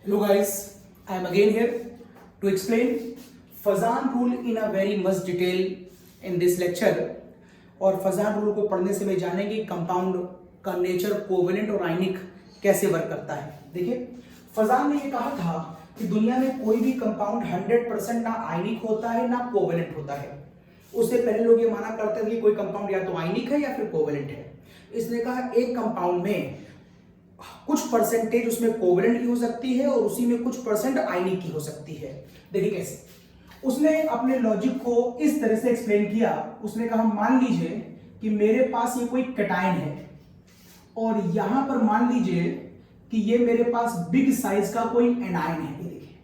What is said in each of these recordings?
Hello guys, I am again here to explain Fajans rule in a very much detail in this lecture। और Fazan rule को पढ़ने से मैं जानेंगे compound का नेचर, कोवेलेंट और आयनिक कैसे वर्क करता है। देखिए, फजान ने ये कहा था कि दुनिया में कोई भी कंपाउंड 100% ना आयनिक होता है ना कोवेलेंट होता है। उससे पहले लोग ये माना करते थे कि कोई कंपाउंड या तो आयनिक है या फिर कोवेलेंट है। इसने कहा एक कंपाउंड में कुछ परसेंटेज उसमें कोवेलेंट की हो सकती है और उसी में कुछ परसेंट आयनिक की हो सकती है। देखिए कैसे उसने अपने लॉजिक को इस तरह से एक्सप्लेन किया। उसने कहा मान लीजिए कि मेरे पास ये कोई कैटायन है और यहां पर मान लीजिए कि ये मेरे पास बिग साइज का कोई एनायन है। ये देखिए,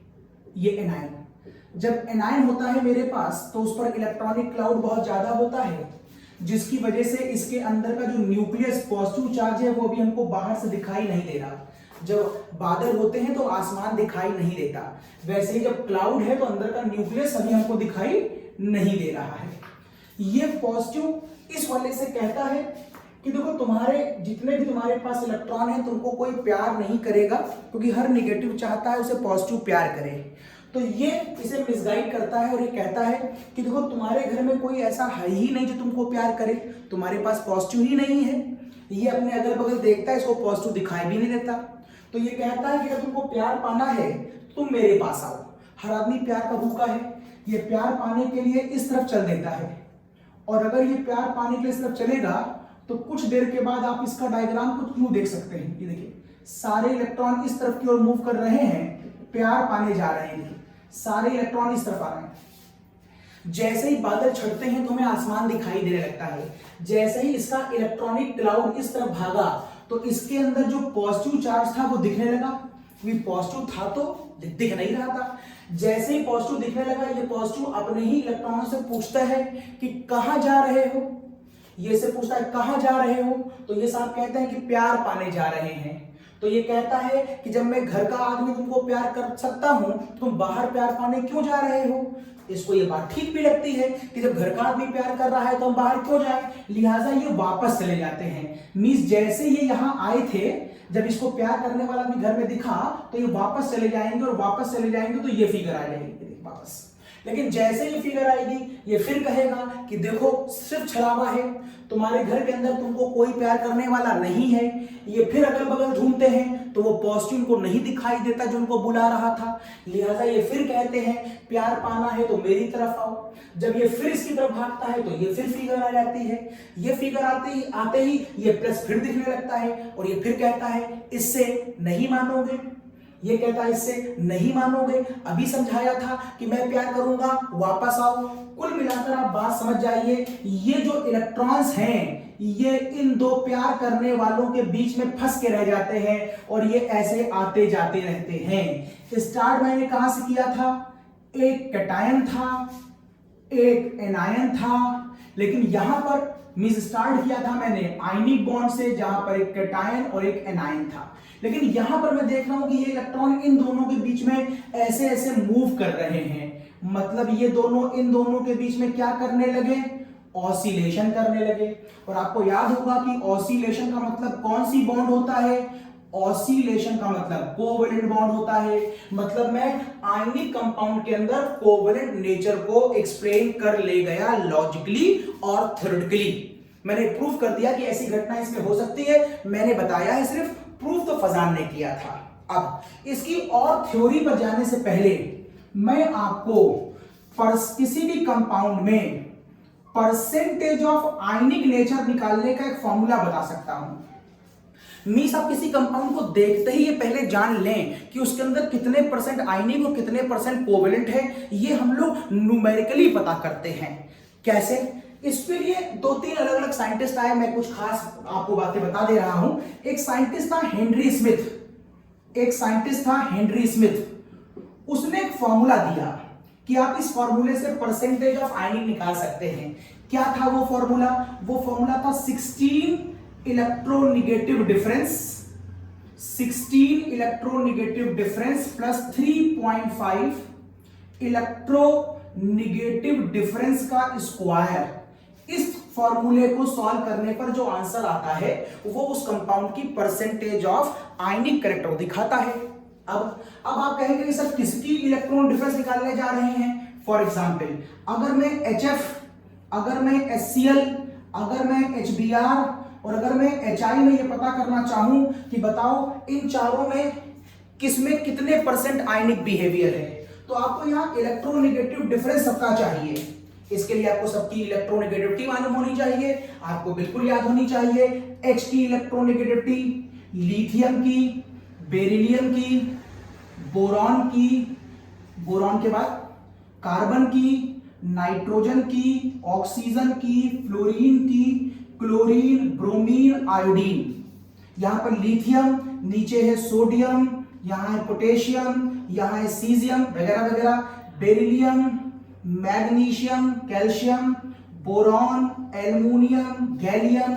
ये एनायन, जब एनायन होता है मेरे पास तो उस पर इलेक्ट्रॉनिक क्लाउड बहुत ज्यादा होता है, जिसकी वजह से इसके अंदर का जो न्यूक्लियस पॉजिटिव चार्ज है वो भी हमको बाहर से दिखाई नहीं दे रहा। जब बादल होते हैं तो आसमान दिखाई नहीं देता, वैसे ही जब क्लाउड है तो अंदर का न्यूक्लियस अभी हमको दिखाई नहीं दे रहा है। ये पॉजिटिव इस वाले से कहता है कि देखो तुम्हारे जितने भी तुम्हारे पास इलेक्ट्रॉन है तुमको कोई प्यार नहीं करेगा, क्योंकि हर निगेटिव चाहता है उसे पॉजिटिव प्यार करे। तो ये इसे मिसगाइड करता है और ये कहता है कि देखो तुम्हारे घर में कोई ऐसा है ही नहीं जो तुमको प्यार करे, तुम्हारे पास पॉजिटिव ही नहीं है। ये अपने अगल बगल देखता है, इसको पॉजिटिव दिखाई भी नहीं देता। तो ये कहता है कि अगर तुमको प्यार पाना है तो तुम मेरे पास आओ। हर आदमी प्यार का भूखा है, ये प्यार पाने के लिए इस तरफ चल देता है। और अगर ये प्यार पाने के लिए इस तरफ चलेगा तो कुछ देर के बाद आप इसका डायग्राम कुछ यूं देख सकते हैं। ये देखिए, सारे इलेक्ट्रॉन इस तरफ की ओर मूव कर रहे हैं, प्यार पाने जा रहे हैं, सारे इलेक्ट्रॉन इस तरफ आ रहे हैं। जैसे ही बादल छटते हैं तो हमें आसमान दिखाई देने लगता है। जैसे ही इसका इलेक्ट्रॉनिक क्लाउड इस तरफ भागा तो इसके अंदर जो पॉजिटिव चार्ज था वो दिखने लगा, क्योंकि पॉजिटिव था तो दिख नहीं रहा था। जैसे ही पॉजिटिव दिखने लगा, ये पॉजिटिव अपने ही इलेक्ट्रॉनों से पूछता है कि कहां जा रहे हो। ये से पूछता है कहां जा रहे हो, तो ये साहब कहते हैं कि प्यार पाने जा रहे हैं। तो ये कहता है कि जब मैं घर का आदमी तुमको प्यार कर सकता हूं, तुम बाहर प्यार पाने क्यों जा रहे हो। इसको ये बात ठीक भी लगती है कि जब घर का आदमी प्यार कर रहा है तो हम बाहर क्यों जाएं, लिहाजा ये वापस चले जाते हैं। मींस जैसे ये यहां आए थे, जब इसको प्यार करने वाला आदमी घर में दिखा तो ये वापस चले जाएंगे, और वापस चले जाएंगे तो ये फिगर आ जाएगी वापस। लेकिन जैसे ये फिगर आएगी ये फिर कहेगा कि देखो सिर्फ छलावा है, तुम्हारे घर के अंदर तुमको कोई प्यार करने वाला नहीं है। ये फिर अगल बगल ढूंढते हैं तो वो पॉजिटिव को नहीं दिखाई देता जो उनको बुला रहा था, लिहाजा ये फिर कहते हैं प्यार पाना है तो मेरी तरफ आओ। जब ये फिर इसकी तरफ भागता है तो ये फिर फिगर आ जाती है। ये फिगर आते ही ये प्लस फिर दिखने लगता है और ये फिर कहता है इससे नहीं मानोगे। ये कहता है इससे नहीं मानोगे, अभी समझाया था कि मैं प्यार करूंगा, वापस आओ। कुल मिलाकर आप बात समझ जाइए, ये जो इलेक्ट्रॉन्स हैं ये इन दो प्यार करने वालों के बीच में फंस के रह जाते हैं और ये ऐसे आते जाते रहते हैं। स्टार्ट मैंने कहां से किया था, एक कैटायन था एक एनायन था, लेकिन यहां पर मींस स्टार्ट किया था मैंने आयनिक बॉन्ड से, जहां पर एक कैटायन और एक एनायन था। लेकिन यहां पर मैं देख रहा हूं कि ये इलेक्ट्रॉन इन दोनों के बीच में ऐसे ऐसे मूव कर रहे हैं, मतलब ये दोनों इन दोनों के बीच में क्या करने लगे, ऑसिलेशन करने लगे। और आपको याद होगा कि ऑसिलेशन का मतलब कौन सी बॉन्ड होता है, ऑसिलेशन का मतलब कोवेलेंट बॉन्ड होता है। मतलब मैं आयनिक कंपाउंड के अंदर कोवेलेंट नेचर को एक्सप्लेन कर ले गया लॉजिकली और थ्योरेटिकली। मैंने प्रूव कर दिया कि ऐसी घटना इसमें हो सकती है, मैंने बताया है सिर्फ, प्रूफ तो फजान ने किया था। अब इसकी और थ्योरी पर जाने से पहले मैं आपको किसी भी कंपाउंड में परसेंटेज ऑफ आयनिक नेचर निकालने का एक फॉर्मूला बता सकता हूं। मींस आप किसी कंपाउंड को देखते ही ये पहले जान लें कि उसके अंदर कितने परसेंट आयनिक और कितने परसेंट कोवेलेंट है। ये हम लोग न्यूमेरिकली पता करते हैं। कैसे, इसके लिए दो तीन अलग अलग साइंटिस्ट आए, मैं कुछ खास आपको बातें बता दे रहा हूं। एक साइंटिस्ट था हेनरी स्मिथ, उसने एक फॉर्मूला दिया कि आप इस फॉर्मूले से परसेंटेज ऑफ आयनिक निकाल सकते हैं। क्या था वो फॉर्मूला, वो फॉर्मूला था 16 electronegative difference plus 3.5 electronegative difference का स्क्वायर। इस फॉर्मूले को सॉल्व करने पर जो आंसर आता है वो उस कंपाउंड की परसेंटेज ऑफ आयनिक कैरेक्टर दिखाता है। अब आप कहेंगे कि सर किसकी इलेक्ट्रॉन डिफरेंस निकालने जा रहे हैं? फॉर एग्जाम्पल अगर मैं HF, अगर मैं HCl, अगर मैं HBr और अगर मैं HI में ये पता करना चाहूं कि बताओ इन चारों में किसमें कितने परसेंट आयनिक बिहेवियर है, तो आपको यहाँ इलेक्ट्रोनेगेटिव डिफरेंस सबका चाहिए। इसके लिए आपको सबकी इलेक्ट्रोनेगेटिविटी मालूम होनी चाहिए, आपको बिल्कुल याद होनी चाहिए H की इलेक्ट्रोनेगेटिविटी, लिथियम की, बेरिलियम की, बोरॉन की, बोरॉन के बाद कार्बन की, नाइट्रोजन की, ऑक्सीजन की, फ्लोरीन की, क्लोरीन, ब्रोमीन, आयोडीन। यहां पर लिथियम, नीचे है सोडियम, यहां है पोटेशियम, यहां है सीजियम वगैरह वगैरह, beryllium, magnesium, calcium, boron, aluminium, gallium,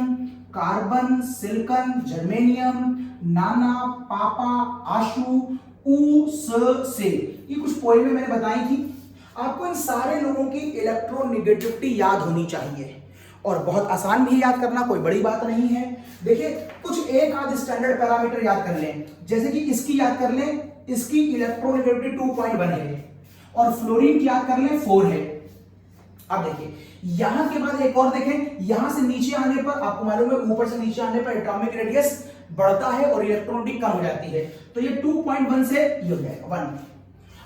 carbon, silicon, germanium, नाना, पापा, आशु, ऊ, से। ये कुछ पोएमें मैंने बताई थी। आपको इन सारे लोगों की इलेक्ट्रोनेगेटिविटी याद होनी चाहिए और बहुत आसान भी याद करना, कोई बड़ी बात नहीं है। देखिए कुछ एक आध स्टैंडर्ड पैरामीटर याद कर लें, जैसे कि इसकी याद कर लें, इसकी इलेक्ट्रोनेगेटिविटी 2.1 है और फ्लोरीन की याद कर लें 4 है। अब देखिए यहां के बाद एक और देखें, यहां से नीचे आने पर आपको मालूम है ऊपर से नीचे आने पर एटॉमिक रेडियस बढ़ता है और इलेक्ट्रोनेगेटिविटी कम हो जाती है, तो ये 2.1 से ये हो जाएगा 1।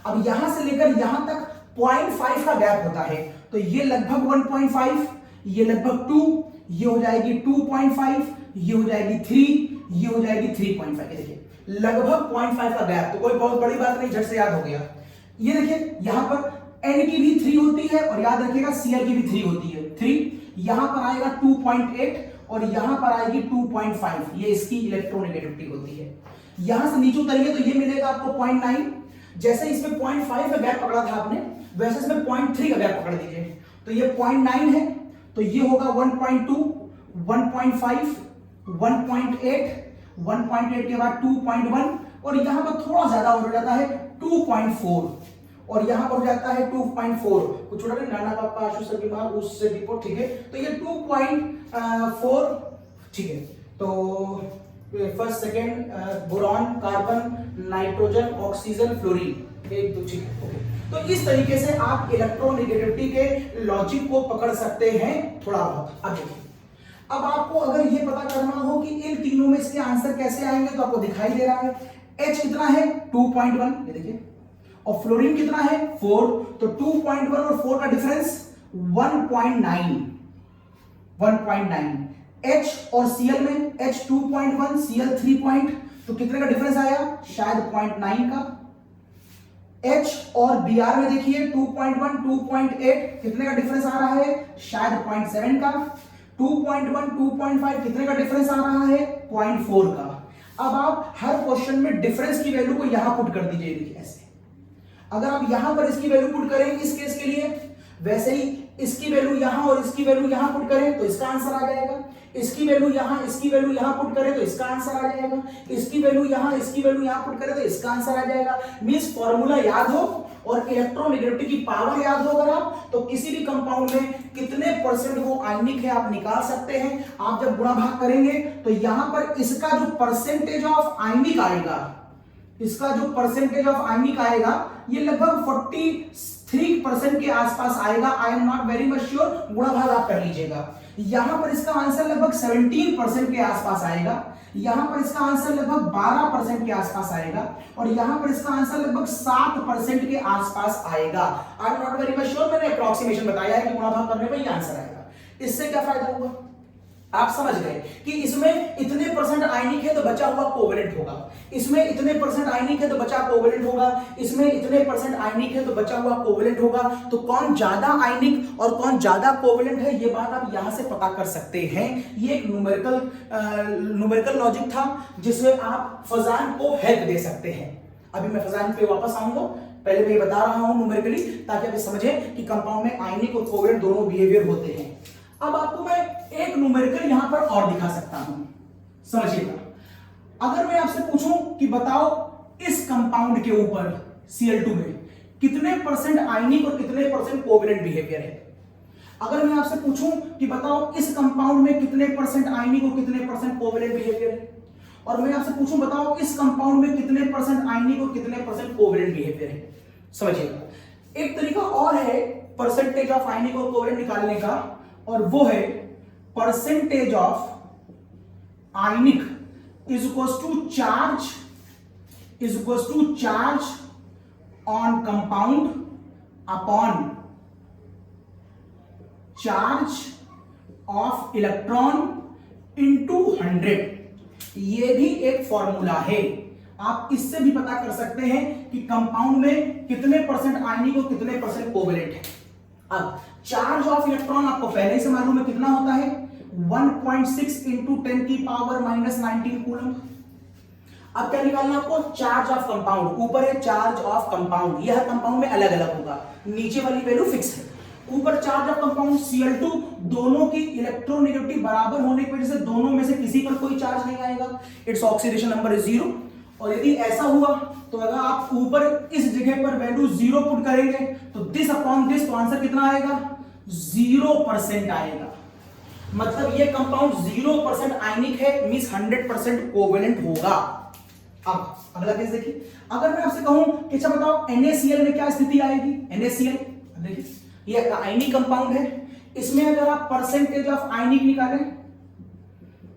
अब यहां से लेकर यहां तक 0.5 का गैप होता है, तो ये लगभग 1.5, ये लगभग 2, ये हो जाएगी 2.5, ये हो जाएगी 3, ये हो जाएगी 3.5। देखिए लगभग 0.5 का गैप, तो कोई बहुत बड़ी बात नहीं, झट से याद हो गया। ये देखिए यहां पर N की भी 3 होती है और याद रखिएगा Cl की भी 3 होती है। 3 यहां पर आएगा 2.8 और यहां पर आएगी 2.5, ये इसकी इलेक्ट्रोनेगेटिविटी होती है। यहां से नीचे उतरिए तो ये मिलेगा आपको 0.9। जैसे इसमें 0.5 का गैप पकड़ा था आपने, वैसे इसमें 0.3 का गैप पकड़ दीजिए, तो ये 0.9 है, तो ये होगा 1.2, 1.5, 1.8, 1.8 के बाद 2.1 और यहां पर थोड़ा ज्यादा हो जाता है 2.4 और यहां पर हो जाता है 2.4। कुछ छोटा नहीं, नाना पापा आशु सर बीमार उससे डिपो, ठीक है, तो ये 2.4, ठीक है। तो first second boron, carbon, nitrogen, oxygen, fluorine, 1 2 ठीक है, ओके। तो इस तरीके से आप इलेक्ट्रोनेगेटिविटी के लॉजिक को पकड़ सकते हैं थोड़ा बहुत। अब देखिए, अब आपको अगर ये पता करना हो कि इन तीनों में इसके आंसर कैसे आएंगे, तो आपको दिखाई दे रहा है H कितना है 2.1, ये देखिए, और फ्लोरीन कितना है 4, तो 2.1 और 4 का डिफरेंस 1.9, 1.9। H और Cl में H 2.1, Cl 3. तो कितने का डिफरेंस आया, शायद 0.9 का। H और Br में देखिए 2.1, 2.8, कितने का डिफरेंस आ रहा है, शायद 0.7 का। 2.1, 2.5, कितने का डिफरेंस आ रहा है, 0.4 का। अब आप हर क्वेश्चन में डिफरेंस की वैल्यू को यहां पुट कर दीजिए, देखिए ऐसे। अगर आप यहां पर इसकी वैल्यू पुट करें इस केस के लिए, वैसे ही इसकी वैल्यू यहां और इसकी वैल्यू यहां पुट करें तो इसका आंसर आ जाएगा। इसकी वैल्यू यहां, इसकी वैल्यू यहां पुट करें तो इसका आंसर आ जाएगा। इसकी वैल्यू यहां, इसकी वैल्यू यहां पुट करें तो इसका आंसर आ जाएगा। मींस फॉर्मूला याद हो और इलेक्ट्रोनेगेटिविटी की पावर याद हो अगर आप, तो किसी भी कंपाउंड में कितने परसेंट वो आयनिक है आप निकाल सकते हैं। आप जब गुणा भाग करेंगे तो यहां पर इसका जो परसेंटेज ऑफ आयनिक आएगा, इसका जो परसेंटेज ऑफ आयनिक आएगा ये लगभग 43% के आसपास आएगा। I am not very much sure, गुणा भाग आप कर लीजिएगा। यहां पर इसका आंसर लगभग 17% के आसपास आएगा। यहां पर इसका आंसर लगभग 12% के आसपास आएगा और यहां पर इसका आंसर लगभग 7% के आसपास आएगा। I am not very much sure, मैंने अप्रॉक्सीमेशन बताया है कि गुणा भाग करने पर ये आंसर आएगा। इससे क्या फायदा होगा, आप समझ गए कि इसमें इतने परसेंट आयनिक है तो बचा हुआ कोवेलेंट होगा, इसमें इतने परसेंट आयनिक है तो बचा कोवेलेंट होगा, इसमें इतने परसेंट आयनिक है तो बचा हुआ कोवेलेंट होगा। तो कौन ज्यादा आयनिक और कौन ज्यादा कोवेलेंट है ये बात आप यहां से पता कर सकते हैं। ये एक न्यूमेरिकल लॉजिक था जिसमें आप फजान को हेल्प दे सकते हैं। अभी मैं फजान पे वापस आऊंगा, पहले मैं बता रहा हूं न्यूमेरिकली ताकि आप समझें कि कंपाउंड में आयनिक और कोवेलेंट दोनों बिहेवियर होते हैं। अब आपको मैं एक न्यूमेरिकल यहां पर और दिखा सकता हूं, समझिएगा। अगर मैं आपसे पूछूं कि बताओ इस कंपाउंड के ऊपर Cl2 में कितने परसेंट आयनिक और कितने परसेंट कोवेलेंट बिहेवियर है। अगर मैं आपसे पूछूं कि बताओ इस कंपाउंड में कितने परसेंट आयनिक और कितने परसेंट कोवेलेंट बिहेवियर है, और मैं आपसे पूछूं बताओ इस कंपाउंड में कितने परसेंट आयनिक और कितने परसेंट कोवेलेंट बिहेवियर है, समझिएगा। एक तरीका और है परसेंटेज ऑफ आयनिक और कोवेलेंट निकालने का, और वो है percentage of ionic is equals to charge on compound upon charge of electron into 100। ये भी एक फॉर्मूला है, आप इससे भी पता कर सकते हैं कि कंपाउंड में कितने परसेंट आयनिक और कितने परसेंट कोवेलेंट है। अब चार्ज ऑफ इलेक्ट्रॉन आपको पहले से मालूम है कितना होता है, 1.6 इंटू 10 की पावर माइनस 19 कूलम। अब क्या निकालना आपको, चार्ज ऑफ कंपाउंड। ऊपर है चार्ज ऑफ कंपाउंड, यह कंपाउंड में अलग अलग होगा, नीचे वाली वैल्यू फिक्स है। ऊपर चार्ज ऑफ कंपाउंड Cl2, दोनों की इलेक्ट्रोनेगेटिविटी बराबर होने की वजह से दोनों में से किसी पर कोई चार्ज नहीं आएगा, इट्स ऑक्सीडेशन नंबर इज 0। और यदि ऐसा हुआ तो अगर आप ऊपर इस जगह पर वैल्यू 0 पुट करेंगे तो दिस अपॉन दिस, तो आंसर कितना आएगा, 0% आएगा। मतलब ये कंपाउंड 0% आयनिक है, मींस 100% कोवेलेंट होगा। अब अगला केस देखिए, अगर मैं आपसे कहूं कि अच्छा बताओ NaCl में क्या स्थिति आएगी। NaCl देखिए ये आयनिक कंपाउंड है, इसमें अगर आप परसेंटेज ऑफ आयनिक निकालें,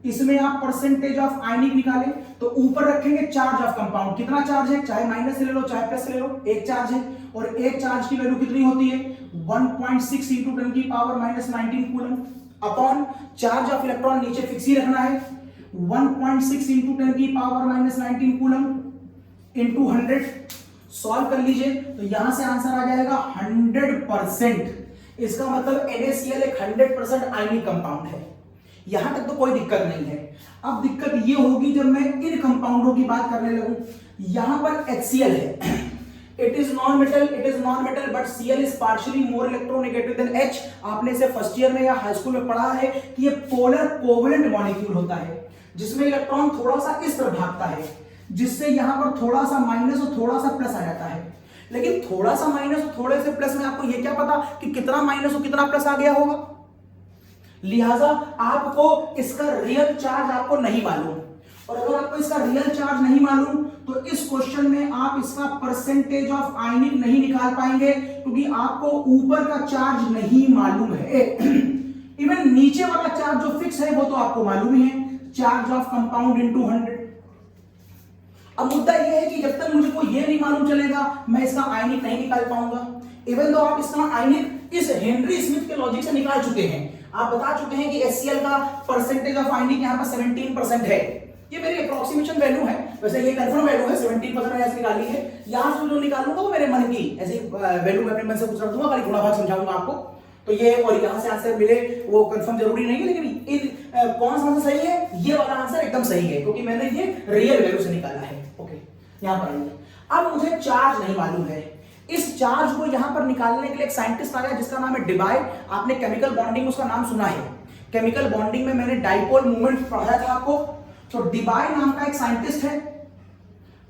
इसमें आप परसेंटेज ऑफ आयनिक निकालें तो ऊपर रखेंगे चार्ज ऑफ कंपाउंड, कितना चार्ज है, चाहे माइनस ले लो चाहे प्लस ले लो, एक चार्ज है, और एक चार्ज की वैल्यू कितनी होती है 1.6 इंटू 10 की power minus 19 coulomb upon charge of electron नीचे फिक्स ही रखना है 1.6 इंटू 10 की power minus 19 coulomb into 100। Solve कर लीजिए तो यहां से आंसर आ जाएगा 100%। इसका मतलब NaCl एक 100% आयनिक कंपाउंड है। यहां तक तो कोई दिक्कत नहीं है। अब दिक्कत ये होगी जब मैं इन कंपाउंडों की बात करने लगूं। यहां पर HCl है, it is non metal but Cl is partially more electronegative than H। आपने इसे फर्स्ट ईयर में या हाई स्कूल में पढ़ा है कि ये पोलर कोवेलेंट मॉलिक्यूल होता है जिसमें इलेक्ट्रॉन थोड़ा सा इस तरफ भागता है, जिससे यहां पर थोड़ा सा माइनस और थोड़ा सा प्लस आ जाता है। लेकिन थोड़ा सा माइनस और थोड़े से प्लस में आपको ये क्या पता कि कितना माइनस और कितना प्लस आ गया होगा, लिहाजा आपको इसका रियल चार्ज आपको नहीं मालूम। और अगर आपको इसका रियल चार्ज नहीं मालूम तो इस क्वेश्चन में आप इसका परसेंटेज ऑफ आयनिक नहीं निकाल पाएंगे, क्योंकि आपको ऊपर का चार्ज नहीं मालूम है। इवन नीचे वाला चार्ज जो फिक्स है वो तो आपको मालूम ही है, चार्ज ऑफ कंपाउंड इनटू 100। अब मुद्दा यह है कि जब तक मुझे को यह नहीं मालूम चलेगा मैं इसका आयनिक नहीं निकाल पाऊंगा। इवन तो आप इसका आयनिक इस हेनरी स्मिथ के लॉजिक से निकाल चुके हैं, आप बता चुके हैं कि HCl का परसेंटेज ऑफ आयनिक यहां पर 17% है। ये मेरी अप्रोक्सीमेशन वैल्यू है, वैसे ये कंफर्म वैल्यू है, 17% मैंने ऐसे निकाली है। यहां से जो निकालूंगा वो मेरे मन की ऐसी वैल्यू मैं अपने मन से कुछ रख दूंगा, खाली थोड़ा बहुत समझाऊंगा आपको। तो ये और यहां से आंसर मिले वो कंफर्म जरूरी नहीं है, लेकिन कौन सा आंसर सही है, ये वाला आंसर एकदम सही है क्योंकि मैंने ये रियल वैल्यू से निकाला है। ओके, यहां पर आइए। अब मुझे चार्ज नहीं मालूम है, इस चार्ज को यहां पर निकालने के लिए एक साइंटिस्ट आया जिसका नाम है डिबाय। आपने केमिकल बॉन्डिंग उसका नाम सुना है, केमिकल बॉन्डिंग में मैंने डाइपोल मूवमेंट पढ़ाया था आपको। तो डिबाय नाम का एक साइंटिस्ट है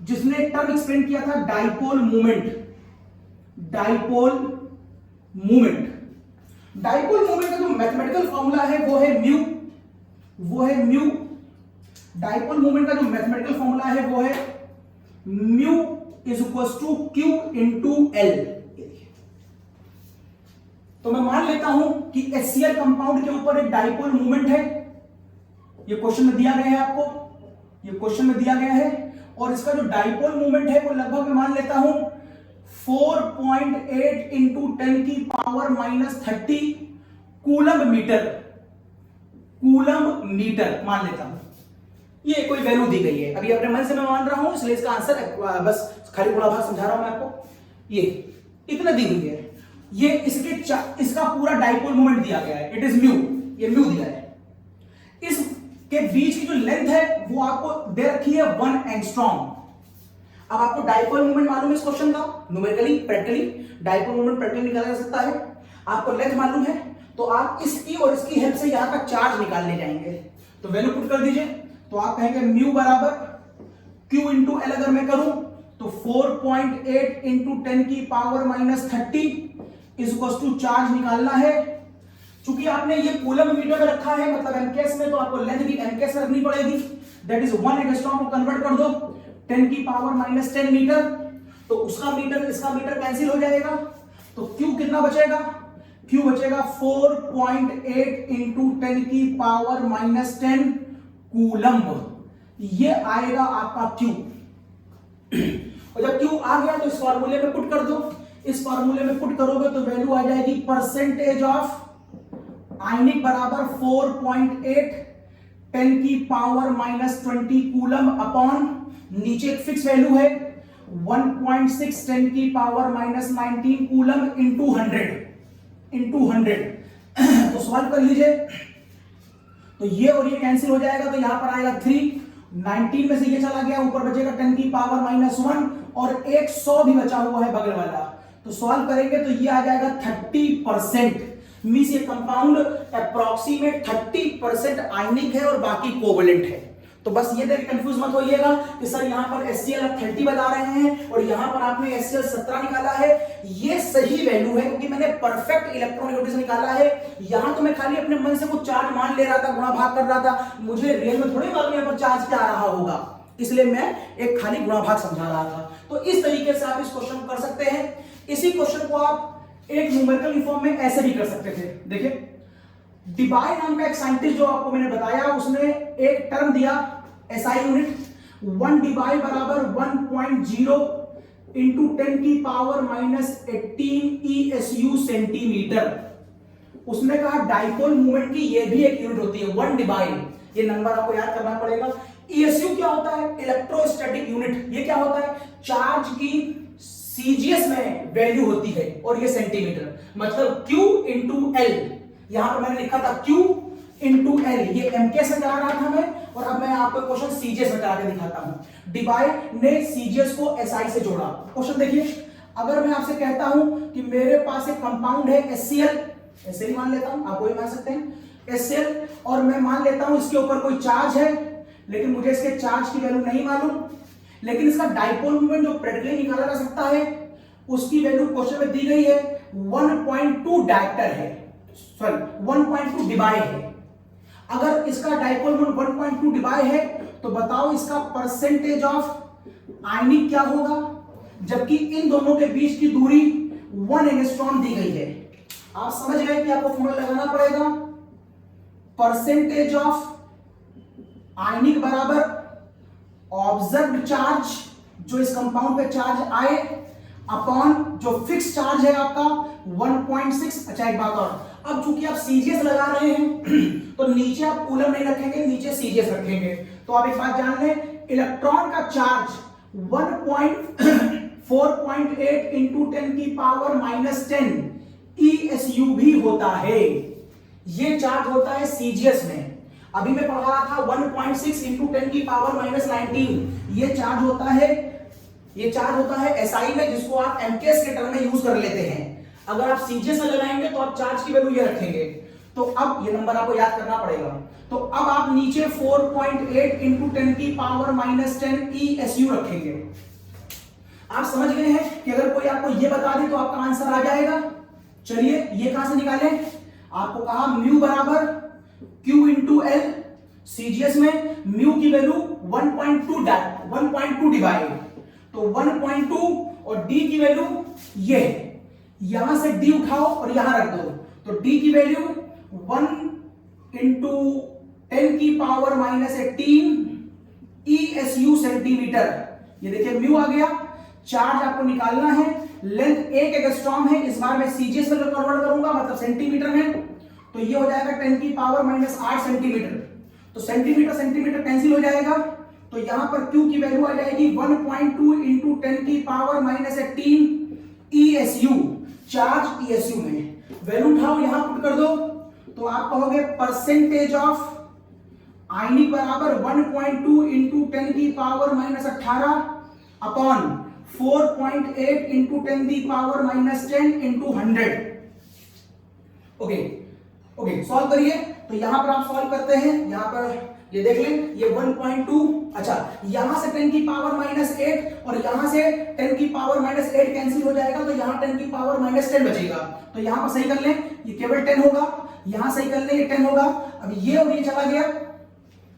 जिसने एक टर्म एक्सप्लेन किया था डाइपोल मूवमेंट। डाइपोल मूवमेंट का जो मैथमेटिकल फॉर्मूला है वो है म्यू। डाइपोल मूवमेंट का जो मैथमेटिकल फॉर्मूला है वो है mu is equals to Q into L. तो मैं मान लेता हूं कि HCl कंपाउंड के ऊपर एक डाइपोल मूवमेंट है, ये क्वेश्चन में दिया गया है आपको, ये क्वेश्चन में दिया गया है, और इसका जो डाइपोल मूवमेंट है वो लगभग मैं मान लेता हूं 4.8 इंटू 10 की पावर माइनस 30 कूलम मीटर मान लेता हूं। ये कोई वैल्यू दी गई है, अभी अपने मन से मैं मान रहा हूं इसलिए इसका आंसर बस खाली थोड़ा बहुत समझा रहा हूं मैं आपको। ये इतना दी हुई है, ये इसका पूरा डाइपोल मोमेंट दिया गया है, इट इज म्यू, ये म्यू दिया है। इसके बीच की जो लेंथ है वो आपको दे रखी है 1 एंगस्ट्रॉम। अब आपको डाइपोल मोमेंट मालूम है इस क्वेश्चन का, numerically practically dipole moment practically निकाला जा सकता है। आपको लेंथ मालूम है तो आप इसकी और इसकी हेल्प से यहां का चार्ज निकालने जाएंगे। तो वैल्यू पुट कर दीजिए, तो आप कहेंगे म्यू बराबर क्यू इंटू एल। अगर मैं करूं तो 4.8 इंटू 10 की power minus 30 is equal to charge निकालना है चूंकि आपने ये कूलम मीटर में रखा है, मतलब एमकेएस में, तो आपको लेंथ भी एमकेएस में रखनी पड़ेगी। दैट इज 1 एंगस्ट्रॉम को कन्वर्ट कर दो 10 की पावर -10 मीटर, तो उसका मीटर इसका मीटर कैंसिल हो जाएगा, तो Q कितना बचेगा, Q बचेगा 4.8 इंटू 10 की पावर -10 कूलम्ब। ये आएगा आपका Q। और जब Q आ गया तो इस फॉर्मूले में पुट कर दो। इस फॉर्मूले में पुट करोगे तो वैल्यू आ जाएगी परसेंटेज ऑफ आयनिक बराबर 4.8 10 की पावर -20 कूलम अपॉन नीचे एक फिक्स वैल्यू है 1.6 10 की पावर -19 कूलम इंटू 100 तो सॉल्व कर लीजिए। तो ये और ये कैंसिल हो जाएगा, तो यहां पर आएगा 3, 19 में से ये चला गया, ऊपर बचेगा 10 की पावर -1 और एक 100 भी बचा हुआ है बगल वाला। तो सॉल्व करेंगे तो ये आ जाएगा 30%। मींस ये कंपाउंड अप्रॉक्सीमेट 30% आयनिक है और बाकी कोवेलेंट है। तो बस ये देख कंफ्यूज मत होइएगा कि सर यहां पर HCl आप 30 बता रहे हैं और यहां पर आपने HCl 17 निकाला है। ये सही वैल्यू है क्योंकि मैंने परफेक्ट इलेक्ट्रोनेगेटिव निकाला है। यहां तो मैं खाली अपने मन से कुछ चार्ज मान ले रहा था, गुणा भाग कर रहा था, मुझे रियल में थोड़ी मालूम यहां पर चार्ज क्या आ रहा होगा, इसलिए मैं एक खाली गुणा भाग समझा रहा था। तो इस तरीके से आप इस क्वेश्चन को कर सकते हैं। इसी क्वेश्चन को आप एक न्यूमेरिकल फॉर्म में ऐसे भी कर सकते थे। देखिए डिबाय नाम का एक साइंटिस्ट जो आपको मैंने बताया, उसने एक टर्म दिया एसआई यूनिट 1 डिबाय बराबर 1.0 इंटू 10 की पावर -18 ESU सेंटीमीटर। उसने कहा डाइपोल मूवमेंट की ये भी एक यूनिट होती है 1 डिबाय। ये नंबर आपको याद करना पड़ेगा। ESU क्या होता है, इलेक्ट्रोस्टैटिक यूनिट। ये क्या होता है, चार्ज की सीजीएस में वैल्यू होती है और ये सेंटीमीटर, मतलब Q इंटू एल। यहां पर मैंने लिखा था Q इंटू एल, ये एमकेएस में करा रहा था मैं, और अब मैं आपको क्वेश्चन सीजीएस में करा के दिखाता हूं। डिबाय ने सीजीएस को एसआई से जोड़ा। क्वेश्चन देखिए, अगर मैं आपसे कहता हूं कि मेरे पास एक कंपाउंड है HCl, ऐसे ही मान लेता हूं, आप वही मान सकते हैं HCl, और मैं मान लेता हूं इसके ऊपर कोई चार्ज है, लेकिन मुझे इसके चार्ज की वैल्यू नहीं मालूम, लेकिन इसका डाइपोल मोमेंट जो प्रैक्टिकली निकाला जा सकता है उसकी वैल्यू क्वेश्चन में दी गई है 1.2 डायरेक्टर है, सॉरी 1.2 डिबाय है। अगर इसका डाइपोल मोमेंट 1.2 डिबाय है तो बताओ इसका परसेंटेज ऑफ आयनिक क्या होगा, जबकि इन दोनों के बीच की दूरी 1 एंगस्ट्रॉम दी गई है। आप समझ गए कि आपको फॉर्मूला लगाना पड़ेगा परसेंटेज ऑफ आयनिक बराबर ऑब्जर्व्ड चार्ज, जो इस कंपाउंड पे चार्ज आए, अपॉन जो फिक्स चार्ज है आपका 1.6। अच्छा एक बात और, अब चूंकि आप सीजीएस लगा रहे हैं तो नीचे आप कूलम नहीं रखेंगे, नीचे सीजीएस रखेंगे। तो आप एक बात जान लें, इलेक्ट्रॉन का चार्ज 4.8 इंटू 10 की पावर -10 ESU भी होता है। ये चार्ज होता है सीजीएस में। अभी मैं पढ़ा रहा था 1.6 इंटू 10 की पावर -19, ये चार्ज होता है एसआई में, जिसको आप एमकेएस के टर्म में यूज कर लेते हैं। अगर आप सीजीएस में लगाएंगे तो आप चार्ज की वैल्यू ये रखेंगे। तो अब ये नंबर आपको याद करना पड़ेगा। तो अब आप नीचे 4.8 इंटू 10 की पावर -10 ESU रखेंगे। आप समझ गए हैं कि अगर कोई आपको ये बता दे तो आपका आंसर आ जाएगा। चलिए ये कहां से निकालें, आपको कहा म्यू बराबर Q इंटू एल, सीजीएस में म्यू की वैल्यू 1.2 डिवाइड, तो 1.2 और D की वैल्यू ये है, यहां से D उठाओ और यहां रख दो, तो D की वैल्यू 1 इंटू 10 की पावर -18 ESU सेंटीमीटर। ये देखिए म्यू आ गया। चार्ज आपको निकालना है, लेंथ 1 एंगस्ट्रॉम है, इस बार मैं सीजीएस में कन्वर्ट करूंगा, मतलब सेंटीमीटर में, तो ये हो जाएगा 10 की पावर -8 सेंटीमीटर। तो सेंटीमीटर कैंसिल हो जाएगा, तो यहां पर Q की वैल्यू आ जाएगी 1.2 इंटू 10 की पावर -18 ESU, चार्ज ESU में। वैल्यू उठाओ यहां पुट कर दो, तो आप कहोगे परसेंटेज ऑफ आयनिक बराबर 1.2 इंटू 10 की पावर -18 अपॉन 4.8 इंटू 10 की पावर -10 इंटू 100। ओके सॉल्व करिए। तो यहां पर आप सॉल्व करते हैं, यहां पर ये देख लें, ये 1.2, अच्छा यहां से 10 की पावर -8 और यहां से 10 की पावर -8 कैंसिल हो जाएगा, तो यहां 10 की पावर -10 बचेगा। तो यहां पर सही कर लें, ये केवल 10 होगा। यहां सही कर ले, ये 10 होगा। अब ये और ये चला गया,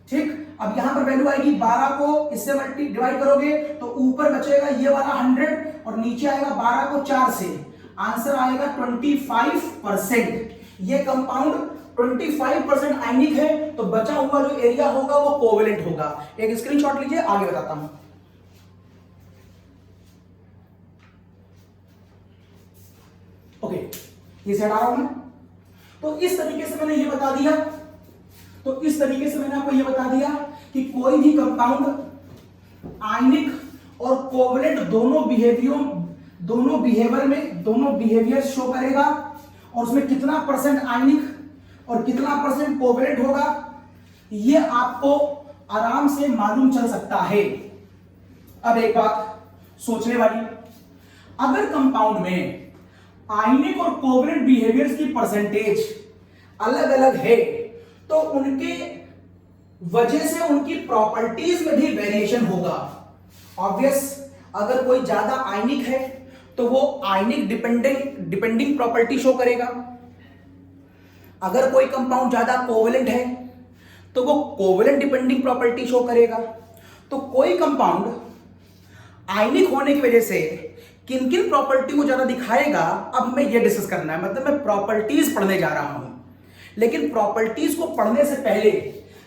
ठीक। अब यहां पर वैल्यू आएगी 12 को इससे डिवाइड करोगे तो ऊपर बचेगा ये वाला 100 और नीचे आएगा 12 को 4 से, आंसर आएगा 25%। ये कंपाउंड 25% आयनिक है, तो बचा हुआ जो एरिया होगा वो कोवेलेंट होगा। एक स्क्रीनशॉट लीजिए, आगे बताता हूं। ओके, ये सेट आ रहा हूं मैं। तो इस तरीके से मैंने ये बता दिया, तो इस तरीके से मैंने आपको ये बता दिया कि कोई भी कंपाउंड आयनिक और कोवेलेंट दोनों बिहेवियर शो करेगा, और उसमें कितना परसेंट आयनिक और कितना परसेंट कोवेलेंट होगा ये आपको आराम से मालूम चल सकता है। अब एक बात सोचने वाली, अगर कंपाउंड में आयनिक और कोवेलेंट बिहेवियर्स की परसेंटेज अलग अलग है तो उनके वजह से उनकी प्रॉपर्टीज में भी वेरिएशन होगा। ऑब्वियस, अगर कोई ज्यादा आयनिक है तो वो आयनिक डिपेंडिंग प्रॉपर्टी शो करेगा। अगर कोई कंपाउंड ज्यादा कोवेलेंट है तो वो कोवेलेंट डिपेंडिंग प्रॉपर्टी शो करेगा। तो कोई कंपाउंड आयनिक होने की वजह से किन किन प्रॉपर्टी को ज्यादा दिखाएगा, अब हमें यह डिस्कस करना है। मतलब मैं प्रॉपर्टीज पढ़ने जा रहा हूं, लेकिन प्रॉपर्टीज को पढ़ने से पहले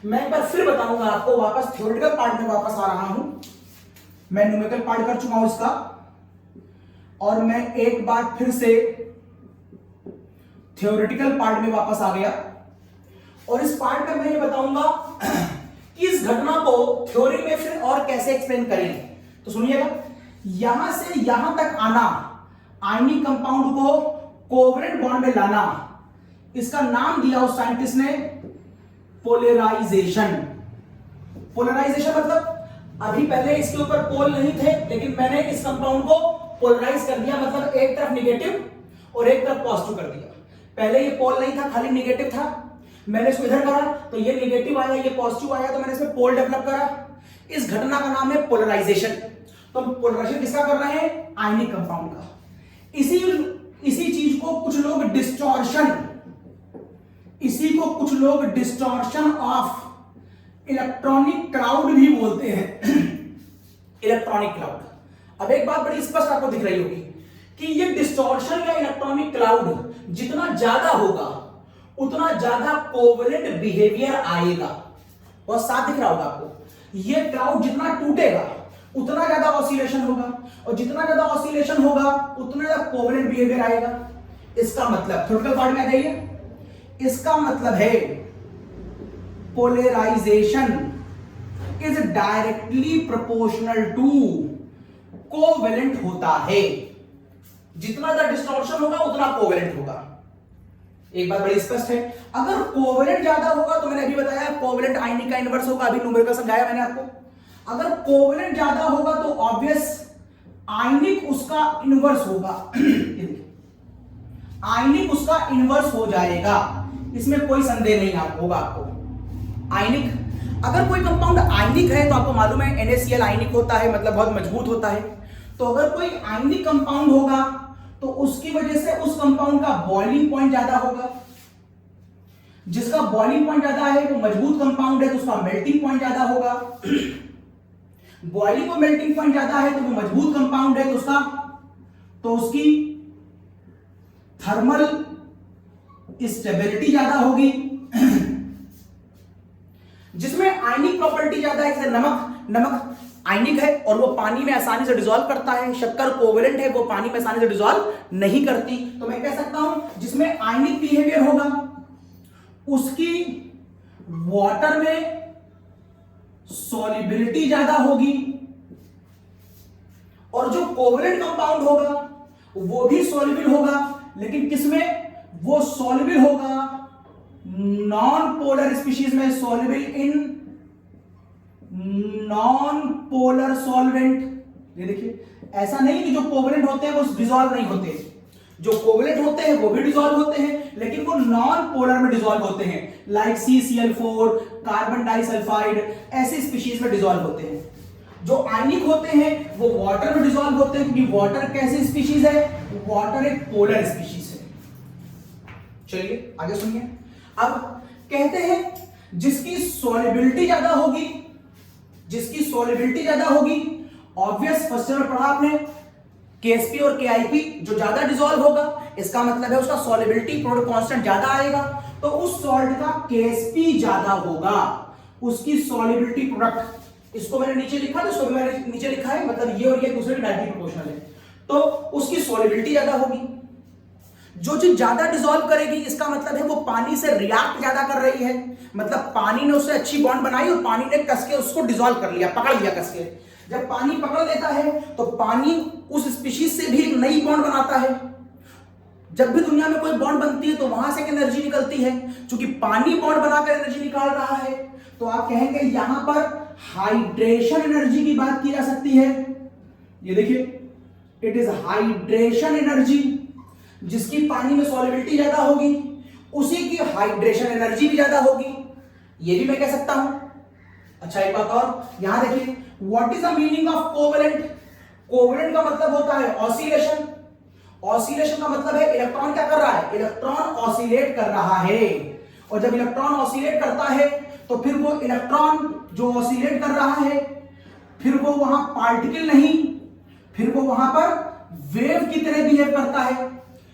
मैं एक बार फिर बताऊंगा आपको, वापस थ्योरेटिकल पार्ट में वापस आ रहा हूं। मैं न्यूमेरिकल पार्ट कर चुका हूं इसका, और मैं एक बार फिर से थ्योरेटिकल पार्ट में वापस आ गया, और इस पार्ट में मैं ये बताऊंगा कि इस घटना को थ्योरी में फिर और कैसे एक्सप्लेन करें। तो सुनिएगा, यहां से यहां तक आना, आयनिक कंपाउंड को कोवेलेंट बॉन्ड में लाना, इसका नाम दिया उस साइंटिस्ट ने पोलराइजेशन। पोलराइजेशन मतलब अभी पहले इसके ऊपर पोल नहीं थे, लेकिन मैंने इस कंपाउंड को पोलराइज कर दिया, मतलब एक तरफ निगेटिव और एक तरफ पॉजिटिव कर दिया। पहले ये पोल नहीं था, खाली निगेटिव था, मैंने इसको इधर करा तो ये निगेटिव आया, ये पॉजिटिव आया, तो मैंने इसमें पोल डेवलप करा। इस घटना का नाम है पोलराइजेशन। तो हम पोलराइजेशन किसका कर रहे हैं? आयनिक कंपाउंड का। इसी चीज को कुछ लोग डिस्टॉर्शन ऑफ इलेक्ट्रॉनिक क्लाउड भी बोलते हैं। Electronic cloud. अब एक बात बड़ी स्पष्ट आपको दिख रही होगी कि ये डिस्टॉर्शन या इलेक्ट्रॉनिक क्लाउड जितना ज्यादा होगा उतना ज्यादा कोवेलेंट बिहेवियर आएगा। बहुत साफ दिख रहा होगा आपको। ये क्लाउड जितना टूटेगा उतना ज्यादा ऑसिलेशन होगा, और जितना ज्यादा ऑसिलेशन होगा उतना ज्यादा कोवेलेंट बिहेवियर आएगा। इसका मतलब थ्योरेटिकल पार्ट में आ जाइए, इसका मतलब है polarisation is directly proportional to covalent होता है। जितना ज्यादा डिस्टॉर्शन होगा उतना कोवेलेंट होगा। एक बात बड़ी स्पष्ट है, अगर कोवेलेंट ज्यादा होगा तो मैंने अभी बताया कोवेलेंट आयनिक का इनवर्स होगा, अभी न्यूमेरिकल समझाया मैंने आपको। अगर कोवेलेंट ज्यादा होगा तो ऑब्वियस आयनिक उसका इनवर्स होगा। आयनिक उसका इनवर्स हो जाएगा, इसमें कोई संदेह नहीं होगा आपको। आयनिक, अगर कोई कंपाउंड आयनिक है तो आपको मालूम है NaCl आयनिक होता है, मतलब बहुत मजबूत होता है। तो अगर कोई आयनिक कंपाउंड होगा तो उसकी वजह से उस कंपाउंड का बॉइलिंग पॉइंट ज्यादा होगा। जिसका बॉइलिंग पॉइंट ज्यादा है वो मजबूत कंपाउंड है तो उसका मेल्टिंग पॉइंट ज्यादा होगा। बॉइलिंग और मेल्टिंग पॉइंट ज्यादा है तो वो मजबूत कंपाउंड है तो उसकी थर्मल स्टेबिलिटी ज्यादा होगी। जिसमें आयनिक प्रॉपर्टी ज्यादा है, जैसे नमक आयनिक है और वो पानी में आसानी से डिसॉल्व करता है। शक्कर कोवेलेंट है, वो पानी में आसानी से डिसॉल्व नहीं करती। तो मैं कह सकता हूं जिसमें आयनिक बिहेवियर होगा उसकी वाटर में सॉल्युबिलिटी ज्यादा होगी, और जो कोवेलेंट कंपाउंड होगा वो भी सॉल्युबल होगा, लेकिन किसमें? वो सॉल्युबल होगा नॉन पोलर स्पीशीज में, soluble in non polar solvent. ये देखिए, ऐसा नहीं कि जो कोवेलेंट होते हैं वो डिसॉल्व नहीं होते। जो कोवेलेंट होते हैं वो भी डिसॉल्व होते हैं, लेकिन वो नॉन पोलर में डिसॉल्व होते हैं, लाइक CCl4, कार्बन डाइसल्फाइड, ऐसे स्पीशीज में डिसॉल्व होते हैं। जो आयनिक होते हैं वो वाटर में डिसॉल्व होते हैं, क्योंकि वाटर कैसी स्पीशीज है? वाटर एक पोलर स्पीशीज है। चलिए आगे सुनिए। अब कहते हैं जिसकी सॉल्युबिलिटी ज्यादा होगी, जिसकी सॉल्युबिलिटी ज्यादा होगी, ऑब्वियस फर्स्ट ईयर में पढ़ा आपने केएसपी और केआईपी, जो ज्यादा डिसॉल्व होगा इसका मतलब है उसका सॉल्युबिलिटी प्रोडक्ट कांस्टेंट ज्यादा आएगा, तो उस सॉल्ट का केएसपी ज्यादा होगा, उसकी सॉल्युबिलिटी प्रोडक्ट, इसको मैंने नीचे लिखा तो इसको भी मैंने नीचे लिखा है, मतलब ये और ये दूसरे की डायरेक्टली प्रोपोर्शनल है, तो उसकी सॉल्युबिलिटी ज्यादा होगी। जो चीज ज्यादा डिसॉल्व करेगी इसका मतलब है वो पानी से रिएक्ट ज्यादा कर रही है, मतलब पानी ने उससे अच्छी बॉन्ड बनाई और पानी ने कस के उसको डिसॉल्व कर लिया, पकड़ लिया कस के। जब पानी पकड़ लेता है तो पानी उस स्पीशीज से भी एक नई बॉन्ड बनाता है। जब भी दुनिया में कोई बॉन्ड बनती है तो वहां से एक एनर्जी निकलती है, क्योंकि पानी बॉन्ड बनाकर एनर्जी निकाल रहा है, तो आप कहेंगे यहां पर हाइड्रेशन एनर्जी की बात की जा सकती है। ये देखिए, इट इज हाइड्रेशन एनर्जी, जिसकी पानी में सॉल्युबिलिटी ज्यादा होगी उसी की हाइड्रेशन एनर्जी भी ज्यादा होगी, ये भी मैं कह सकता हूं। अच्छा एक बात और, यहां देखिए, what is the meaning of covalent? Covalent का मतलब होता है ऑसिलेशन। ऑसिलेशन का मतलब है इलेक्ट्रॉन क्या कर रहा है, इलेक्ट्रॉन ऑसिलेट कर रहा है, और जब इलेक्ट्रॉन ऑसिलेट करता है तो फिर वो इलेक्ट्रॉन जो ऑसिलेट कर रहा है फिर वो वहां पार्टिकल नहीं, फिर वो वहां पर वेव की तरह बिहेव करता है।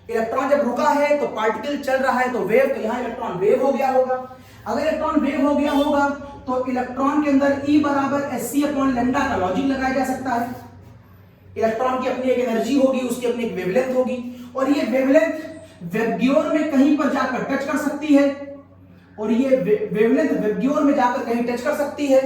इलेक्ट्रॉन जब रुका है तो पार्टिकल चल रहा है तो वेव, तो यहां इलेक्ट्रॉन वेव हो गया होगा। अगर इलेक्ट्रॉन वेव हो गया होगा तो इलेक्ट्रॉन के अंदर E बराबर hc/λ का लॉजिक लगाया जा सकता है। इलेक्ट्रॉन की अपनी एक एनर्जी होगी, उसकी अपनी एक वेवलेंथ होगी, और ये वेवलेंथ वेबग्योर में कहीं पर जाकर टच कर सकती है, और ये वेवलेंथ वेबग्योर में जाकर कहीं टच कर सकती है।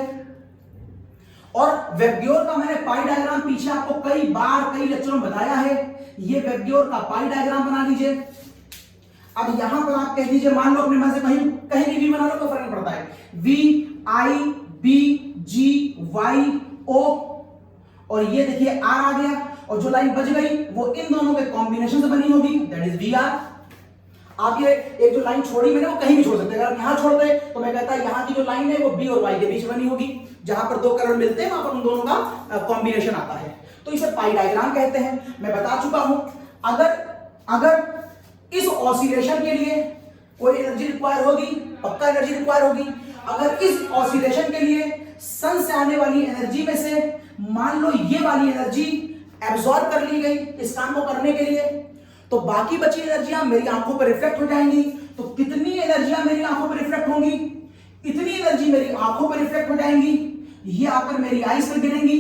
और वेबग्योर का मैंने पाई डायग्राम पीछे आपको कई बार कई लेक्चरों में बताया है, ये वेबग्योर का पाई डायग्राम बना लीजिए। अब यहां पर आप कह दीजिए, मान लो अपने मन से कहीं कहीं भी बना लो तो फर्क नहीं पड़ता है, VIBGY और ये देखिए R आ गया, और जो लाइन बच गई वो इन दोनों के कॉम्बिनेशन से बनी होगी, दैट इज VR। आप ये एक जो लाइन छोड़ी मैंने वो कहीं भी छोड़ सकते हैं, अगर यहां छोड़ दे तो मैं कहता यहां की जो लाइन है वो B और Y के बीच बनी होगी, जहां पर दो कलर मिलते हैं वहां पर उन दोनों का कॉम्बिनेशन आता है, तो इसे पाई डायग्राम कहते हैं। मैं बता चुका हूं, अगर इस ऑसिलेशन के लिए कोई एनर्जी रिक्वायर होगी, पक्का एनर्जी रिक्वायर होगी। अगर इस ऑसिलेशन के लिए सन से आने वाली एनर्जी में से मान लो ये वाली एनर्जी एब्सॉर्ब कर ली गई इस काम को करने के लिए, तो बाकी बची एनर्जियां मेरी आंखों पर रिफ्लेक्ट हो जाएंगी। तो कितनी एनर्जियां मेरी आंखों पर रिफ्लेक्ट होंगी, इतनी एनर्जी मेरी आंखों पर रिफ्लेक्ट हो जाएंगी, ये आकर मेरी आईज पर गिरेंगी।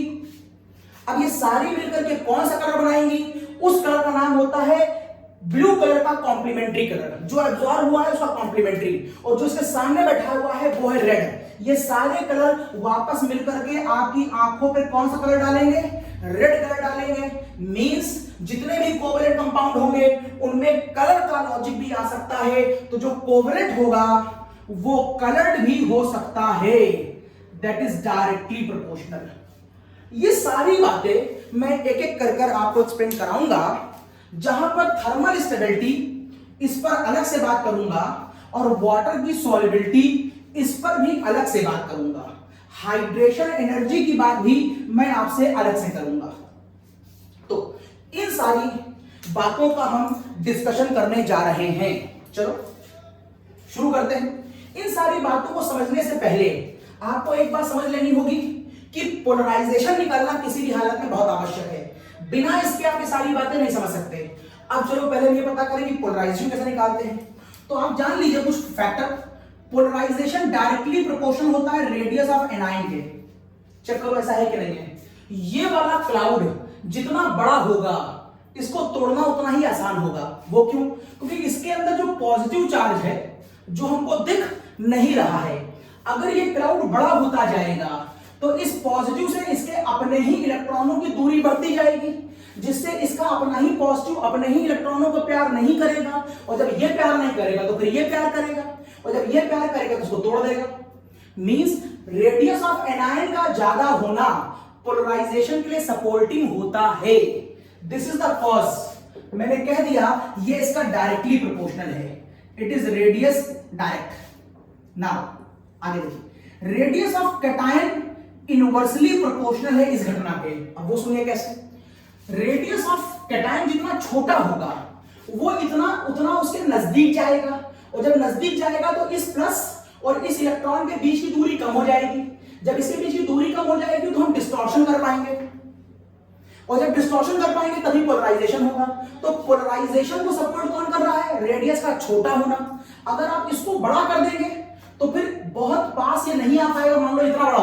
अब ये सारी मिलकर के कौन सा कलर बनाएंगी, उस कलर का नाम होता है ब्लू कलर का कॉम्प्लीमेंट्री कलर, जो एब्सॉर्ब हुआ है उसका कॉम्प्लीमेंट्री, और जो इसके सामने बैठा हुआ है वो है रेड। ये सारे कलर वापस मिलकर के आपकी आंखों पे कौन सा कलर डालेंगे, रेड कलर डालेंगे। मींस जितने भी कोवेलेंट कंपाउंड होंगे उनमें कलर का लॉजिक भी आ सकता है, तो जो कोवेलेंट होगा वो कलर्ड भी हो सकता है, दैट इज डायरेक्टली प्रोपोर्शनल। ये सारी बातें मैं एक एक कर आपको एक्सप्लेन कराऊंगा, जहां पर थर्मल स्टेबिलिटी इस पर अलग से बात करूंगा, और वाटर की सॉल्युबिलिटी इस पर भी अलग से बात करूंगा, हाइड्रेशन एनर्जी की बात भी मैं आपसे अलग से करूंगा। तो इन सारी बातों का हम डिस्कशन करने जा रहे हैं। चलो शुरू करते हैं। इन सारी बातों को समझने से पहले आपको एक बात समझ लेनी होगी कि पोलराइजेशन निकालना किसी भी हालत में बहुत आवश्यक है, बिना इसके आप ये सारी बातें नहीं समझ सकते। अब चलो पहले ये पता करें कि पोलराइजेशन कैसे निकालते हैं। तो आप जान लीजिए कुछ फैक्टर। पोलराइजेशन डायरेक्टली प्रोपोर्शनल होता है रेडियस ऑफ एनायन के। चेक करो ऐसा है कि नहीं है। ये वाला क्लाउड जितना बड़ा होगा इसको तोड़ना उतना ही आसान होगा। वो क्यों? क्योंकि इसके अंदर जो पॉजिटिव चार्ज है जो हमको दिख नहीं रहा है, अगर ये क्लाउड बड़ा होता जाएगा तो इस पॉजिटिव से इसके अपने ही इलेक्ट्रॉनों की दूरी बढ़ती जाएगी, जिससे इसका अपना ही पॉजिटिव अपने ही इलेक्ट्रॉनों को प्यार नहीं करेगा, और जब ये प्यार नहीं करेगा तो फिर ये प्यार करेगा, और जब ये प्यार करेगा तो उसको तोड़ देगा। मींस रेडियस ऑफ एनायन का ज्यादा होना पोलराइजेशन के लिए सपोर्टिंग होता है। This is the cause. मैंने कह दिया ये इसका डायरेक्टली प्रोपोर्शनल है, it is radius direct. Now आगे देखिए, radius of cation inversely proportional है इस घटना के। अब वो सुनिए कैसे। रेडियस ऑफ कैटायन जितना छोटा होगा वो इतना उतना उसके नजदीक जाएगा, और जब नजदीक जाएगा तो इस प्लस और इस इलेक्ट्रॉन के बीच की दूरी कम हो जाएगी। जब इसके बीच की दूरी कम हो जाएगी तो हम डिस्टॉर्शन कर पाएंगे, और जब डिस्टॉर्शन कर पाएंगे तभी पोलराइजेशन होगा। तो पोलराइजेशन को सपोर्ट कौन कर रहा है? रेडियस का छोटा होना। अगर आप इसको बड़ा कर देंगे तो फिर बहुत पास ये नहीं आ पाएगा। मान लो इतना बड़ा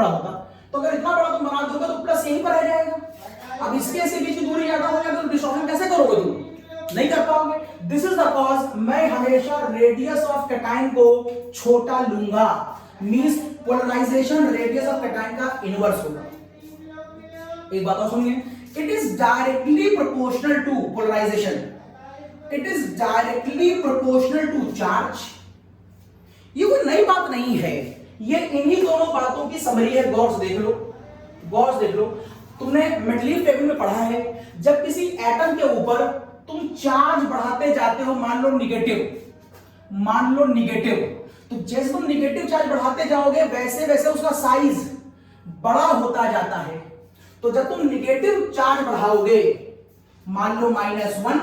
होता, तो अगर इतना बड़ा तुम बना दोगे तो प्लस यहीं पर रह जाएगा। अब इसके से बीच की दूरी ज्यादा हो जाएगी तो डिस्टॉर्शन कैसे करोगे? तुम नहीं कर पाओगे। दिस इज द कॉज मैं हमेशा रेडियस ऑफ कैटायन को छोटा लूंगा, means polarisation radius of cation का इनवर्स होगा। एक बात और सुनिए, it is directly proportional to polarisation, it is directly proportional to charge. ये कोई नई बात नहीं है, ये इन्हीं दोनों बातों की समरी है। गौर से देख लो, तुमने मेटलिफ टेबल में पढ़ा है, जब किसी एटम के ऊपर तुम चार्ज बढ़ाते जाते हो, मान लो निगेटिव, तो जैसे तुम निगेटिव चार्ज बढ़ाते जाओगे वैसे वैसे उसका साइज बड़ा होता जाता है। तो जब तुम निगेटिव चार्ज बढ़ाओगे, मान लो -1,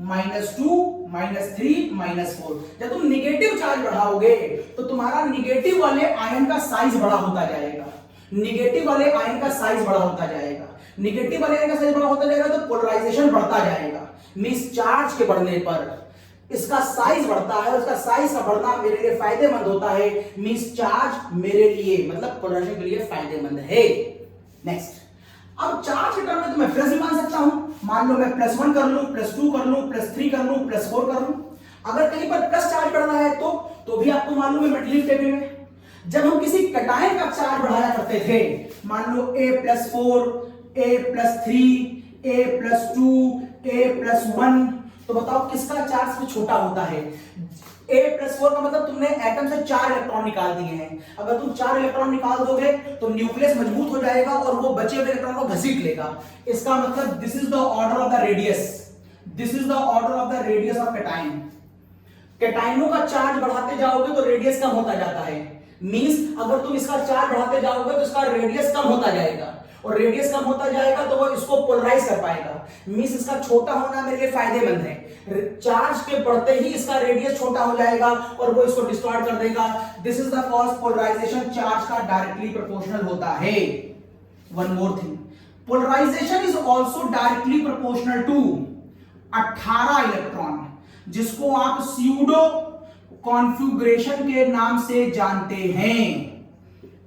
-2, -3, -4, जब तुम निगेटिव चार्ज बढ़ाओगे तो तुम्हारा निगेटिव वाले आयन का साइज बड़ा होता जाएगा, निगेटिव वाले आयन का साइज बड़ा होता जाएगा, निगेटिव वाले आयन का साइज बड़ा होता जाएगा तो पोलराइजेशन बढ़ता जाएगा। मींस चार्ज के बढ़ने पर इसका साइज बढ़ता है, उसका साइज का बढ़ना मेरे लिए फायदेमंद होता है, मींस चार्ज मेरे लिए मतलब पोलराइजेशन के लिए फायदेमंद है। नेक्स्ट, अब चार्ज के टर्म में तो मैं प्लस भी मान सकता हूं। मान लो मैं +1 कर लूं, +2 कर लूं, +3 कर लूं, +4 कर लूं। अगर कहीं पर प्लस चार्ज बढ़ रहा है तो भी आपको मालूम है मेटलिफ टेबल में जब हम किसी कैटायन का चार्ज बढ़ाया करते थे, मान लो A+4, A+3, A+2, A+1, तो बताओ किसका चार्ज से छोटा होता है? A+4 का मतलब तुमने एटम से 4 इलेक्ट्रॉन निकाल दिए हैं। अगर तुम 4 इलेक्ट्रॉन निकाल दोगे तो न्यूक्लियस मजबूत हो जाएगा और वो बचे हुए इलेक्ट्रॉन को घसीट लेगा। इसका मतलब this is the order of the radius, this is the order of the radius of cation. कैटायनों का चार्ज बढ़ाते जाओगे तो रेडियस कम होता जाता है, मींस अगर तुम इसका चार्ज बढ़ाते जाओगे तो इसका रेडियस कम होता जाएगा, और रेडियस कम होता जाएगा तो वो इसको पोलराइज कर पाएगा, मींस इसका छोटा होना मेरे लिए फायदेमंद है। चार्ज के बढ़ते ही इसका रेडियस छोटा हो जाएगा और वो इसको डिस्टॉर्ट कर देगा। This is the cause polarisation charge का डायरेक्टली प्रोपोर्शनल होता है। One more thing, polarisation is also directly proportional to 18 electron, जिसको आप स्यूडो कॉन्फ़िगरेशन के नाम से जानते हैं।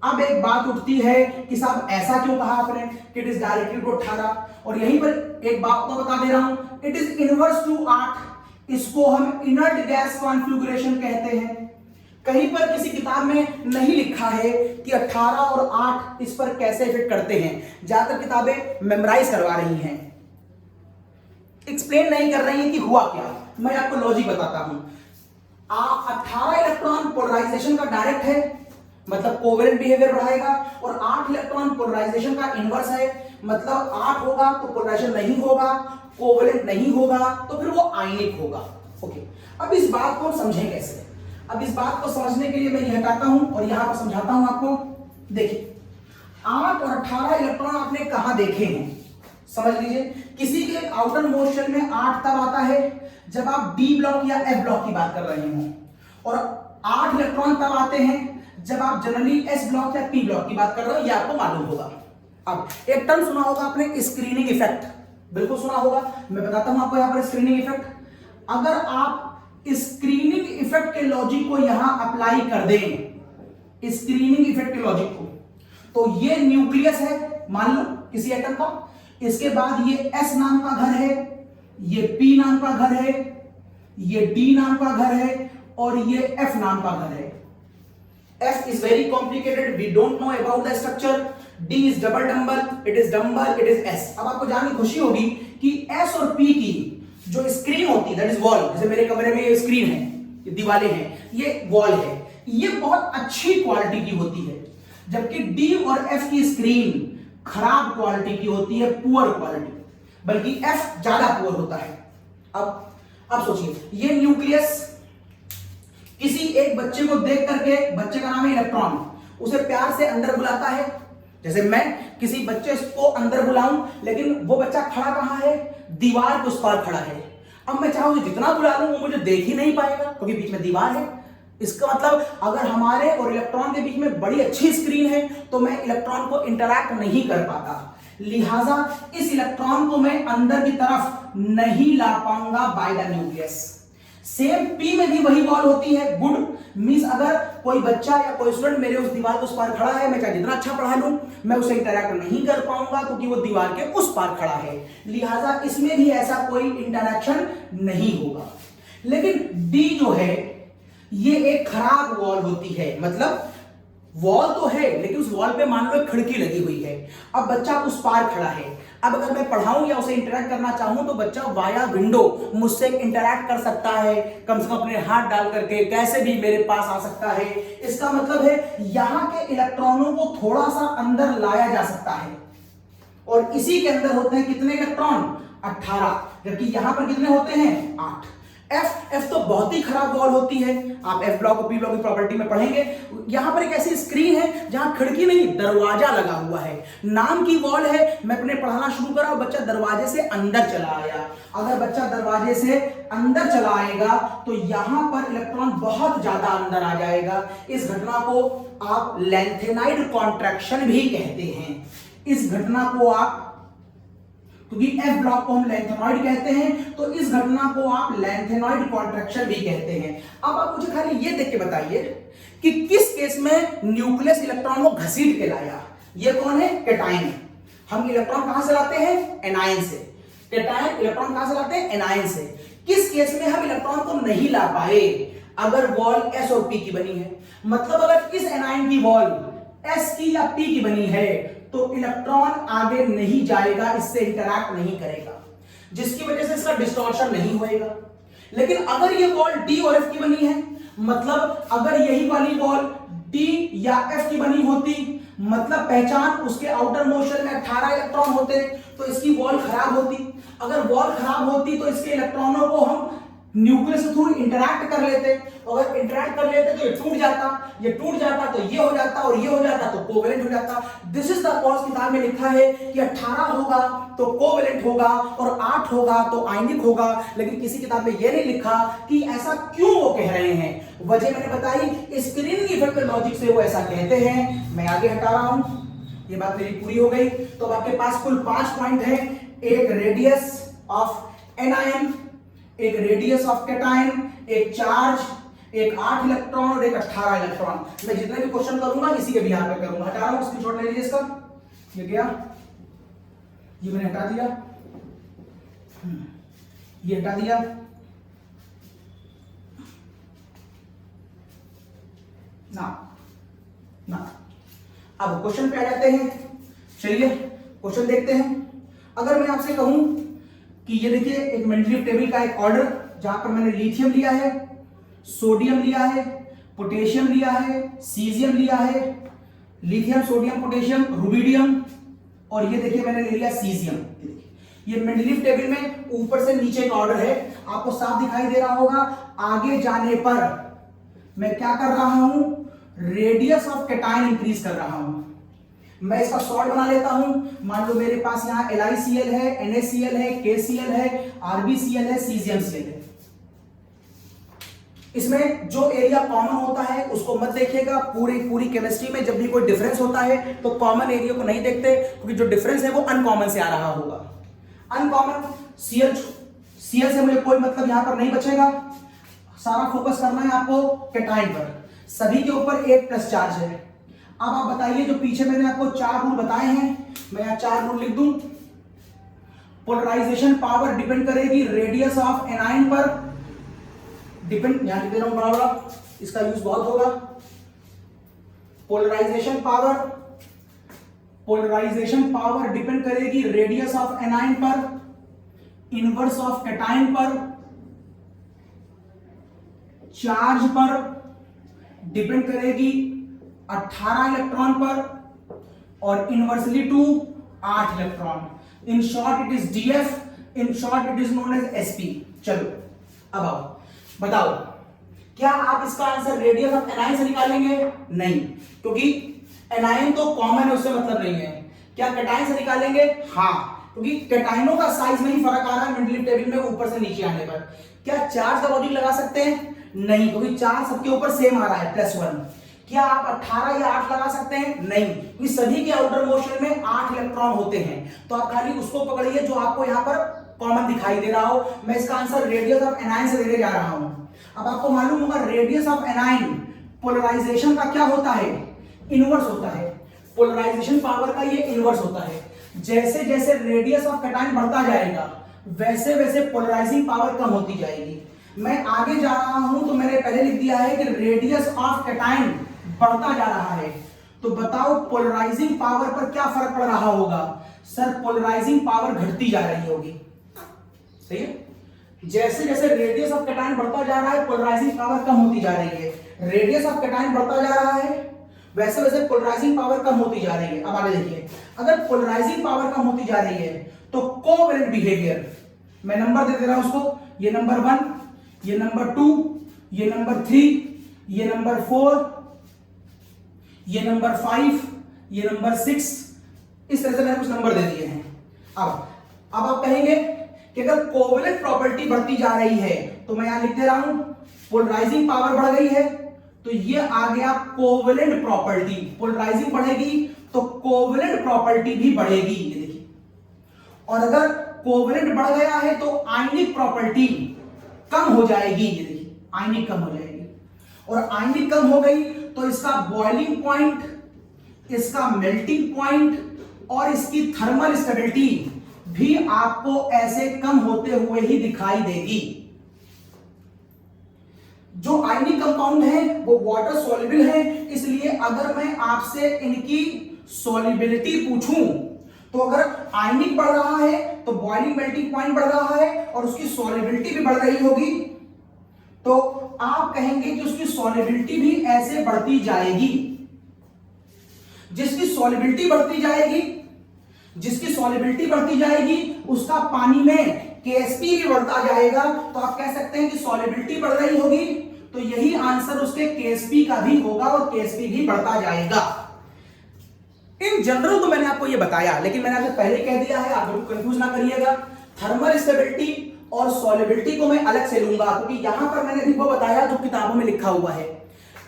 अब एक बात उठती है कि साहब ऐसा क्यों कहा आपने कि इट इज डायरेक्टली टू 18, और यहीं पर एक बात तो बता दे रहा हूं, इट इज इनवर्स टू 8। इसको हम इनर्ट गैस कॉन्फ़िगरेशन कहते हैं। कहीं पर किसी किताब में नहीं लिखा है कि 18 और 8 इस पर कैसे इफेक्ट करते हैं। ज्यादातर किताबें मेमोराइज करवा रही हैं, एक्सप्लेन नहीं कर रही हैं कि हुआ क्या। मैं आपको लॉजिक बताता हूं। 18 इलेक्ट्रॉन पोलराइजेशन का डायरेक्ट है, मतलब कोवेलेंट बिहेवियर बढ़ाएगा, और 8 इलेक्ट्रॉन पोलराइजेशन का इनवर्स है, मतलब 8 होगा तो पोलराइजेशन नहीं होगा, कोवेलेंट नहीं होगा तो फिर वो आयनिक होगा। ओके, अब इस बात को समझें कैसे। अब इस बात को समझने के लिए मैं ये हटाता हूं और यहां पर समझाता हूं आपको। देखिए 8 और 18 इलेक्ट्रॉन आपने कहां देखे हैं, समझ लीजिए। किसी के आउटर मोस्ट शेल में 8 तब आता है जब आप डी ब्लॉक या एफ ब्लॉक की बात कर रहे हो, और 8 इलेक्ट्रॉन तब आते हैं जब आप जनरली एस ब्लॉक या पी ब्लॉक की बात कर रहे हो, ये आपको मालूम होगा। अब एक टर्म सुना होगा आपने, स्क्रीनिंग इफेक्ट, बिल्कुल सुना होगा। मैं बताता हूं आपको यहां पर स्क्रीनिंग इफेक्ट। अगर आप स्क्रीनिंग इफेक्ट के लॉजिक को यहां अप्लाई कर दें, स्क्रीनिंग इफेक्ट के लॉजिक को, तो ये न्यूक्लियस है मान लो किसी एटम का, इसके बाद ये एस नाम का घर है, ये पी नाम का घर है, ये डी नाम का घर है, और ये एफ नाम का घर है। F is very complicated. We don't know about the structure. D is double dumbbell. It is dumbbell. It is S. अब आपको जानने की खुशी होगी कि S और P की जो स्क्रीन होती है, that is wall, जैसे मेरे कमरे में ये स्क्रीन है, ये दीवारें हैं, ये वॉल है, ये बहुत अच्छी क्वालिटी की होती है, जबकि D और F की स्क्रीन खराब क्वालिटी की होती है, पुअर क्वालिटी, बल्कि F ज्यादा पुअर होता है। अब सोचिए, ये न्यूक्लियस किसी एक बच्चे को देख करके, बच्चे का नाम है इलेक्ट्रॉन, उसे प्यार से अंदर बुलाता है। जैसे मैं किसी बच्चे को अंदर बुलाऊं, लेकिन वो बच्चा खड़ा कहां है? दीवार के उस पार खड़ा है। अब मैं चाहूं तो जितना बुला लूं वो मुझे देख ही नहीं पाएगा क्योंकि बीच में दीवार है। इसका मतलब अगर हमारे और इलेक्ट्रॉन के बीच में बड़ी अच्छी स्क्रीन है तो मैं इलेक्ट्रॉन को इंटरैक्ट नहीं कर पाता, लिहाजा इस इलेक्ट्रॉन को मैं अंदर की तरफ नहीं ला पाऊंगा by the nucleus. Same P में भी वही वॉल होती है, गुड मींस अगर कोई बच्चा या कोई स्टूडेंट मेरे उस दीवार के उस पार खड़ा है, मैं चाहे जितना अच्छा पढ़ा लूं मैं उसे इंटरैक्ट नहीं कर पाऊंगा क्योंकि वो दीवार के उस पार खड़ा है, लिहाजा इसमें भी ऐसा कोई इंटरैक्शन नहीं होगा। लेकिन डी जो है ये एक खराब वॉल होती है, मतलब वॉल तो है लेकिन उस वॉल पे मान लो एक खिड़की लगी हुई है। अब बच्चा उस पार खड़ा है, अब अगर मैं पढ़ाऊं या उसे इंटरैक्ट करना चाहूं तो बच्चा वाया विंडो मुझसे इंटरैक्ट कर सकता है, कम से कम अपने हाथ डाल करके कैसे भी मेरे पास आ सकता है। इसका मतलब है यहां के इलेक्ट्रॉनों को थोड़ा सा अंदर लाया जा सकता है और इसी के अंदर होते हैं कितने इलेक्ट्रॉन, 18, जबकि यहां पर कितने होते हैं, 8। एफ तो बहुत ही खराब वॉल होती है, आप एफ ब्लॉक और पी ब्लॉक की प्रॉपर्टी में पढ़ेंगे। यहां पर एक ऐसी स्क्रीन है जहां खिड़की नहीं दरवाजा लगा हुआ है, नाम की वॉल है। मैं अपने पढ़ाना शुरू करा और बच्चा दरवाजे से अंदर चला आया, अगर बच्चा दरवाजे से अंदर चला आएगा तो यहां पर इलेक्ट्रॉन बहुत ज्यादा अंदर आ जाएगा। इस घटना को आप लैंथेनाइड कॉन्ट्रैक्शन भी कहते हैं। इस घटना को आप, क्योंकि एफ ब्लॉक को हम लैंथेनॉइड कहते हैं तो इस घटना को आप लैंथेनॉइड कॉन्ट्रैक्शन भी कहते हैं। अब आप मुझे खाली ये देख के बताइए कि किस केस में न्यूक्लियस इलेक्ट्रॉन को घसीट के लाया। ये कौन है, कैटायन। हम इलेक्ट्रॉन कहां से लाते हैं, एनायन से। कैटायन इलेक्ट्रॉन कहां से लाते हैं, एनायन से। किस केस में हम इलेक्ट्रॉन को नहीं ला पाए, अगर वॉल एस और पी की बनी है, मतलब अगर इस एनायन की वॉल एस की या पी की बनी है तो इलेक्ट्रॉन आगे नहीं जाएगा, इससे इंटरैक्ट नहीं करेगा, जिसकी वजह से इसका डिस्टॉर्शन नहीं होएगा। लेकिन अगर ये वॉल डी और एफ की बनी है, मतलब अगर यही वाली वॉल डी या एफ की बनी होती, मतलब पहचान उसके आउटर मोशन में 18 इलेक्ट्रॉन होते तो इसकी वॉल खराब होती। अगर वॉल खराब होती तो इसके इलेक्ट्रॉनों को हम न्यूक्लियस से थोड़ी इंटरैक्ट कर लेते, अगर इंटरैक्ट कर लेते तो ये टूट जाता, ये टूट जाता तो ये हो जाता और ये हो जाता तो कोवेलेंट हो जाता। दिस इज द कॉज किताब में लिखा है कि 18 होगा तो कोवेलेंट होगा और 8 होगा तो आयनिक होगा, लेकिन किसी किताब में ये नहीं लिखा कि ऐसा क्यों वो कह रहे हैं। वजह मैंने बताई, स्क्रीनिंग इफेक्ट लॉजिक से वो ऐसा कहते हैं। मैं आगे हटा रहा हूं, ये बात मेरी पूरी हो गई। तो आपके पास कुल 5 पॉइंट है, एक रेडियस ऑफ एनायन, एक रेडियस ऑफ कैटायन, एक चार्ज, एक 8 इलेक्ट्रॉन और एक 18 इलेक्ट्रॉन। मैं जितने भी क्वेश्चन करूंगा इसी के बिहार पे करूंगा। हटा रहा हूं, स्क्रीनशॉट ले लीजिए इसका। ये गया, ये मैंने हटा दिया, ये हटा दिया, ना। अब क्वेश्चन पे आ जाते हैं। चलिए क्वेश्चन देखते हैं। अगर मैं आपसे कहूं कि ये देखिए एक मेंडलीव टेबल का एक ऑर्डर, जहां पर मैंने लिथियम लिया है, सोडियम लिया है, पोटेशियम लिया है, सीजियम लिया है, लिथियम, सोडियम, पोटेशियम, रुबिडियम, और ये देखिए मैंने ले लिया सीजियम। ये मेंडलीव टेबल में ऊपर से नीचे का ऑर्डर है, आपको साफ दिखाई दे रहा होगा। आगे जाने पर मैं क्या कर रहा हूं, रेडियस ऑफ कैटायन इंक्रीज कर रहा हूं। मैं इसका सॉल्ट बना लेता हूं। मान लो मेरे पास यहां LiCl है, NaCl है, KCl है, RbCl है, CgMCl है। इसमें जो एरिया कॉमन होता है उसको मत देखिएगा। पूरी केमिस्ट्री में जब भी कोई डिफरेंस होता है तो कॉमन एरिया को नहीं देखते, क्योंकि जो डिफरेंस है वो अनकॉमन से आ रहा होगा। अनकॉमन Cl से मुझे कोई मतलब यहां पर नहीं बचेगा। सारा फोकस करना है आपको कैटायन पर। सभी के ऊपर 1+ चार्ज है। अब आप बताइए, जो पीछे मैंने आपको 4 रूल बताए हैं, मैं यहां 4 रूल लिख दूं। पोलराइजेशन पावर डिपेंड करेगी रेडियस ऑफ एनायन पर, डिपेंड, यहां लिख दे रहा हूं बड़ा, इसका यूज बहुत होगा। पोलराइजेशन पावर डिपेंड करेगी रेडियस ऑफ एनायन पर, इनवर्स ऑफ कैटायन पर, चार्ज पर डिपेंड करेगी 18 इलेक्ट्रॉन पर, और inversely to 8 electron. In short it is DF, in short it is known as SP। चलो अब आओ, बताओ क्या आप इसका आंसर रेडियस ऑफ एनायन से निकालेंगे? नहीं, क्योंकि एनायन तो कॉमन है, उससे मतलब नहीं है। क्या कैटायन से निकालेंगे? हाँ, क्योंकि कैटाइनों का साइज में ही फर्क आ रहा है मेंडलीव टेबल में ऊपर से नीचे आने पर। क्या चार्ज का लॉजिक लगा सकते हैं? नहीं, क्योंकि चार्ज सबके ऊपर सेम आ रहा है +1। क्या आप 18 या 8 लगा सकते हैं? नहीं, क्योंकि सभी के आउटर मोशन में 8 इलेक्ट्रॉन होते हैं। तो आप खाली उसको पकड़िए जो आपको यहाँ पर कॉमन दिखाई दे रहा हो। मैं इसका आंसर रेडियस ऑफ एनायन से देने जा रहा हूं। अब आपको मालूम होगा रेडियस ऑफ एनायन पोलराइजेशन का क्या होता है? इनवर्स होता है। पोलराइजेशन पावर का ये इनवर्स होता है। जैसे जैसे रेडियस ऑफ कैटायन बढ़ता जाएगा वैसे वैसे पोलराइजिंग पावर कम होती जाएगी। मैं आगे जा रहा हूं तो मैंने पहले लिख दिया है कि रेडियस ऑफ कैटायन बढ़ता जा रहा है। तो बताओ पोलराइजिंग पावर पर क्या फर्क पड़ रहा होगा? सर पोलराइजिंग पावर घटती जा रही होगी। सही है? जैसे जैसे रेडियस ऑफ कैटायन बढ़ता जा रहा है पोलराइजिंग पावर कम होती जा रही है। रेडियस ऑफ कैटायन बढ़ता जा रहा है वैसे वैसे पोलराइजिंग पावर कम होती जा रही है। अब आगे देखिए, अगर पोलराइजिंग पावर कम होती जा रही है तो कोवैलेंट बिहेवियर, मैं नंबर दे रहा हूं उसको, ये नंबर 1, ये नंबर 2, ये नंबर 3, ये नंबर 4, ये नंबर 5, ये नंबर 6, इस तरह से मैंने कुछ नंबर दे दिए हैं। अब आप कहेंगे कि अगर कोवैलेंट प्रॉपर्टी बढ़ती जा रही है तो मैं यहां लिख दे रहा हूं पोलराइजिंग पावर बढ़ गई है तो ये आ गया कोवैलेंट प्रॉपर्टी। पोलराइजिंग बढ़ेगी तो कोवैलेंट प्रॉपर्टी भी बढ़ेगी, ये देखिए। और अगर कोवैलेंट बढ़ गया है तो आयनिक प्रॉपर्टी कम हो जाएगी, ये देखिए आयनिक कम हो जाएगी। और आयनिक कम हो गई तो इसका बॉइलिंग पॉइंट, इसका मेल्टिंग पॉइंट और इसकी थर्मल स्टेबिलिटी भी आपको ऐसे कम होते हुए ही दिखाई देगी। जो आयनिक कंपाउंड है वो वाटर सॉल्युबल है, इसलिए अगर मैं आपसे इनकी सॉल्युबिलिटी पूछूं तो अगर आयनिक बढ़ रहा है तो बॉइलिंग मेल्टिंग पॉइंट बढ़ रहा है और उसकी सॉल्युबिलिटी भी बढ़ रही होगी, तो आप कहेंगे कि उसकी सॉल्युबिलिटी भी ऐसे बढ़ती जाएगी। जिसकी सॉल्युबिलिटी बढ़ती जाएगी, जिसकी सॉल्युबिलिटी बढ़ती जाएगी उसका पानी में केएसपी भी बढ़ता जाएगा। तो आप कह सकते हैं कि सॉल्युबिलिटी बढ़ रही होगी तो यही आंसर उसके केएसपी का भी होगा और केएसपी भी बढ़ता जाएगा। इन जनरल तो मैंने आपको ये बताया, लेकिन मैंने आपसे पहले कह दिया है, आप बिल्कुल कंफ्यूज ना करिएगा। थर्मल स्टेबिलिटी और सॉल्युबिलिटी को मैं अलग से लूंगा क्योंकि यहां पर मैंने भी वो बताया जो किताबों में लिखा हुआ है,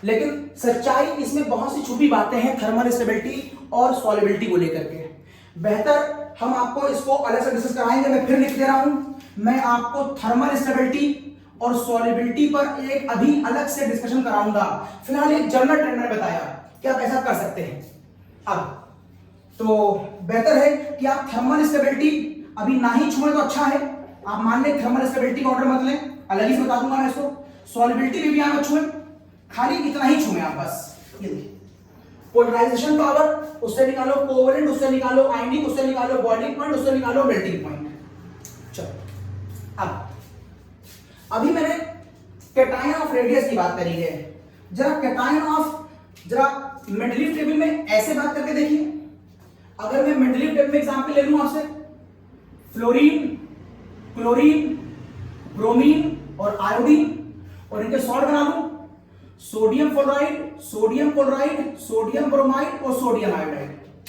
लेकिन सच्चाई इसमें बहुत सी छुपी बातें हैं थर्मल स्टेबिलिटी और सॉल्युबिलिटी को लेकर के। बेहतर हम आपको इसको अलग से डिस्कस कराएंगे। मैं फिर लिख दे रहा हूं, मैं आपको थर्मल स्टेबिलिटी और सॉल्युबिलिटी पर एक अभी अलग से डिस्कशन कराऊंगा। फिलहाल एक जनरल ट्रेंड मैंने बताया कि आप ऐसा कर सकते हैं। अब तो बेहतर है कि आप थर्मल स्टेबिलिटी अभी ना ही छुए तो अच्छा है। आप मान लें थर्मल स्टेबिलिटी का ऑर्डर मत लें, अलग ही बता दूंगा मैं इसको। सॉल्युबिलिटी भी आप छुए, खाली इतना ही छुए आप बस। ये देखिए पोलराइजेशन पावर उससे निकालो, कोवैलेंट उससे निकालो, आयनिक उससे निकालो, बॉइलिंग पॉइंट उससे निकालो, मेल्टिंग पॉइंट। चलो अब अभी मैंने कैटायन ऑफ रेडियस की बात करी है। जरा कैटायन ऑफ, जरा मेंडलीव टेबल में ऐसे बात करके देखिए। अगर मैं मेंडलीव टेबल में एग्जांपल ले लूं आपसे, फ्लोरीन, क्लोरीन, ब्रोमीन और आयोडीन, और इनके सॉल्ट बना लूं sodium fluoride, sodium chloride, sodium bromide और सोडियम आयोडाइड।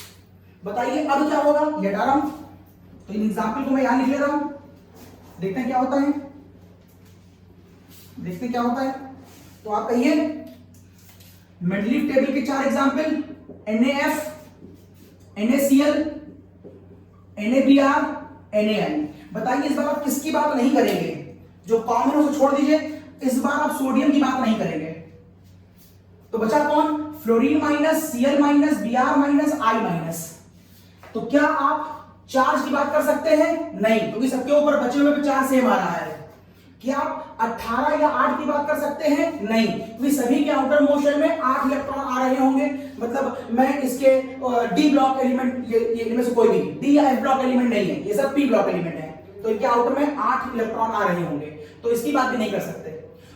बताइए अब क्या होगा? ये हटा रहा हूं तो इन एग्जांपल को मैं यहां लिख ले रहा हूं, देखते हैं क्या होता है, देखते हैं क्या होता है। तो आप कहिए मेंडलीव टेबल के 4 example, NaF, NaCl, NaBr, NaN। बताइए इस बार आप किसकी बात नहीं करेंगे? जो कॉमन है उसे छोड़ दीजिए, इस बार आप सोडियम की बात नहीं करेंगे। तो बचा कौन? Fluorine minus, Cl minus, Br minus, I minus. तो क्या आप चार्ज की बात कर सकते हैं? नहीं, क्योंकि सबके ऊपर बचे हुए पे चार्ज सेम आ रहा है। क्या आप 18 या 8 की बात कर सकते हैं? नहीं, क्योंकि सभी के आउटर मोशन में 8 इलेक्ट्रॉन आ रहे होंगे। मतलब मैं इसके डी ब्लॉक एलिमेंट, ये इनमें से कोई भी डी या एफ ब्लॉक एलिमेंट नहीं है, ये सब पी ब्लॉक एलिमेंट है, तो इनके आउटर में 8 इलेक्ट्रॉन आ रहे होंगे, तो इसकी बात भी नहीं कर सकते।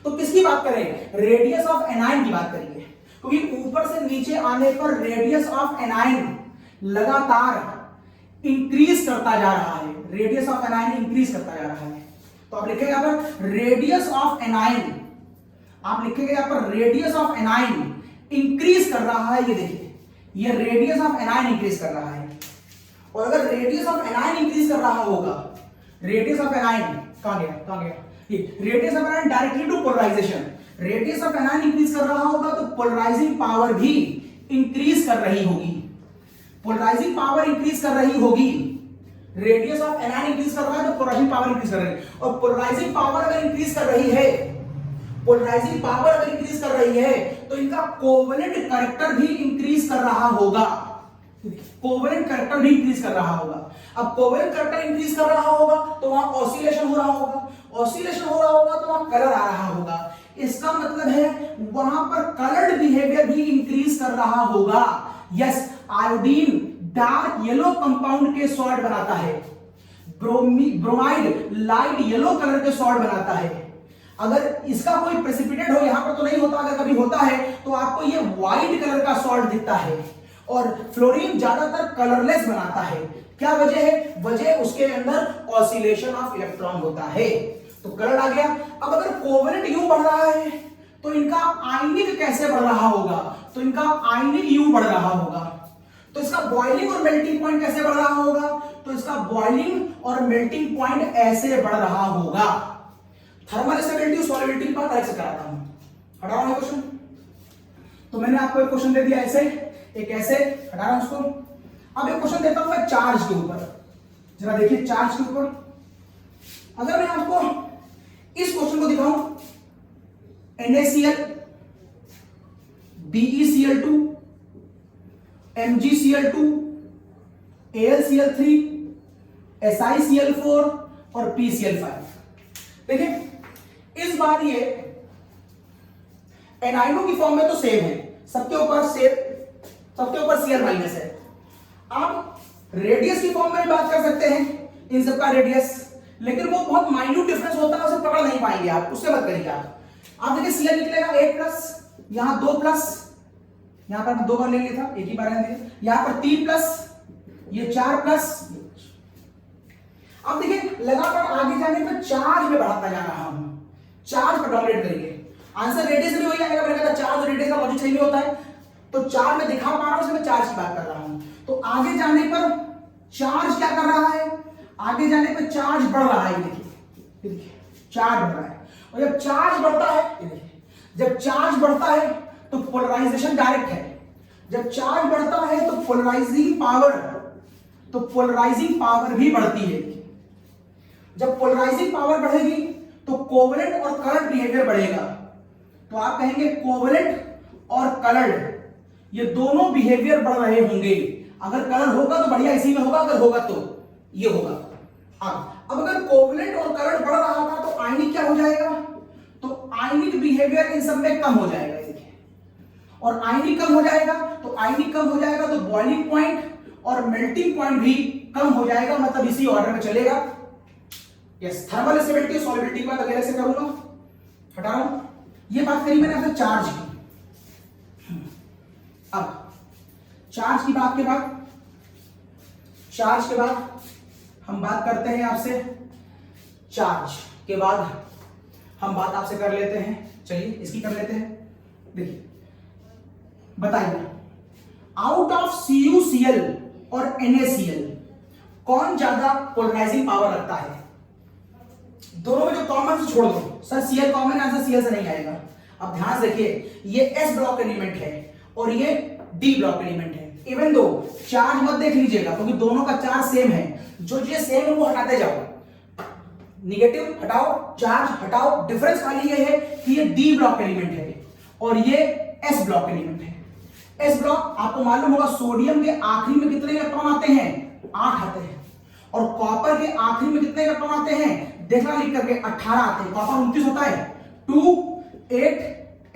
तो किसकी बात करें? रेडियस ऑफ एनायन की बात करेंगे, क्योंकि ऊपर से नीचे आने पर रेडियस ऑफ एनायन लगातार इंक्रीज करता जा रहा है। रेडियस ऑफ एनायन इंक्रीज करता जा रहा है। तो आप लिखेंगे यहां पर रेडियस ऑफ एनायन, आप लिखेंगे यहां पर रेडियस ऑफ एनायन इंक्रीज कर रहा है। ये देखिए, ये रेडियस ऑफ एनायन इंक्रीज कर रहा है। और अगर रेडियस ऑफ एनायन इंक्रीज कर रहा होगा, रेडियस ऑफ एनायन कहां गया, ये radius of anion directly to polarisation, radius of anion increase कर रहा होगा तो पोलराइजिंग पावर भी इंक्रीज कर रही होगी, पोलराइजिंग पावर इंक्रीज कर रही होगी, रेडियस ऑफ एनायन इंक्रीज कर रहा है तो पोलराइजिंग पावर इंक्रीज कर रही है, और पोलराइजिंग पावर अगर इंक्रीज कर रही है, पोलराइजिंग पावर अगर इंक्रीज कर रही है तो इनका कोवेलेंट कैरेक्टर भी इंक्रीज कर रहा होगा, कोवेलेंट कैरेक्टर भी इंक्रीज कर रहा होगा। अब कोवेलेंट कैरेक्टर इंक्रीज कर रहा होगा तो वहां ऑसिलेशन हो रहा होगा, ऑसिलेशन हो रहा होगा तो वहां कलर आ रहा होगा, इसका मतलब है वहां पर कलर्ड बिहेवियर भी इंक्रीज कर रहा होगा। Yes, iodine dark yellow compound के सॉल्ट बनाता है, ब्रोमाइड लाइट येलो कलर के सॉल्ट बनाता है। अगर इसका कोई प्रेसिपिटेट हो, यहां पर तो नहीं होता, अगर कभी होता है तो आपको ये व्हाइट कलर का सॉल्ट दिखता है, और फ्लोरीन ज्यादातर कलरलेस बनाता है। क्या वजह है? वजह उसके अंदर ऑसिलेशन ऑफ इलेक्ट्रॉन होता है, तो कलर आ गया। अब अगर कोवेलेंट यू बढ़ रहा है तो इनका आयनिक कैसे बढ़ रहा होगा? तो इनका आयनिक यू बढ़ रहा होगा, तो इसका बॉइलिंग और मेल्टिंग पॉइंट कैसे बढ़ रहा होगा? तो इसका बॉइलिंग और मेल्टिंग पॉइंट ऐसे बढ़ रहा होगा। थर्मल स्टेबिलिटी सॉल्युबिलिटी पर अलग से कराता हूं, हटा रहा हूं क्वेश्चन। तो मैंने आपको एक क्वेश्चन दे दिया ऐसे, एक ऐसे, हटा रहा हूं उसको। अब एक क्वेश्चन देता हूं मैं चार्ज के ऊपर, जरा देखिए चार्ज के ऊपर। अगर मैं आपको इस क्वेश्चन को दिखाऊं, NaCl, BeCl2, MgCl2, AlCl3, SiCl4 और PCl5, देखिए इस बार ये एनाइनो की फॉर्म में तो सेम है, सबके ऊपर Cl माइनस है। आप रेडियस की फॉर्म में भी बात कर सकते हैं इन सबका रेडियस, लेकिन वो बहुत माइन्यूट डिफरेंस होता है, उसे पकड़ नहीं पाएंगे आप, उससे मत करिए आप देखिए Cl निकलेगा 8 प्लस, यहां 2 प्लस, यहां पर 2 बार ले लिया था, एक ही बार है, यहां पर 3 प्लस, ये 4 प्लस। अब देखिए लगातार आगे जाने पर चार्ज में बढ़ाता जा रहा हूं, चार्ज पर डोमिनेट करेंगे, आंसर रेडियस भी वही आएगा। मैंने कहा चार्ज और रेडियस का लॉजिक सही होता है, तो चार्ज में दिखा पा रहा हूं, मैं चार्ज की बात कर रहा हूं। तो आगे जाने पर चार्ज क्या कर रहा है? आगे जाने पर चार्ज बढ़ रहा है, देखिए चार्ज बढ़ रहा है, और जब चार्ज बढ़ता है, देखिए जब चार्ज बढ़ता है तो पोलराइजेशन डायरेक्ट है, जब चार्ज बढ़ता है तो पोलराइजिंग पावर भी बढ़ती है। जब पोलराइजिंग पावर बढ़ेगी तो कोवेलेंट और कलर्ड बिहेवियर बढ़ेगा, तो आप कहेंगे कोवेलेंट और कलर्ड ये दोनों बिहेवियर बढ़ रहे होंगे। अगर कलर होगा तो बढ़िया इसी में होगा, अगर होगा तो ये होगा। अब अगर कोवेलेंट और कलर्ड बढ़ रहा था तो आयनिक क्या हो जाएगा? तो आयनिक बिहेवियर इन सब में कम हो जाएगा, देखिए, और आयनिक कम हो जाएगा तो बॉइलिंग पॉइंट और मेल्टिंग पॉइंट भी कम हो जाएगा, मतलब इसी ऑर्डर में चलेगा। यस, थर्मल स्टेबिलिटी सॉल्युबिलिटी पर वगैरह से करूंगा, हटा रहा हूं। ये बात करी मैंने आपसे चार्ज की। अब चार्ज के बाद हम बात करते हैं आपसे, चार्ज के बाद हम बात आपसे कर लेते हैं, चलिए इसकी कर लेते हैं। देखिए बताइए, आउट ऑफ CuCl और NaCl कौन ज्यादा पोलराइजिंग पावर रखता है? दोनों में जो कॉमन से छोड़ दो, सर Cl कॉमन है, आंसर Cl से नहीं आएगा। अब ध्यान से देखिए, ये S ब्लॉक एलिमेंट है और ये D ब्लॉक एलिमेंट है। इवन दो चार्ज मत देख लीजिएगा क्योंकि दोनों का चार्ज सेम है, जो चीजें सेम है वो हटाते जाओ, निगेटिव हटाओ, चार्ज हटाओ। डिफरेंस खाली ये है कि ये D ब्लॉक एलिमेंट है और ये S ब्लॉक एलिमेंट है। S ब्लॉक आपको मालूम होगा, सोडियम के आखिरी में कितने इलेक्ट्रॉन आते हैं? 8 आते हैं, और कॉपर के आखिरी में कितने इलेक्ट्रॉन आते हैं? देखना लिख करके 18 आते हैं। कॉपर 29 होता है, 2 8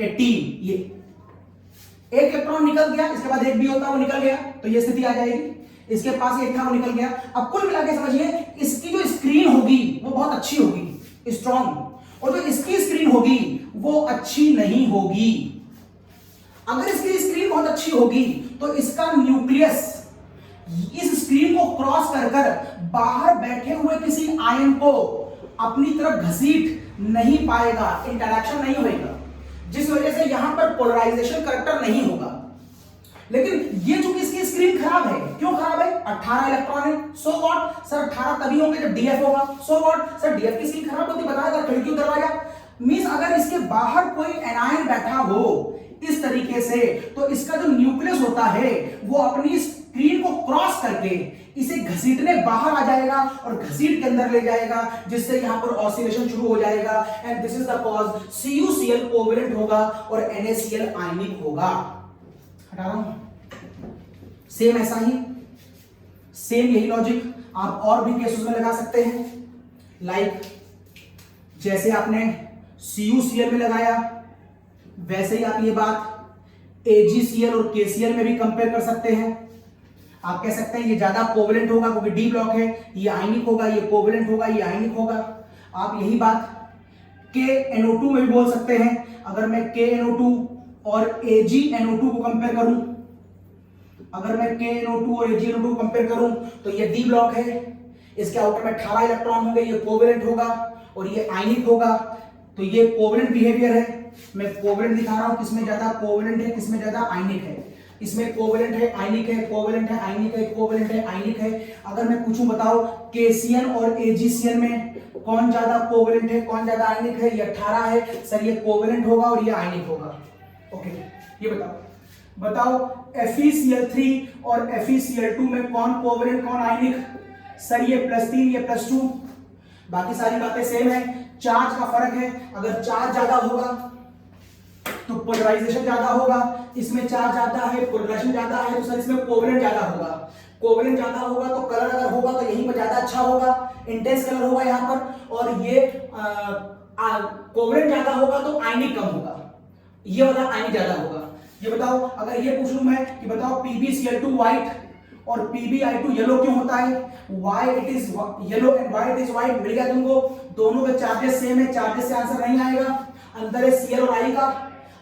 18, ये एक इलेक्ट्रॉन निकल गया, इसके बाद एक भी होता है वो निकल गया, तो ये स्थिति आ जाएगी। इसके पास एक था वो निकल गया। अब कुल मिला के समझिए, इसकी जो स्क्रीन होगी वो बहुत अच्छी होगी, स्ट्रॉन्ग, और जो इसकी स्क्रीन होगी वो अच्छी नहीं होगी। अगर इसकी स्क्रीन बहुत अच्छी होगी तो इसका न्यूक्लियस इस स्क्रीन को क्रॉस कर बाहर बैठे हुए किसी आयन को अपनी तरफ घसीट नहीं पाएगा, इंटरैक्शन नहीं होगा, जिस वजह से यहां पर पोलराइजेशन कैरेक्टर नहीं होगा। लेकिन ये चूंकि इसकी स्क्रीन खराब है, क्यों खराब है? 18 इलेक्ट्रॉन है, सो व्हाट सर 18 तभी होंगे जब डीएफ होगा, सो व्हाट सर डीएफ की स्क्रीन खराब होती बताएगा खिड़की दरवाजा। मींस अगर इसके बाहर कोई एनायन बैठा हो इस तरीके से तो इसका जो न्यूक्लियस होता है वो अपनी स्क्रीन को क्रॉस करके इसे घसीटने बाहर आ जाएगा और घसीट के अंदर ले जाएगा, जिससे यहां पर ऑसिलेशन शुरू हो जाएगा and this is the cause CuCl covalent होगा और NaCl आयनिक होगा। हटा रहा हूं, सेम ऐसा ही सेम यही लॉजिक आप और भी केसेस में लगा सकते हैं। लाइक जैसे आपने CuCl में लगाया वैसे ही आप ये बात AgCl और KCl में भी कंपेयर कर सकते हैं। आप कह सकते हैं ये ज्यादा कोवेलेंट होगा क्योंकि डी ब्लॉक है, ये आयनिक होगा, ये कोवेलेंट होगा, ये आयनिक होगा। आप यही बात KNO2 में भी बोल सकते हैं। अगर मैं KNO2 और AgNO2 को कंपेयर करूं, अगर मैं KNO2 और AgNO2 को कंपेयर करूं तो ये डी ब्लॉक है, इसके आउटर में 18 इलेक्ट्रॉन होंगे, ये कोवेलेंट होगा और ये आयनिक होगा, तो ये कोवेलेंट बिहेवियर है। मैं कोवेलेंट दिखा रहा हूं, किसमें ज्यादा कोवेलेंट है, किसमें ज्यादा आयनिक है। इसमें कोवेलेंट है, आयनिक है, कोवेलेंट है, आयनिक है, कोवेलेंट है, आयनिक है। अगर मैं पूछूं बताओ KCl और AgCl में कौन ज्यादा कोवेलेंट है, कौन ज्यादा आयनिक है? ये 18 है सर, ये कोवेलेंट होगा और ये आयनिक होगा। ओके, ये बताओ FeCl3 और FeCl2 में कौन कोवेलेंट कौन आयनिक? सर ये +3 ये +2। बाकी सारी बातें सेम है, चार्ज का फर्क है। अगर चार्ज ज्यादा होगा तो पोलराइजेशन ज्यादा होगा, इसमें चार्ज ज्यादा है, पोलराइजेशन ज्यादा है, तो सर इसमें कोवेलेंट ज्यादा होगा। कोवेलेंट ज्यादा होगा तो कलर अगर होगा तो यहीं पर ज्यादा अच्छा होगा, इंटेंस कलर होगा यहाँ पर, और ये कोवेलेंट ज्यादा होगा तो आयनिक कम होगा, ये वाला आयनिक ज्यादा होगा। ये बताओ, अगर ये पूछ लूं मैं कि बताओ PbCl2 व्हाइट और PbI2 येलो क्यों होता है? Why it is yellow and why it is white? मिल गया तुमको, दोनों के चार्जेस सेम है, चार्जेस से आंसर नहीं आएगा। अंदर है Cl और I का,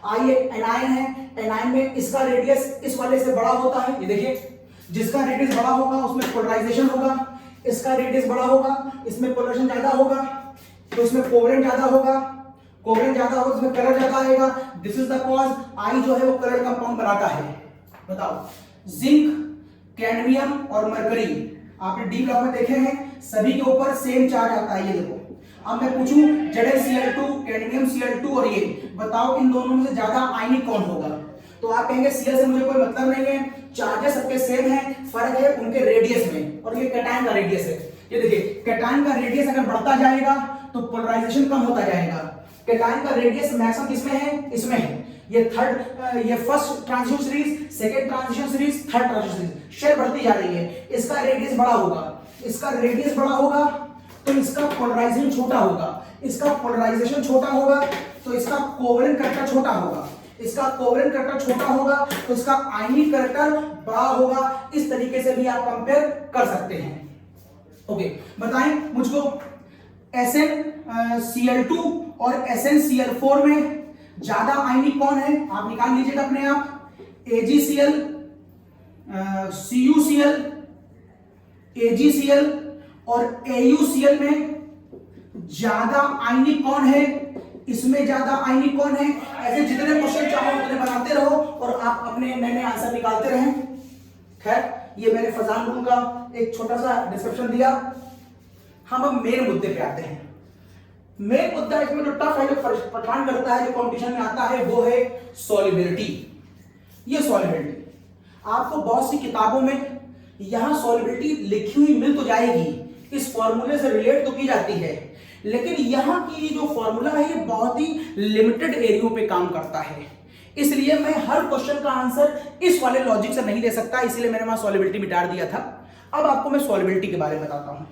I एक एनायन है, एनायन में इसका रेडियस इस वाले से बड़ा होता है। ये देखिए, जिसका रेडियस बड़ा होगा उसमें पोलराइजेशन होगा, इसका रेडियस बड़ा होगा इसमें पोलराइजेशन ज्यादा होगा, तो इसमें कोवेलेंट ज्यादा होगा, कोवेलेंट ज्यादा होगा इसमें कलर ज्यादा आएगा। This is the cause I जो है वो कलर कंपाउंड बनाता है। बताओ, जिंक, कैडमियम और मरकरी आपने डी ब्लॉक में देखे हैं, सभी के ऊपर सेम चार्ज आता है। ये देखो, अब मैं पूछूं ZnCl2, कैडमियम Cl2 और ये बताओ इन दोनों में से ज्यादा आयनिक कौन होगा? तो आप कहेंगे Cl से मुझे कोई मतलब नहीं है, चार्जेस सबके सेम है, फर्क है उनके रेडियस में, और ये कैटायन का रेडियस है। ये देखिए, कैटायन का रेडियस अगर बढ़ता जाएगा तो पोलराइजेशन कम होता जाएगा। कैटायन का रेडियस मैक्सिमम किसमें है? इसमें है। ये first transition series, second transition series, third transition series, share बढ़ती जा रही है। इसका रेडियस बड़ा होगा, इसका रेडियस बड़ा होगा तो इसका पोलराइजेशन छोटा होगा, इसका पोलराइजेशन छोटा होगा तो इसका कोवेलेंट कैरेक्टर छोटा होगा, इसका कोवेलेंट कैरेक्टर छोटा होगा तो इसका आयनिक कैरेक्टर बड़ा होगा। इस तरीके से भी आप कंपेयर कर सकते हैं। ओके, बताएं मुझको SnCl2 और SnCl4 में ज्यादा आयनिक कौन है? आप निकाल लीजिएगा अपने आप। AgCl, CuCl, AgCl और AuCl में ज्यादा आयनिक कौन है? इसमें ज्यादा आयनिक कौन है? ऐसे जितने क्वेश्चन चाहो उतने बनाते रहो और आप अपने नए नए आंसर निकालते रहें। खैर, ये मैंने फजान रूल का एक छोटा सा डिस्क्रिप्शन दिया। हम अब मेन मुद्दे पे आते हैं। मेन मुद्दा इसमें जो टफ है, जो परेशान करता है, जो कंपटीशन में आता है, वो है सॉल्युबिलिटी। ये सॉल्युबिलिटी आपको बहुत सी किताबों में यहां सॉल्युबिलिटी लिखी हुई मिल तो जाएगी, इस फॉर्मूले से रिलेट तो की जाती है, लेकिन यहां की जो फॉर्मूला है ये बहुत ही लिमिटेड एरियो पे काम करता है। इसलिए मैं हर क्वेश्चन का आंसर इस वाले लॉजिक से नहीं दे सकता, इसलिए मैंने वहां सॉल्युबिलिटी मिटा दिया था। अब आपको मैं सॉल्युबिलिटी के बारे में बताता हूं।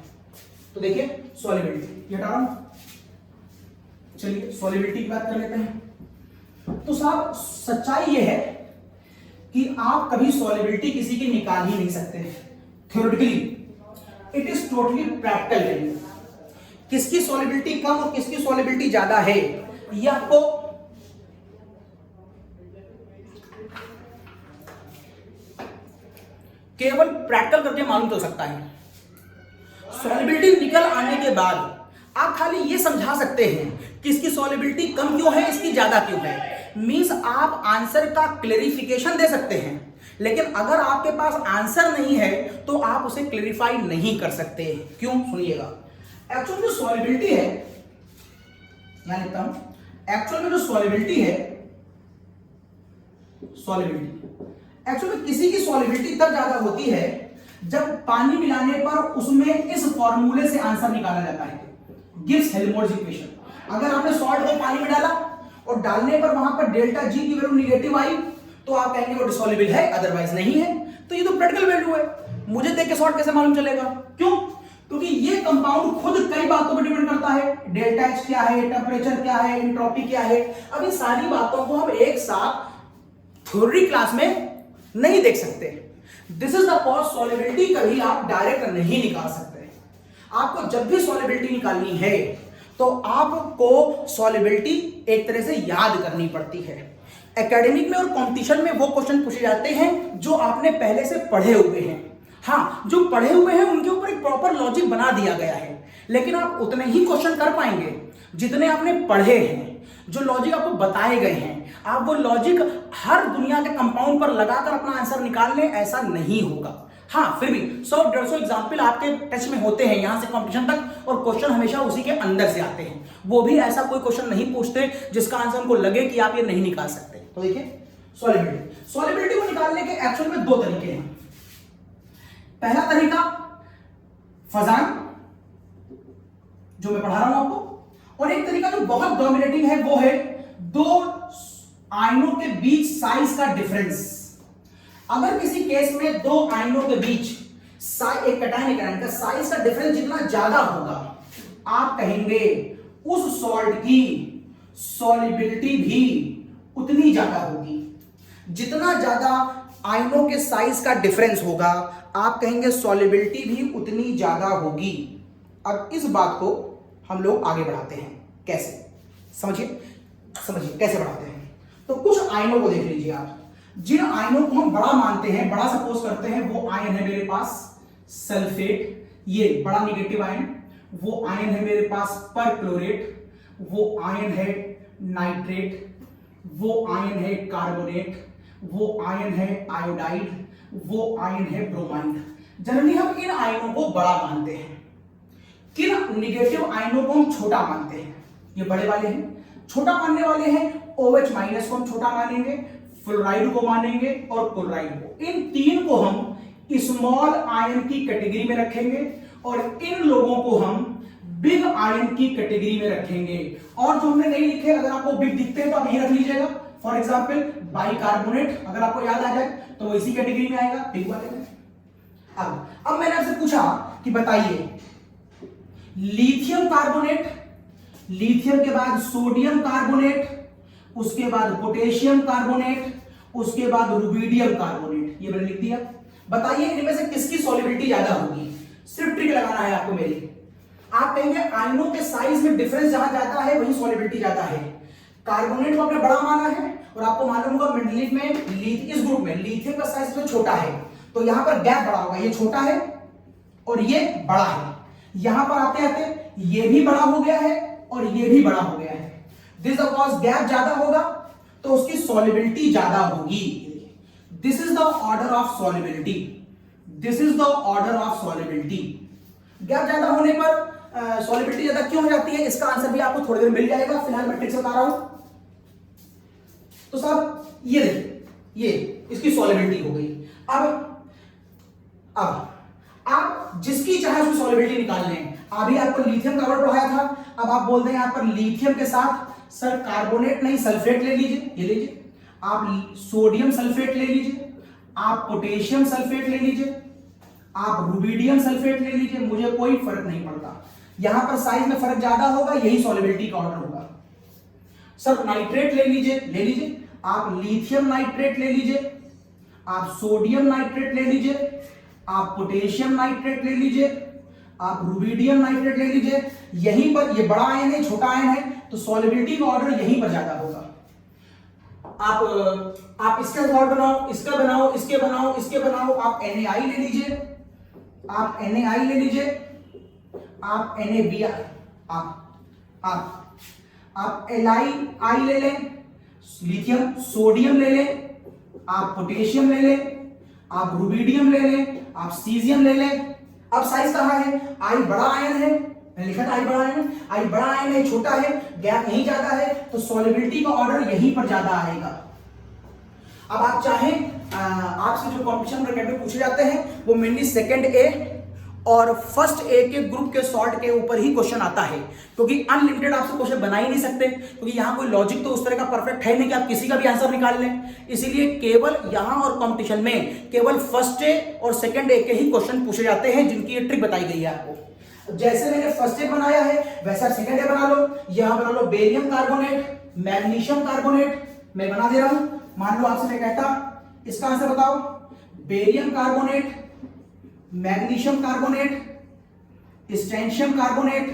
तो देखिए, सॉल्युबिलिटी ये हटा रहा हूं। चलिए सॉल्युबिलिटी की बात कर लेते हैं। तो साहब, सच्चाई ये है कि आप कभी सॉल्युबिलिटी किसी की निकाल ही नहीं सकते theoretically. It is totally practical value. किसकी सॉल्युबिलिटी कम और किसकी सॉल्युबिलिटी ज्यादा है, ये आपको केवल प्रैक्टिकल करके मालूम चल सकता है। सॉल्युबिलिटी निकल आने के बाद आप खाली ये समझा सकते हैं कि इसकी सॉल्युबिलिटी कम क्यों है, इसकी ज्यादा क्यों है। मींस आप आंसर का क्लेरिफिकेशन दे सकते हैं लेकिन अगर आपके पास आंसर नहीं है तो आप उसे क्लेरिफाई नहीं कर सकते। क्यों, सुनिएगा। एक्चुअल में जो सॉल्युबिलिटी है, यहां लिखता हूं, एक्चुअल में जो सॉल्युबिलिटी है, सॉल्युबिलिटी एक्चुअल में किसी की सॉल्युबिलिटी तब ज्यादा होती है जब पानी मिलाने पर उसमें इस फॉर्मूले से आंसर निकाला जाता है, गिब्स हेल्महोल्ट्ज इक्वेशन। अगर आपने सॉल्ट को पानी में डाला और डालने पर वहां पर डेल्टा जी की वैल्यू निगेटिव आई तो आप कहेंगे वो डिसॉल्युबल है, अदरवाइज नहीं है। तो ये तो प्रैक्टिकल वैल्यू है, मुझे देख के सॉल्ट कैसे मालूम चलेगा? क्यों? क्योंकि ये कंपाउंड खुद कई बातों पर डिपेंड करता है। डेल्टा एच क्या है, टेम्परेचर क्या है, एंट्रोपी क्या है। अब इन सारी बातों को हम एक साथ थ्योरी क्लास में नहीं देख सकते। This is the cause solubility कभी आप डायरेक्ट नहीं निकाल सकते। आपको जब भी सॉल्युबिलिटी निकालनी है तो आपको सॉल्युबिलिटी एक तरह से याद करनी पड़ती है। एकेडमिक में और कंपटीशन में वो क्वेश्चन पूछे जाते हैं जो आपने पहले से पढ़े हुए हैं। हाँ, जो पढ़े हुए हैं उनके ऊपर एक प्रॉपर लॉजिक बना दिया गया है, लेकिन आप उतने ही क्वेश्चन कर पाएंगे जितने आपने पढ़े हैं। जो लॉजिक आपको बताए गए हैं, आप वो लॉजिक हर दुनिया के कंपाउंड पर लगाकर अपना आंसर निकाल लें, ऐसा नहीं होगा। हाँ, फिर भी 100-150 एग्जाम्पल आपके टच में होते हैं यहां से कंपटीशन तक, और क्वेश्चन हमेशा उसी के अंदर से आते हैं। वो भी ऐसा कोई क्वेश्चन नहीं पूछते जिसका आंसर उनको लगे कि आप ये नहीं निकाल सकते। तो देखिए, सॉल्युबिलिटी को निकालने के एक्चुअल में दो तरीके हैं। पहला तरीका फजान, जो मैं पढ़ा रहा हूं आपको, और एक तरीका जो बहुत डोमिनेटिंग है वो है दो आयनों के बीच साइज का डिफरेंस। अगर किसी केस में दो आयनों के बीच एक कैटायन एक एनायन का साइज का डिफरेंस जितना ज्यादा होगा, आप कहेंगे उस सॉल्ट की सॉल्युबिलिटी भी उतनी ज्यादा होगी। जितना ज्यादा आयनों के साइज का डिफरेंस होगा, आप कहेंगे सॉल्युबिलिटी भी उतनी ज्यादा होगी। अब इस बात को हम लोग आगे बढ़ाते हैं। कैसे? समझिए कैसे बढ़ाते हैं। तो कुछ आयनों को देख लीजिए आप। जिन आयनों को हम बड़ा मानते हैं, बड़ा सपोज करते हैं, वो आयन है मेरे पास सल्फेट, ये बड़ा निगेटिव आयन। वो आयन है मेरे पास परक्लोरेट, वो आयन है नाइट्रेट, वो आयन है कार्बोनेट, वो आयन है आयोडाइड, वो आयन है ब्रोमाइड। जनरली हम इन आयनों को बड़ा मानते हैं। किन निगेटिव आयनों को हम छोटा मानते हैं? ये बड़े वाले हैं। छोटा मानने वाले हैं OH माइनस को हम छोटा मानेंगे, फ्लोराइड को मानेंगे और क्लोराइड को। इन तीन को हम स्मॉल आयन की कैटेगरी में रखेंगे और इन लोगों को हम बिग आयन की कैटेगरी में रखेंगे। और जो हमने नहीं लिखे, अगर आपको बिग दिखते हैं तो आप यही रख लीजिएगा। फॉर एग्जाम्पल बाइकार्बोनेट, अगर आपको याद आ जाए तो वो इसी कैटेगरी में आएगा, बिग वाले में। अब मैंने आपसे पूछा कि बताइए, लिथियम कार्बोनेट, लिथियम के बाद सोडियम कार्बोनेट, उसके बाद पोटेशियम कार्बोनेट, उसके बाद रुबिडियम कार्बोनेट, ये मैंने लिख दिया। बताइए इनमें से किसकी सॉल्युबिलिटी ज्यादा होगी? सिर्फ ट्रिक लगाना है आपको मेरी। आप कहेंगे आयनों के साइज में डिफरेंस जहां जाता है वही सॉल्युबिलिटी ज्यादा है। कार्बोनेट को आपने बड़ा माना है और आपको मालूम होगा मेंडलीफ में इस ग्रुप में लिथियम का साइज तो छोटा है, तो यहां पर गैप बड़ा होगा। ये छोटा है और ये बड़ा है। यहां पर आते आते ये भी बड़ा हो गया है और ये भी बड़ा हो गया है। दिस बिकॉज गैप ज्यादा होगा तो उसकी सॉल्युबिलिटी ज्यादा होगी। This is the order of solubility. This is the order of solubility. Gap ज्यादा होने पर सॉल्युबिलिटी ज्यादा क्यों हो जाती है, इसका आंसर भी आपको थोड़ी देर मिल जाएगा। फिलहाल मैं ट्रिक्स बता रहा हूं। तो साहब ये देखिए, ये इसकी सॉल्युबिलिटी हो गई। अब आप जिसकी चाहे उसकी सॉल्युबिलिटी निकाल लें। अभी आपको लिथियम का वर्ड पढ़ाया था, अब आप बोलते हैं यहां पर लिथियम के साथ सर कार्बोनेट नहीं सल्फेट ले लीजिए, ये लीजिए। आप सोडियम सल्फेट ले लीजिए, आप पोटेशियम सल्फेट ले लीजिए, आप रुबिडियम सल्फेट ले लीजिए, मुझे कोई फर्क नहीं पड़ता। यहां पर साइज में फर्क ज्यादा होगा, यही सॉल्युबिलिटी का ऑर्डर होगा। सर नाइट्रेट ले लीजिए, आप लिथियम नाइट्रेट ले लीजिए, आप सोडियम नाइट्रेट ले लीजिए, आप पोटेशियम नाइट्रेट ले लीजिए, आप रुबिडियम नाइट्रेट ले लीजिए। यहीं पर ये बड़ा आयन है, छोटा आयन है, तो सॉल्युबिलिटी का ऑर्डर यहीं पर ज्यादा होगा। आप इसका सॉल्ट बनाओ, इसका बनाओ, इसके बनाओ, इसके बनाओ। आप NaI ले लीजिए, आप NaI ले लीजिए, आप NaBr, आप Li ले लें, लिथियम सोडियम ले लें, आप पोटेशियम ले लें, आप रुबिडियम ले लें, आप सीजियम ले लें। अब साइज कहाँ है, आई बड़ा आयन है, मैंने लिखा था आई बड़ा आयन, आई बड़ा आयन है, छोटा है, गैप यहीं ज्यादा है, तो सॉल्युबिलिटी का ऑर्डर यहीं पर ज्यादा आएगा। अब आप चाहें आपसे जो कॉम्पिटिशन ब्रैकेट में पूछे जाते हैं वो मेनली सेकंड ए और फर्स्ट ए के ग्रुप के सॉर्ट के ऊपर ही क्वेश्चन आता है, क्योंकि अनलिमिटेड आपसे क्वेश्चन बना ही नहीं सकते, क्योंकि यहाँ कोई लॉजिक तो उस तरह का परफेक्ट है नहीं कि आप किसी का भी आंसर निकाल लें। इसीलिए केवल यहाँ और कंपटीशन में केवल फर्स्ट ए और सेकंड ए के ही क्वेश्चन पूछे जाते हैं, जिनकी ये ट्रिक बताई गई है आपको। जैसे मैंने फर्स्ट ए बनाया है वैसा सेकंड ए बना लो। यहां बना लो बेरियम कार्बोनेट, मैग्नीशियम कार्बोनेट, मैं बना दे रहा हूं। मान लो आपसे मैं कहता इसका आंसर बताओ, barium carbonate, magnesium carbonate, strontium carbonate,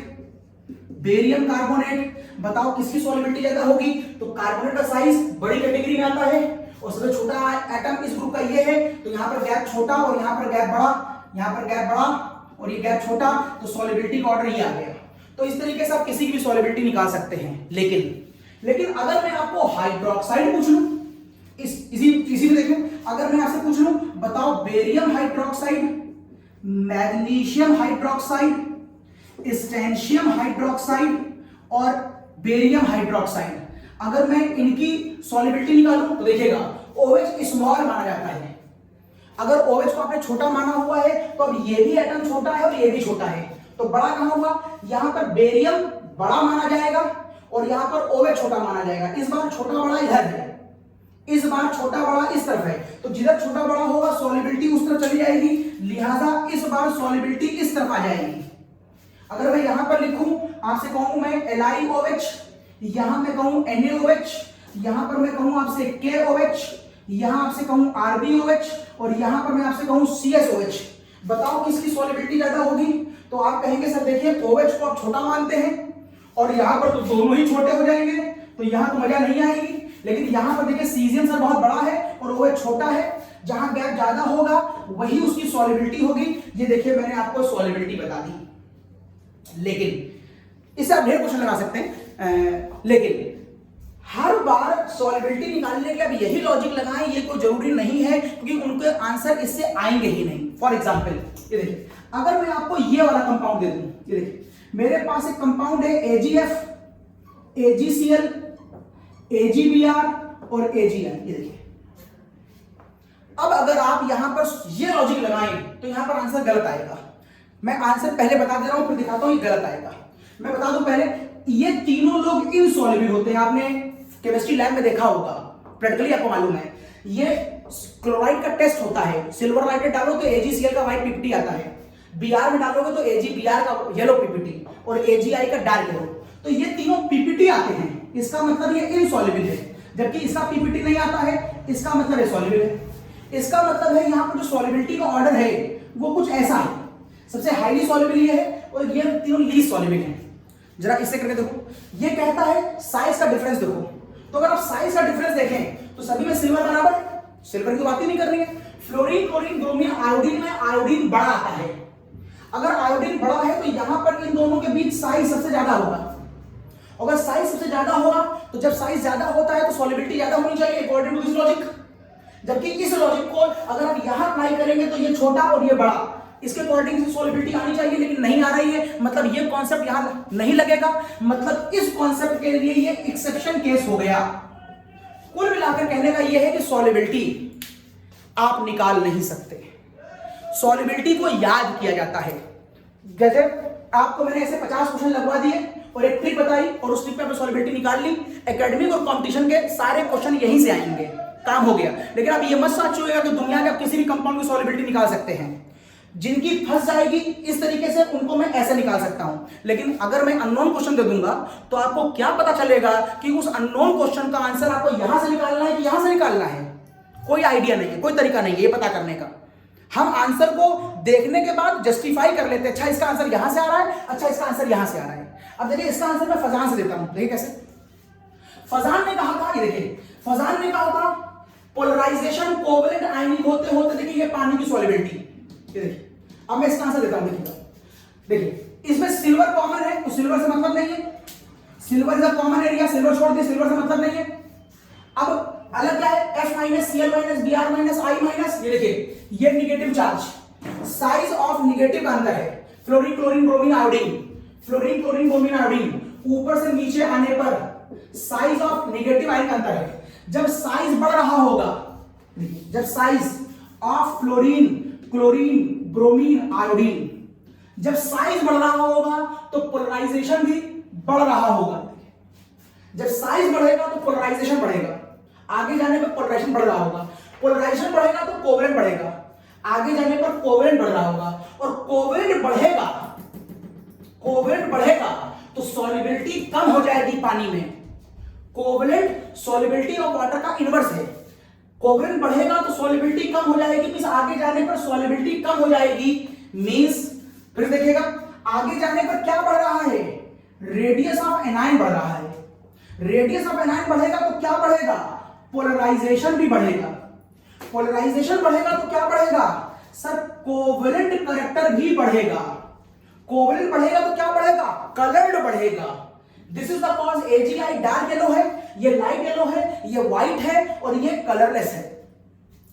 barium carbonate, बताओ किसकी सॉल्युबिलिटी ज्यादा होगी। तो कार्बोनेट का साइज बड़ी कैटेगरी में आता है और सबसे छोटा एटम इस ग्रुप का ये है, तो यहां पर गैप छोटा और यहां पर गैप बड़ा, यहां पर गैप बड़ा और ये गैप छोटा, तो सॉल्युबिलिटी का ऑर्डर ये आ गया। तो इस तरीके से आप किसी की भी सॉल्युबिलिटी निकाल सकते हैं। लेकिन अगर मैं आपको हाइड्रोक्साइड पूछ लूं, इसी में देखें, अगर मैं आपसे पूछ लूं बताओ barium hydroxide, magnesium hydroxide, strontium hydroxide और बेरियम हाइड्रोक्साइड, अगर मैं इनकी सॉल्युबिलिटी निकालूं तो देखिएगा OH स्मॉल माना जाता है। अगर OH को आपने छोटा माना हुआ है तो अब ये भी एटम छोटा है और ये भी छोटा है, तो बड़ा कहां हुआ, यहां पर बेरियम बड़ा माना जाएगा और यहां पर OH छोटा माना जाएगा। इस बार छोटा बड़ा इधर है, इस बार छोटा बड़ा इस तरफ है, तो जिधर छोटा बड़ा होगा सॉल्युबिलिटी उस तरफ चली जाएगी, लिहाजा इस बार सॉल्युबिलिटी इस तरफ आ जाएगी। अगर मैं यहां पर लिखूं, आपसे कहूं मैं LiOH, यहां मैं कहूं NaOH, यहां पर मैं कहूं आपसे KOH, यहां आपसे कहूं RbOH और यहां पर मैं आपसे कहूं CSOH, बताओ किसकी सॉल्युबिलिटी ज्यादा होगी। तो आप कहेंगे सर देखिए OH को आप छोटा मानते हैं और यहां पर तो दोनों ही छोटे हो जाएंगे, तो यहां तो मजा नहीं आएगी। लेकिन यहां पर देखिए सीजियम सर बहुत बड़ा है और OH छोटा है, जहां गैप ज्यादा होगा वही उसकी सॉल्युबिलिटी होगी। ये देखिए मैंने आपको सॉल्युबिलिटी बता दी। लेकिन इससे आप ढेर क्वेश्चन लगा सकते हैं, लेकिन हर बार सॉल्युबिलिटी निकालने के अब यही लॉजिक लगाएं ये कोई जरूरी नहीं है, क्योंकि उनके आंसर इससे आएंगे ही नहीं। फॉर एग्जांपल ये देखिए, अगर मैं आपको ये वाला कंपाउंड दे दूं, ये देखिए मेरे पास एक कंपाउंड है AgF, AgCl, AgBr और AgN, ये देखिए। अब अगर आप यहां पर ये लॉजिक लगाएं तो यहां पर आंसर गलत आएगा। मैं आंसर पहले बता दे रहा हूं फिर दिखाता हूं ये गलत आएगा। मैं बता दूं पहले, ये तीनों लोग इनसॉल्युबल होते हैं, आपने केमिस्ट्री लैब में देखा होगा, प्रैक्टिकली आपको मालूम है। ये क्लोराइड का टेस्ट होता है, सिल्वर नाइट्रेट डालो तो AgCl का व्हाइट पीपीटी आता है, Br में डालोगे तो AgBr का येलो पीपीटी और AgI का डार्क येलो, तो ये तीनों पीपीटी आते हैं, इसका मतलब ये इनसॉल्युबल है। जबकि इसका पीपीटी नहीं आता है, इसका मतलब ये सॉल्युबल है। इसका मतलब है यहाँ पर जो सॉल्युबिलिटी का ऑर्डर है वो कुछ ऐसा है, सबसे हाईली सॉल्युबल ये है और ये तीनों लीस्ट सॉल्युबल हैं। जरा इससे करके देखो, ये कहता है साइज का डिफरेंस देखो, तो अगर आप साइज का डिफरेंस देखें तो सभी में सिल्वर बराबर है, सिल्वर की बात ही नहीं करनी है। फ्लोरीन, क्लोरीन, ब्रोमीन, आयोडीन में आयोडीन बड़ा आता है। अगर आयोडीन बड़ा है तो यहां पर इन दोनों के बीच साइज सबसे ज्यादा होगा। अगर साइज सबसे ज्यादा होगा तो जब साइज ज्यादा होता है तो सॉल्युबिलिटी ज्यादा होनी चाहिए अकॉर्डिंग टू दिस लॉजिक। जबकि इस लॉजिक को अगर आप यहां अप्लाई करेंगे तो ये छोटा और ये बड़ा, इसके अकॉर्डिंग से सॉल्युबिलिटी आनी चाहिए, लेकिन नहीं आ रही है, मतलब ये कॉन्सेप्ट यहां नहीं लगेगा, मतलब इस कॉन्सेप्ट के लिए ये एक्सेप्शन केस हो गया। कुल मिलाकर कहने का ये है कि सॉल्युबिलिटी आप निकाल नहीं सकते, सॉल्युबिलिटी को याद किया जाता है। जैसे आपको मैंने ऐसे 50 क्वेश्चन लगवा दिए और एक ट्रिक बताई और उस ट्रिक पे आपने सॉल्युबिलिटी निकाल ली, एकेडमिक और कंपटीशन के सारे क्वेश्चन यहीं से आएंगे, काम हो गया। लेकिन आप ये मत सोचिएगा कि दुनिया के आप किसी भी कंपाउंड की सॉल्युबिलिटी निकाल सकते हैं। जिनकी फंस जाएगी इस तरीके से उनको मैं ऐसे निकाल सकता हूं, लेकिन अगर मैं अननोन क्वेश्चन दे दूंगा तो आपको क्या पता चलेगा कि उस अननोन क्वेश्चन का आंसर आपको यहां से निकालना है कि यहां से निकालना है। कोई आइडिया नहीं है, कोई तरीका नहीं है ये पता करने का। हम आंसर को देखने के बाद जस्टिफाई कर लेते हैं, अच्छा इसका आंसर यहां से आ रहा है, अच्छा इसका आंसर यहां से आ रहा है। अब देखिए इसका आंसर मैं फजान से देता हूं, देखिए कैसे। फजान ने कहा था, ये देखिए फजान ने कहा था पोलराइजेशन कोवेलेंट आयनिक होते होते देखिए ये पानी की सॉल्युबिलिटी, ये देखिए। अब मैं इसका आंसर देता हूं, देखिए इसमें सिल्वर कॉमन है तो सिल्वर से मतलब नहीं है, silver is a common area, silver छोड़ दिए, सिल्वर से मतलब नहीं है। अब अलग क्या है, F minus Cl minus Br minus I minus, ये देखिए ये negative charge. Size of negative का अंतर है, fluorine chlorine bromine iodine, fluorine chlorine bromine iodine, ऊपर से नीचे आने पर साइज ऑफ नेगेटिव आयन का अंतर है। जब साइज बढ़ रहा होगा, जब size of fluorine chlorine bromine iodine जब साइज बढ़ रहा होगा तो पोलराइजेशन भी बढ़ रहा होगा। जब साइज बढ़ेगा तो पोलराइजेशन बढ़ेगा, आगे जाने पर पोलराइजेशन बढ़ रहा होगा, पोलराइजेशन बढ़ेगा तो कोवेलेंट बढ़ेगा, आगे जाने पर कोवेलेंट बढ़ रहा होगा, और कोवेलेंट बढ़ेगा तो सॉल्युबिलिटी कम हो जाएगी पानी में। कोवेलेंट सॉल्युबिलिटी ऑफ वाटर का इनवर्स है। कोवेलेंट बढ़ेगा तो सॉल्युबिलिटी कम हो जाएगी, मींस आगे जाने पर सॉल्युबिलिटी कम हो जाएगी, मींस फिर देखिएगा आगे जाने पर क्या बढ़ रहा है, रेडियस ऑफ एनायन बढ़ रहा है। रेडियस ऑफ एनायन बढ़ेगा तो क्या बढ़ेगा, पोलराइजेशन भी बढ़ेगा। पोलराइजेशन बढ़ेगा तो क्या बढ़ेगा सर, कोवेलेंट करैक्टर भी बढ़ेगा। कोवेलेंट बढ़ेगा तो क्या बढ़ेगा, कलर्ड बढ़ेगा। This is the cause AgI dark yellow है, ये लाइट येलो है, ये व्हाइट है और ये कलरलेस है।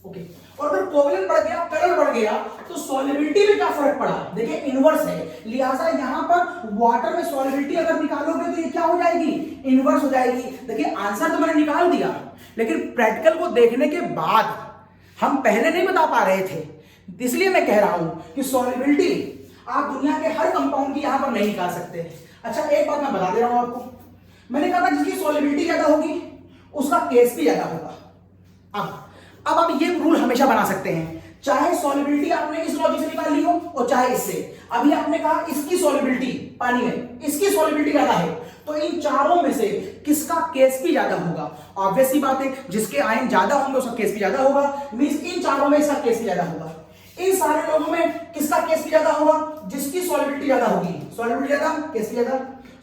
ओके, और अगर कोवेलेंट बढ़ गया, कलर बढ़ गया तो सॉल्युबिलिटी में क्या फर्क पड़ा, देखिए इनवर्स है। लिहाजा यहां पर वाटर में सॉल्युबिलिटी अगर निकालोगे तो ये क्या हो जाएगी, इनवर्स हो जाएगी। देखिए आंसर तो मैंने निकाल दिया, लेकिन प्रैक्टिकल को देखने के बाद हम पहले नहीं बता पा रहे थे, इसलिए मैं कह रहा हूं कि सॉल्युबिलिटी आप दुनिया के हर कंपाउंड की यहां पर नहीं निकाल सकते। अच्छा एक बात मैं बता दे रहा हूं आपको, मैंने कहा था जिसकी सॉल्युबिलिटी ज्यादा होगी उसका केस भी ज्यादा होगा। अब आप ये रूल हमेशा बना सकते हैं, चाहे सॉल्युबिलिटी आपने इस लॉजिक से निकाल ली हो और चाहे इससे। अभी आपने कहा इसकी सॉल्युबिलिटी पानी में, इसकी सॉल्युबिलिटी ज्यादा है, तो इन चारों में से किसका केस भी ज्यादा होगा। ऑब्वियस सी बात है, जिसके आयन ज्यादा होंगे उसका केस भी ज्यादा होगा, मींस इन चारों में इसका केस भी ज्यादा होगा। इन सारे लोगों में किसका केस भी ज्यादा होगा, जिसकी सॉल्युबिलिटी ज्यादा होगी। सॉल्युबिलिटी ज्यादा, केस भी ज्यादा,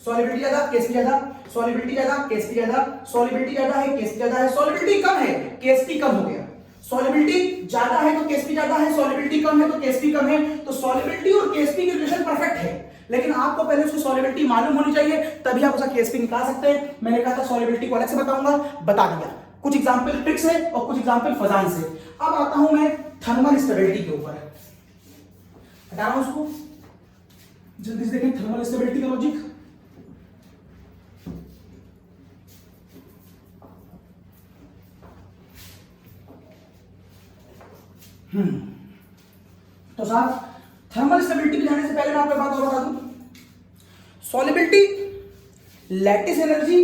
सॉल्युबिलिटी ज्यादा, केस भी ज्यादा, सॉल्युबिलिटी ज्यादा, केस भी ज्यादा, सॉल्युबिलिटी ज्यादा है, केस भी ज्यादा है, सॉल्युबिलिटी कम है, केस भी कम हो गया। सॉल्युबिलिटी ज्यादा है तो केस भी ज्यादा है, सॉल्युबिलिटी कम है तो केस भी कम है। तो सॉल्युबिलिटी और केस की रिलेशन परफेक्ट है, लेकिन आपको पहले उसकी सॉल्युबिलिटी मालूम होनी चाहिए, तभी आप उसका केस भी निकाल सकते हैं। मैंने कहा था सॉल्युबिलिटी को अलग से बताऊंगा, बता दिया। कुछ एग्जांपल ट्रिक्स है और कुछ एग्जांपल फजान से। अब आता हूं मैं थर्मल स्टेबिलिटी के ऊपर, हटा रहा हूं उसको, जल्दी से देखें थर्मल स्टेबिलिटी का लॉजिक। तो साहब थर्मल स्टेबिलिटी पे जाने से पहले मैं आपको बात और बता दूं, सॉल्युबिलिटी लैटिस एनर्जी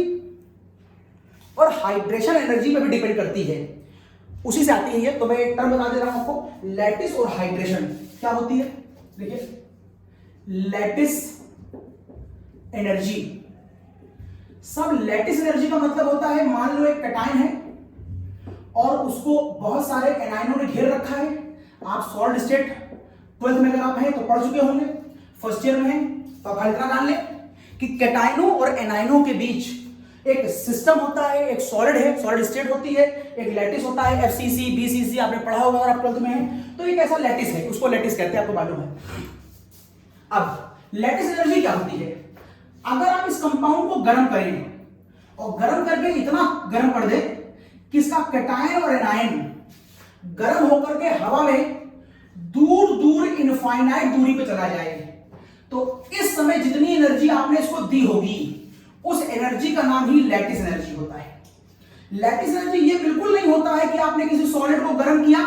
और हाइड्रेशन एनर्जी पे भी डिपेंड करती है, उसी से आती है ये। तो मैं एक टर्म बता दे रहा हूं आपको, लैटिस और हाइड्रेशन क्या होती है। देखिए लैटिस एनर्जी, सब लैटिस एनर्जी का मतलब होता है, मान लो एक कैटायन है और उसको बहुत सारे एनायनों ने घेर रखा है। आप सॉलिड स्टेट 12th में अगर आप हैं तो पढ़ चुके होंगे, फर्स्ट ईयर में हैं तो आप इतना जान लें कि कैटायनों और एनायनों के बीच एक सिस्टम होता है, एक सॉलिड है, सॉलिड स्टेट होती है, एक लैटिस होता है, FCC BCC आपने पढ़ा होगा अगर आप 12th में हैं। तो एक ऐसा लैटिस है, उसको लैटिस कहते हैं, आपको मालूम है। अब लैटिस एनर्जी क्या होती है, अगर आप इस कंपाउंड को गर्म करें और गर्म करके इतना गर्म कर दे कि इसका कैटायन और एनायन गर्म होकर के हवा में दूर दूर इनफाइनाइट दूरी पे चला जाए, तो इस समय जितनी एनर्जी आपने इसको दी होगी उस एनर्जी का नाम ही लैटिस एनर्जी होता है। लैटिस एनर्जी ये बिल्कुल नहीं होता है कि आपने किसी सॉलिड को गर्म किया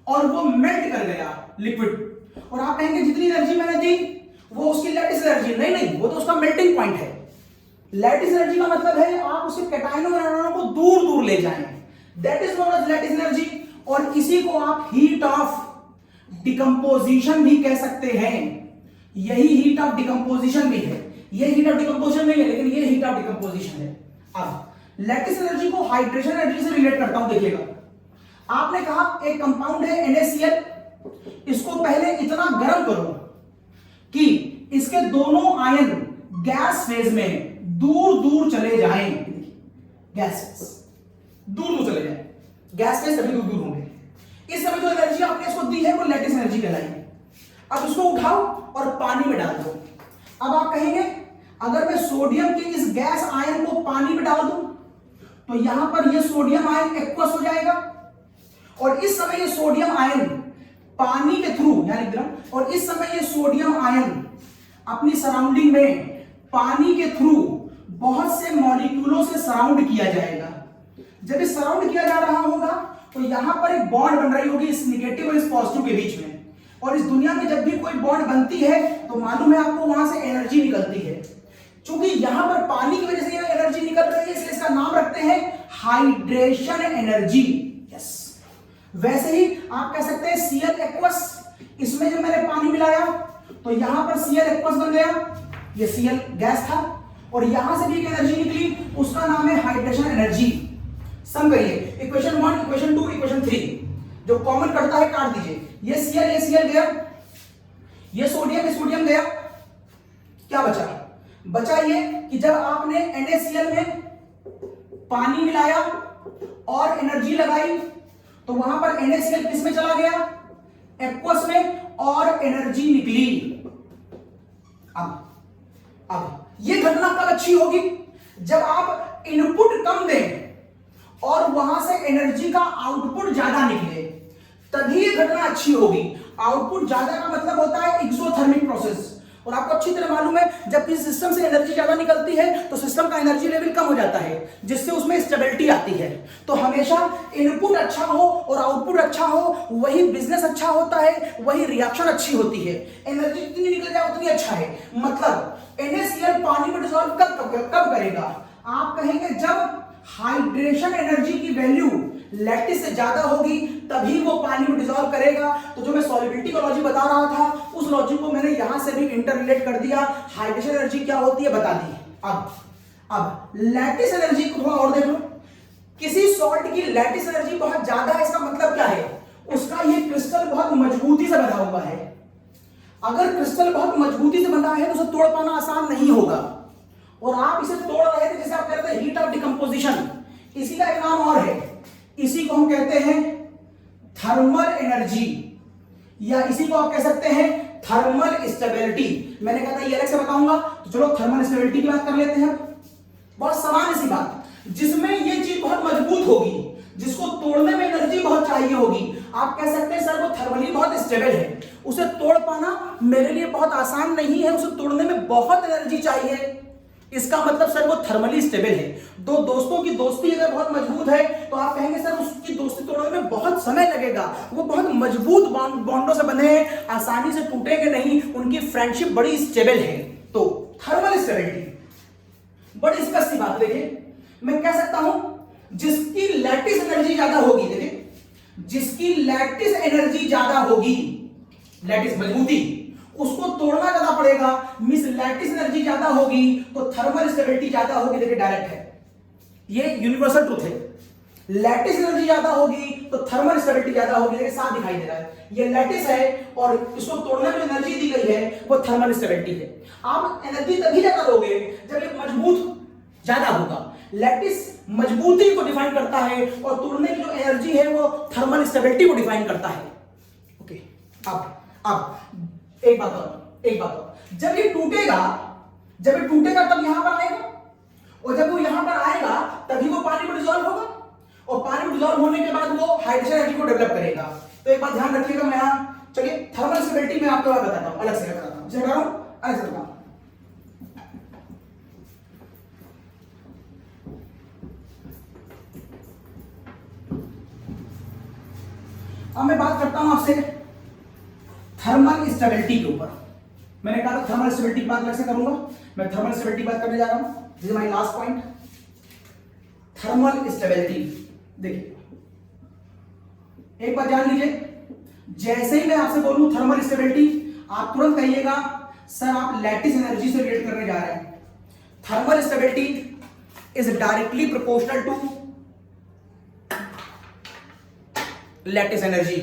और वो मेल्ट कर गया लिक्विड, और आप कहेंगे जितनी एनर्जी मैंने दी वो उसकी लैटिस एनर्जी, नहीं नहीं, वो तो उसका मेल्टिंग पॉइंट है। लैटिस एनर्जी का मतलब है आप उसे कैटायनों और एनायनों को दूर दूर ले जाएं, that is known as lattice energy. और इसी को आप हीट ऑफ डिकम्पोजिशन भी कह सकते हैं। यही हीट ऑफ डिकम्पोजिशन भी है, ये हीट ऑफ डिकम्पोजिशन नहीं है लेकिन ये हीट ऑफ डिकम्पोजिशन है। अब लैटिस एनर्जी को हाइड्रेशन एनर्जी से रिलेट करता हूं, देखिएगा आपने कहा एक कंपाउंड है NaCl, इसको पहले इतना गर्म करो कि इसके दोनों आयन गैस फेज में दूर दूर चले जाएं, गैस फेज दूर दूर चले जाएं, गैस फेज सभी दूर दूर होंगे। इस समय जो एनर्जी आपने इसको दी है वो लैटिस एनर्जी कहलाई। अब उसको उठाओ और पानी में डाल दो। अब आप कहेंगे अगर मैं सोडियम के इस गैस आयन को पानी में डाल दूं तो यहां पर ये सोडियम आयन एक्वस हो जाएगा और इस समय ये सोडियम आयन पानी के थ्रू, यहां लिख रहा हूं, और इस समय ये सोडियम आयन अपनी सराउंडिंग में पानी के थ्रू बहुत से मॉलिक्यूलों से सराउंड किया जाएगा। जब इस सराउंड किया जा रहा होगा तो यहां पर एक बॉन्ड बन रही होगी इस नेगेटिव और इस पॉजिटिव के बीच में, और इस दुनिया में जब भी कोई बॉन्ड बनती है तो मालूम है आपको वहां से एनर्जी निकलती है। क्योंकि यहां पर पानी की वजह से ये एनर्जी निकल रही है इसलिए इसका नाम रखते हैं हाइड्रेशन एनर्जी। यस, वैसे ही आप कह सकते हैं Cl एक्वस, इसमें जब मैंने पानी मिलाया तो यहां पर Cl एक्वस बन गया, ये Cl गैस था और यहां से भी एक एनर्जी निकली, उसका नाम है हाइड्रेशन एनर्जी। समझिए, इक्वेशन 1, इक्वेशन 2, इक्वेशन 3 जो कॉमन करता है काट दीजिए, ये Cl गया, ये सोडियम गया, क्या बचा? बचा ये कि जब आपने NaCl में पानी मिलाया और एनर्जी लगाई तो वहां पर NaCl किस में चला गया? एक्वस में, और एनर्जी निकली। अब ये घटना कब अच्छी होगी? जब आप इनपुट कम दें और वहां से एनर्जी का आउटपुट ज्यादा निकले, तभी ये घटना अच्छी होगी। आउटपुट ज्यादा का मतलब होता है एक्सोथर्मिक प्रोसेस, और आपको अच्छी तरह मालूम है जब किसी सिस्टम से एनर्जी ज्यादा निकलती है तो सिस्टम का एनर्जी लेवल कम हो जाता है, जिससे उसमें स्टेबिलिटी आती है। तो हमेशा इनपुट अच्छा हो और आउटपुट अच्छा हो, वही बिजनेस अच्छा होता है, वही रिएक्शन अच्छी होती है। एनर्जी जितनी निकल जाए उतनी अच्छा है। मतलब NaCl पानी में डिसॉल्व कब करेगा? आप कहेंगे जब हाइड्रेशन एनर्जी की वैल्यू लैटिस से ज्यादा होगी तभी वो पानी में डिसॉल्व करेगा। तो जो मैं सॉल्युबिलिटी का लॉजिक बता रहा था उस लॉजिक को मैंने यहां से भी इंटररिलेट कर दिया। हाइड्रेशन एनर्जी क्या होती है बता दी। अब लैटिस एनर्जी को थोड़ा और देख लो। किसी सॉल्ट की लैटिस एनर्जी बहुत ज्यादा है, इसका मतलब क्या है? उसका ये क्रिस्टल बहुत मजबूती से बना हुआ है। अगर क्रिस्टल बहुत मजबूती से बना है तो उसे तोड़ पाना आसान नहीं होगा, और आप इसे तोड़ रहे थे, जैसे आप कहते हैं हीट ऑफ डिकम्पोजिशन, इसी का एक नाम और है, इसी को हम कहते हैं थर्मल एनर्जी, या इसी को आप कह सकते हैं थर्मल स्टेबिलिटी। मैंने कहा था ये अलग से बताऊंगा, तो चलो थर्मल स्टेबिलिटी की बात कर लेते हैं। बहुत सामान्य सी बात, जिसमें ये चीज बहुत मजबूत होगी, जिसको तोड़ने में एनर्जी बहुत चाहिए होगी। आप कह सकते हैं सर वो थर्मली बहुत स्टेबल है, उसे तोड़ पाना मेरे लिए बहुत आसान नहीं है, उसे तोड़ने में बहुत एनर्जी चाहिए। इसका मतलब सर वो थर्मली स्टेबल है। दो दोस्तों की दोस्ती अगर बहुत मजबूत है तो आप कहेंगे सर उसकी दोस्ती तोड़ने में बहुत समय लगेगा, वो बहुत मजबूत बॉन्डों से बने हैं, आसानी से टूटेंगे नहीं, उनकी फ्रेंडशिप बड़ी स्टेबल है। तो थर्मल स्टेबिलिटी बड़ी स्पष्ट सी बात। देखिए मैं कह सकता हूं जिसकी लैटिस एनर्जी ज्यादा होगी, देखिए जिसकी लैटिस एनर्जी ज्यादा होगी, लैटिस मजबूती, उसको तोड़ना ज्यादा पड़ेगा। मिस लैटिस एनर्जी ज्यादा होगी तो थर्मल स्टेबिलिटी ज्यादा होगी। देखिए डायरेक्ट है, ये यूनिवर्सल ट्रुथ है। लैटिस एनर्जी ज्यादा होगी तो थर्मल स्टेबिलिटी ज्यादा होगी। देखिए साफ दिखाई दे रहा है, ये लैटिस है और इसको तोड़ने में एनर्जी दी गई है वो थर्मल स्टेबिलिटी है। आप एनर्जी तभी ज्यादा दोगे जब एक मजबूत ज्यादा होगा। लैटिस मजबूती को डिफाइन करता है और तोड़ने की जो एनर्जी है वो थर्मल स्टेबिलिटी को डिफाइन करता है। ओके, अब एक बात और, जब ये टूटेगा तब यहां पर आएगा, और जब वो यहां पर आएगा तभी वो पानी में डिसॉल्व होगा, और पानी में डिसॉल्व होने के बाद वो हाइड्रोजन एनर्जी को डेवलप करेगा। तो एक बात ध्यान रखिएगा, मैं यहां चलिए थर्मल स्टेबिलिटी में आपको बताता हूं, अलग से बताता हूं, जैसे बता रहा हूं अलग से बताता हूं। अब मैं बात करता हूं आपसे थर्मल स्टेबिलिटी के ऊपर। मैंने कहा था थर्मल स्टेबिलिटी की बात अलग से करूंगा, मैं थर्मल स्टेबिलिटी की बात करने जा रहा हूं। This is my last point, thermal stability. देखिए एक बात जान लीजिए, जैसे ही मैं आपसे बोलूं थर्मल स्टेबिलिटी, आप तुरंत कहिएगा सर आप लैटिस एनर्जी से रिलेट करने जा रहे हैं। Thermal stability is directly proportional to lattice energy.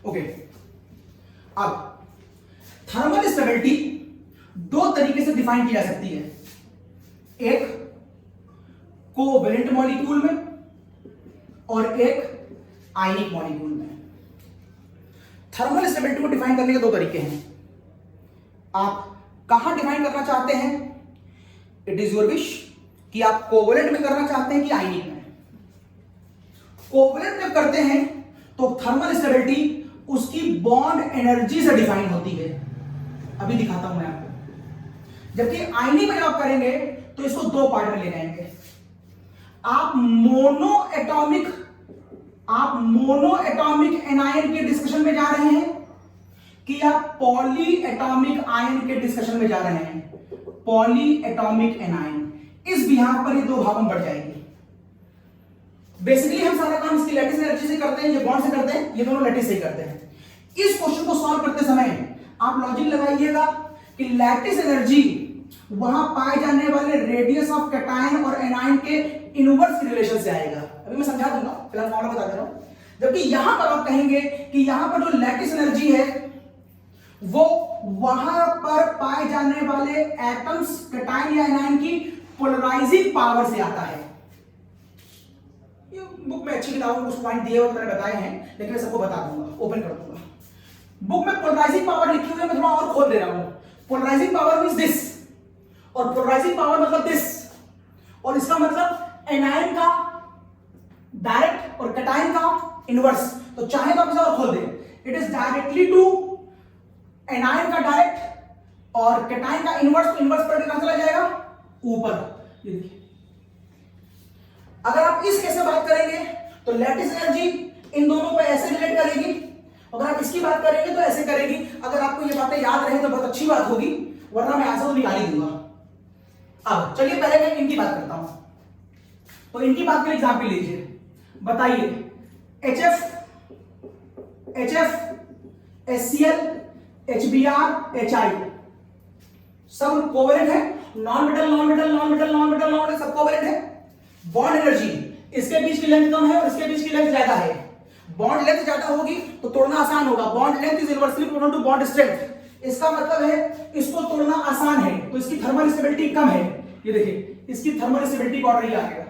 Okay, अब थर्मल स्टेबिलिटी दो तरीके से डिफाइन की जा सकती है, एक कोवेलेंट मॉलिक्यूल में और एक आयनिक मॉलिक्यूल में। थर्मल स्टेबिलिटी को डिफाइन करने के दो तरीके हैं। आप कहां डिफाइन करना चाहते हैं? इट इज योर विश कि आप कोवलेंट में करना चाहते हैं कि आयनिक में। कोवलेंट में करते हैं तो थर्मल स्टेबिलिटी उसकी बॉन्ड एनर्जी से डिफाइन होती है, अभी दिखाता हूं मैं आपको। जबकि आयनिक में आप करेंगे तो इसको दो पार्ट में ले जाएंगे। आप मोनो एटॉमिक एनायन के डिस्कशन में जा रहे हैं कि आप पॉली एटॉमिक आयन के डिस्कशन में जा रहे हैं। पॉली एटॉमिक एनायन, इस बिहार पर ये दो भागों में बढ़ जाएगी। बेसिकली हम सारा काम इसकी लैटिस एनर्जी से करते हैं, ये बॉन्ड से करते हैं, ये दोनों लैटिस से करते हैं। इस क्वेश्चन को सॉल्व करते समय आप लॉजिक लगाइएगा कि लैटिस एनर्जी वहां पाए जाने वाले रेडियस ऑफ कैटायन और एनायन के इनवर्स रिलेशन से आएगा। अभी मैं समझा दूंगा, फिलहाल फॉर्मूला बता दे रहा हूं। जबकि यहां पर आप कहेंगे कि यहां पर जो लैटिस एनर्जी है वो वहां पर पाए जाने वाले एटम्स कैटायन या एनायन की पोलराइजिंग पावर से आता है। ये बुक में अच्छी किताबों में कुछ पॉइंट दिए हुए मैंने बताए हैं, लेकिन मैं सबको बता दूंगा, ओपन कर दूंगा। बुक में पोलराइजिंग पावर लिखी हुई है, मैं थोड़ा और खोल दे रहा हूं। पोलराइजिंग पावर मींस दिस, और पोलराइजिंग पावर मतलब दिस, और इसका मतलब एनायन का डायरेक्ट और कैटायन का इनवर्स। तो चाहे तो आप इसे और खोल दें, it is directly to anion का डायरेक्ट और कैटायन का इनवर्स। तो इनवर्स पर कहां चला जाएगा? ऊपर। ये देखिए, अगर आप इस केस में बात करेंगे तो लैटिस एनर्जी इन दोनों पे ऐसे रिलेट करेगी, अगर आप इसकी बात करेंगे तो ऐसे करेगी। अगर आपको ये बातें याद रहे तो बहुत अच्छी बात होगी, वरना मैं आंसर तो निकाल ही दूंगा। अब चलिए पहले मैं इनकी बात करता हूं। तो इनकी बात के लिए एग्जाम्पल लीजिए, बताइए HF, HCl, HBr, HI सब कोवेलेंट है। नॉन मेटल सब कोवेलेंट है। बॉन्ड एनर्जी, इसके बीच की लेंथ कम है और इसके बीच की लेंथ ज्यादा है। बॉन्ड लेंथ ज्यादा होगी तो तोड़ना आसान होगा। Bond length is inversely proportional to bond strength. इसका मतलब है इसको तोड़ना आसान है तो इसकी थर्मल स्टेबिलिटी कम है। ये देखिए, इसकी थर्मल स्टेबिलिटी का ऑर्डर ये आएगा।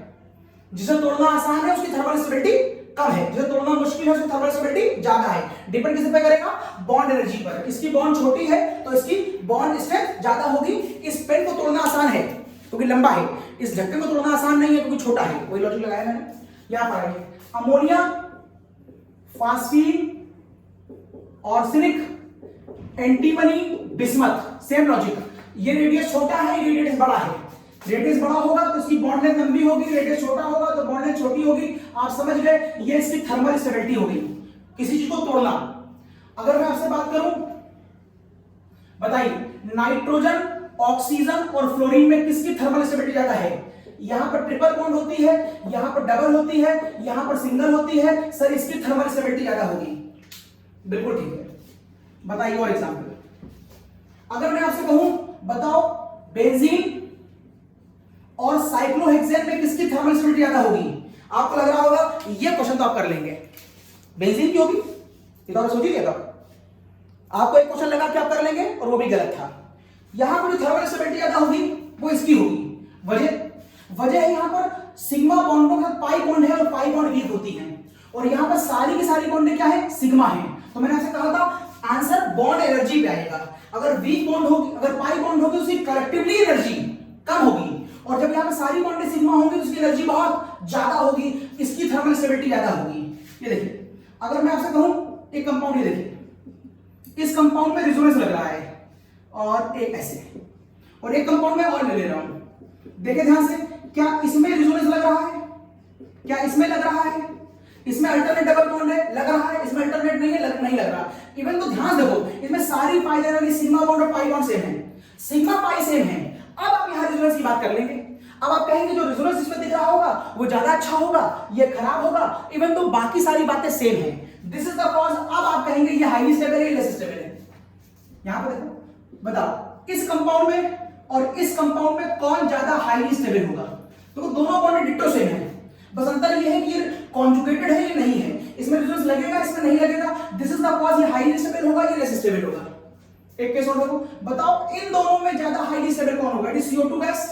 जिसे तोड़ना आसान है उसकी थर्मल स्टेबिलिटी कम है, जिसे तोड़ना मुश्किल है उसकी थर्मल स्टेबिलिटी ज्यादा है। डिपेंड किस पे करेगा? बॉन्ड एनर्जी पर। इसकी बॉन्ड छोटी है तो इसकी बॉन्ड स्ट्रेंथ ज्यादा होगी। इस पेन को तोड़ना आसान है क्योंकि लंबा है, इस ढक्कन को तोड़ना आसान नहीं है क्योंकि छोटा है। वही लॉजिक लगाया मैंने। यहां पर आइए, ammonia, phosphine, arsenic, antimony, bismuth, same logic. ये रेडियस छोटा है, ये रेडियस बड़ा है। रेडियस बड़ा होगा तो इसकी बॉन्ड लेंथ लंबी होगी, रेडियस छोटा होगा तो बॉन्ड लेंथ छोटी होगी। आप समझ गए, ये इसकी थर्मल स्टेबिलिटी होगी किसी चीज को तोड़ना। अगर मैं आपसे बात करूं, बताइए नाइट्रोजन, ऑक्सीजन और फ्लोरीन में किसकी थर्मल स्टेबिलिटी ज्यादा है? यहां पर ट्रिपल बॉन्ड होती है, यहां पर डबल होती है, यहां पर सिंगल होती है। सर इसकी थर्मल स्टेबिलिटी ज्यादा होगी। बिल्कुल ठीक है। बताइए और एग्जांपल। अगर मैं आपसे कहूं बताओ बेंजीन और साइक्लोहेक्सेन में किसकी थर्मल स्टेबिलिटी ज्यादा होगी? आपको लग रहा होगा ये क्वेश्चन तो आप कर लेंगे, बेंजीन की होगी। ये तो सोचिएगा, आपको एक क्वेश्चन लगा कि आप कर लेंगे और वो भी गलत था। यहां पर जो थर्मल स्टेबिलिटी ज्यादा होगी वो इसकी होगी। वजह है यहां पर सिग्मा बॉन्डों का पाई बॉन्ड है और पाई बॉन्ड वीक होती है, और यहां पर सारी की सारी बॉन्डें क्या है? सिग्मा है। तो मैंने आपसे कहा था आंसर बॉन्ड एनर्जी पे आएगा। अगर वीक बॉन्ड होगी, अगर पाई बॉन्ड होगी उसकी कलेक्टिवली एनर्जी कम होगी, और जब यहां पर सारी बॉन्डें सिग्मा होंगी तो उसकी एनर्जी बहुत ज्यादा होगी, इसकी थर्मल स्टेबिलिटी ज्यादा होगी। ये देखिए, अगर मैं आपसे कहूं एक कंपाउंड, ये देखिए इस कंपाउंड में रेजोनेंस लग रहा है और एक ऐसे, और एक कंपाउंड में और ले रहा हूं। देखिए ध्यान से, क्या इसमें रेजोनेंस लग रहा है? क्या इसमें लग रहा है? इसमें अल्टरनेट डबल बॉन्ड है, लग रहा है। इसमें अल्टरनेट नहीं है, नहीं लग रहा। इवन तो ध्यान देखो, इसमें सारी पाई जाने वाली सिग्मा बॉन्ड और पाई बॉन्ड सेम है, सिग्मा पाई सेम है। अब आप यहां रेजोनेंस की बात कर लेंगे। अब आप कहेंगे जो रेजोनेंस इसमें दिख रहा होगा वो ज्यादा अच्छा होगा, ये खराब होगा, इवन तो बाकी सारी बातें सेम है। This is the cause. अब आप कहेंगे ये हाईली स्टेबल है, लेस स्टेबल है। यहां पर देखो, बताओ इस कंपाउंड में और इस कंपाउंड में कौन ज्यादा हाईली स्टेबल होगा? तो दोनों बॉन्ड डिट्टो सेम है, बस अंतर ये है कि ये कॉन्जुगेटेड है, ये नहीं है। इसमें रेजोनेंस लगेगा, इसमें नहीं लगेगा। This is the cause. ये हाईली स्टेबल होगा, ये लेस स्टेबल होगा। एक केस और देखो, बताओ इन दोनों में ज्यादा हाईली स्टेबल कौन होगा? It is CO2 gas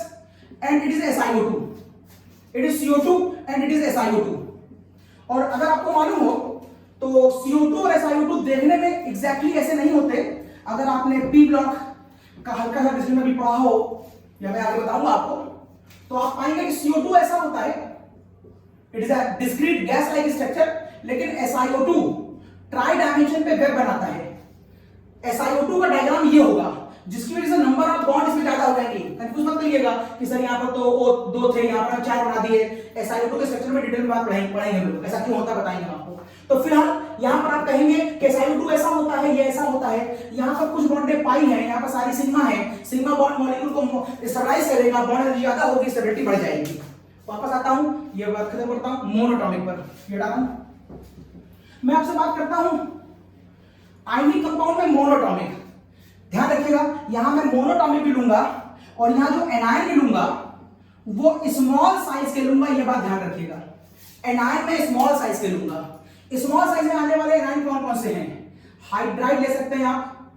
and it is SiO2। It is CO2 and it is SiO2। और अगर आपको मालूम हो तो CO2 और SiO2 देखने में एग्जैक्टली ऐसे नहीं होते। अगर आपने P ब्लॉक का हल्का सा डिस्कशन में भी पढ़ा हो या मैं आगे बताऊंगा आपको, तो आप पाएंगे कि CO2 ऐसा होता है, it is a discrete gas like structure, लेकिन SiO2 ट्राई डायमेंशन पे वेब बनाता है। SiO2 का डायग्राम ये होगा, जिसकी वजह से नंबर ऑफ बॉन्ड इसमें ज्यादा हो जाएंगे। कंफ्यूज मत करिएगा कि सर यहाँ पर तो वो 2 थे, यहाँ पर 4 बना दिए। SiO2 के स्ट्रक्चर में डिटेल में बात पढ़ाएंगे हम लोग, ऐसा क्यों होता है बताएंगे आपको। तो फिलहाल यहाँ पर आप कहेंगे कि SiO2 ऐसा होता है, ये ऐसा होता है। यहाँ पर कुछ बॉन्डें पाई है, यहाँ पर सारी सिग्मा है, सिग्मा बॉन्ड मॉलिक्यूल को स्टेबलाइज करेगा, बॉन्ड एनर्जी ज्यादा होगी, स्टेबिलिटी बढ़ जाएगी। वापस आता हूं, ये बात खत्म करता हूं मोनोटॉमिक पर, ये डाला। मैं आपसे बात करता हूं आयनिक कंपाउंड में मोनोटॉमिक। ध्यान रखिएगा, यहां मैं मोनोटॉमिक भी लूंगा और यहां जो एनायन भी लूंगा वो स्मॉल साइज के लूंगा, ये बात ध्यान रखिएगा। एनायन में स्मॉल साइज के लूंगा। स्मॉल साइज में आने वाले एनायन कौन कौन से हैं? हाइड्राइड ले सकते हैं आप,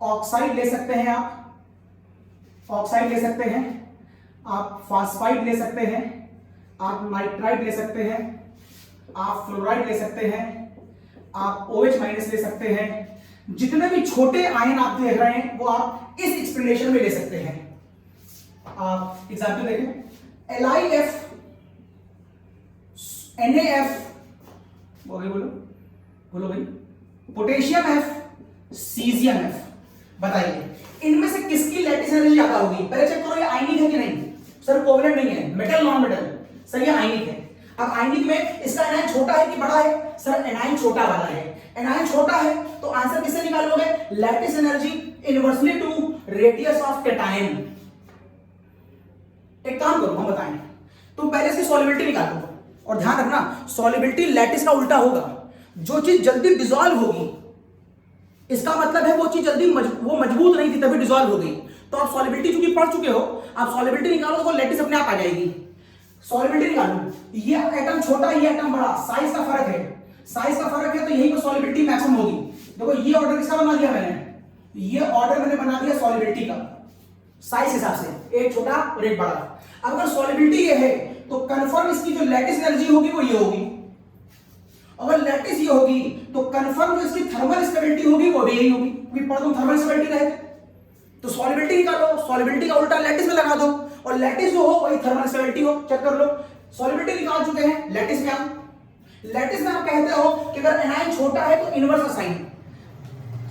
ऑक्साइड ले सकते हैं आप, ऑक्साइड ले सकते हैं आप, फास्फाइड ले सकते हैं आप, नाइट्राइड ले सकते हैं आप, फ्लोराइड ले सकते हैं आप, OH माइनस ले सकते हैं। जितने भी छोटे आयन आप देख रहे हैं वो आप इस एक्सप्लेनेशन में ले सकते हैं। आप एग्जाम्पल देखें, LiF, NaF, बोलो बोलो भाई, पोटेशियम F, सीजियम F। बताइए इनमें से किसकी लैटिस एनर्जी ज्यादा होगी? पहले चेक करो ये आयनिक है कि नहीं। सर कोवलेंट नहीं है, मेटल नॉन मेटल। सर ये आयनिक है। अब आयनिक में इसका एनायन छोटा है कि बड़ा है? सर एनायन छोटा वाला है। एनायन छोटा है तो आंसर किससे निकालोगे? Lattice energy inversely to radius of cation. एक काम करो, हम बताएं, तुम पहले इसकी सॉल्युबिलिटी निकालो और ध्यान रखना सॉल्युबिलिटी लैटिस का उल्टा होगा। जो चीज जल्दी डिसॉल्व होगी इसका मतलब है वो चीज जल्दी वो मजबूत नहीं थी तभी डिसॉल्व हो गई। तो आप सॉल्युबिलिटी चूंकि पढ़ चुके हो, आप सॉल्युबिलिटी निकालो तो लैटिस अपने आप आ जाएगी। सॉल्युबिलिटी निकालो, ये एटम छोटा ये एटम बड़ा, साइज का फर्क है। साइज का फर्क है तो यहीं पर सॉल्युबिलिटी मैक्सिमम होगी। देखो ये ऑर्डर किसका बना दिया मैंने? ये ऑर्डर मैंने बना दिया सॉल्युबिलिटी का, साइज हिसाब से, एक छोटा और एक बड़ा। अगर सॉल्युबिलिटी ये है तो कंफर्म इसकी जो लैटिस एनर्जी होगी वो ये होगी। अगर लैटिस ये होगी तो कंफर्म जो इसकी थर्मल स्टेबिलिटी होगी वो भी यही होगी, क्योंकि पढ़ दो थर्मल स्टेबिलिटी रहे। तो सॉल्युबिलिटी निकालो, सॉल्युबिलिटी का उल्टा लैटिस में लगा दो और लैटिस जो हो वही थर्मल स्टेबिलिटी हो। चेक कर लो, सॉल्युबिलिटी निकाल चुके हैं, लैटिस में आओ। लैटिस में आप कहते हो कि अगर एनायन छोटा है तो इनवर्स का साइन,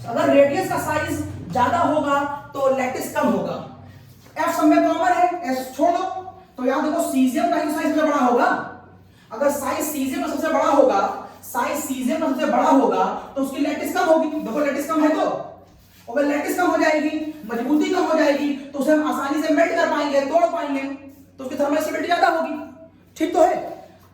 अगर रेडियस का साइज ज्यादा होगा तो लैटिस कम होगा। F सब में कॉमन है, S छोड़ दो। तो यहां देखो सीजियम का ही साइज सबसे बड़ा होगा। अगर साइज सीजियम में सबसे बड़ा होगा, साइज सीजियम में सबसे बड़ा होगा तो उसकी लैटिस कम होगी। देखो लैटिस कम है तो अगर लैटिस कम हो जाएगी, मजबूती कम हो जाएगी तो उसे हम आसानी से मेल्ट कर पाएंगे, तोड़ पाएंगे, तो उसकी थर्मल स्टेबिलिटी ज्यादा होगी। ठीक तो है।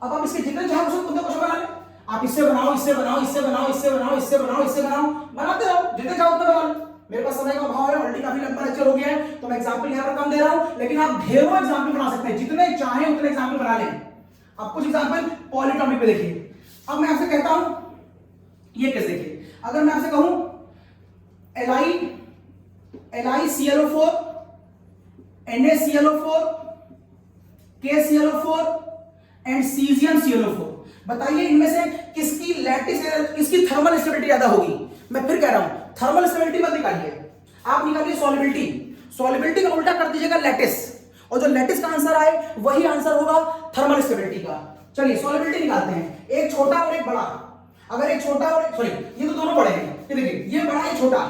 अब आप इसके जितने चाहे उतने क्वेश्चन बना लें। आप इससे बनाओ, इससे बनाओ, इससे बनाओ, इससे बनाओ, इससे बनाओ, इससे बनाओ, बनाते रहो, जितने चाहो उतने बना लो। मेरे पास समय का अभाव है, ऑलरेडी काफी लंबा लेक्चर हो गया है तो मैं एग्जांपल यहां पर कम दे रहा हूं, लेकिन आप ढेरों एग्जांपल बना सकते हैं, जितने चाहे उतने एग्जांपल बना लें। आप कुछ एग्जांपल पॉलीटॉमिक पे देखिए। अब मैं आपसे कहता हूं ये कैसे देखिए, अगर मैं आपसे कहूं LiClO4, NaClO4, KClO4 and caesium ClO4, बताइए इनमें से किसकी लैटिस किसकी थर्मल स्टेबिलिटी ज्यादा होगी? मैं फिर कह रहा हूं थर्मल स्टेबिलिटी मत निकालिए, आप निकालिए सॉल्युबिलिटी। सॉल्युबिलिटी का उल्टा कर दीजिएगा लैटिस, और जो लैटिस का आंसर आए वही आंसर होगा थर्मल स्टेबिलिटी का। चलिए सॉल्युबिलिटी निकालते हैं, एक छोटा और एक बड़ा। अगर एक छोटा और सॉरी ये तो दोनों बड़े हैं, ये देखिए ये बड़ा है छोटा,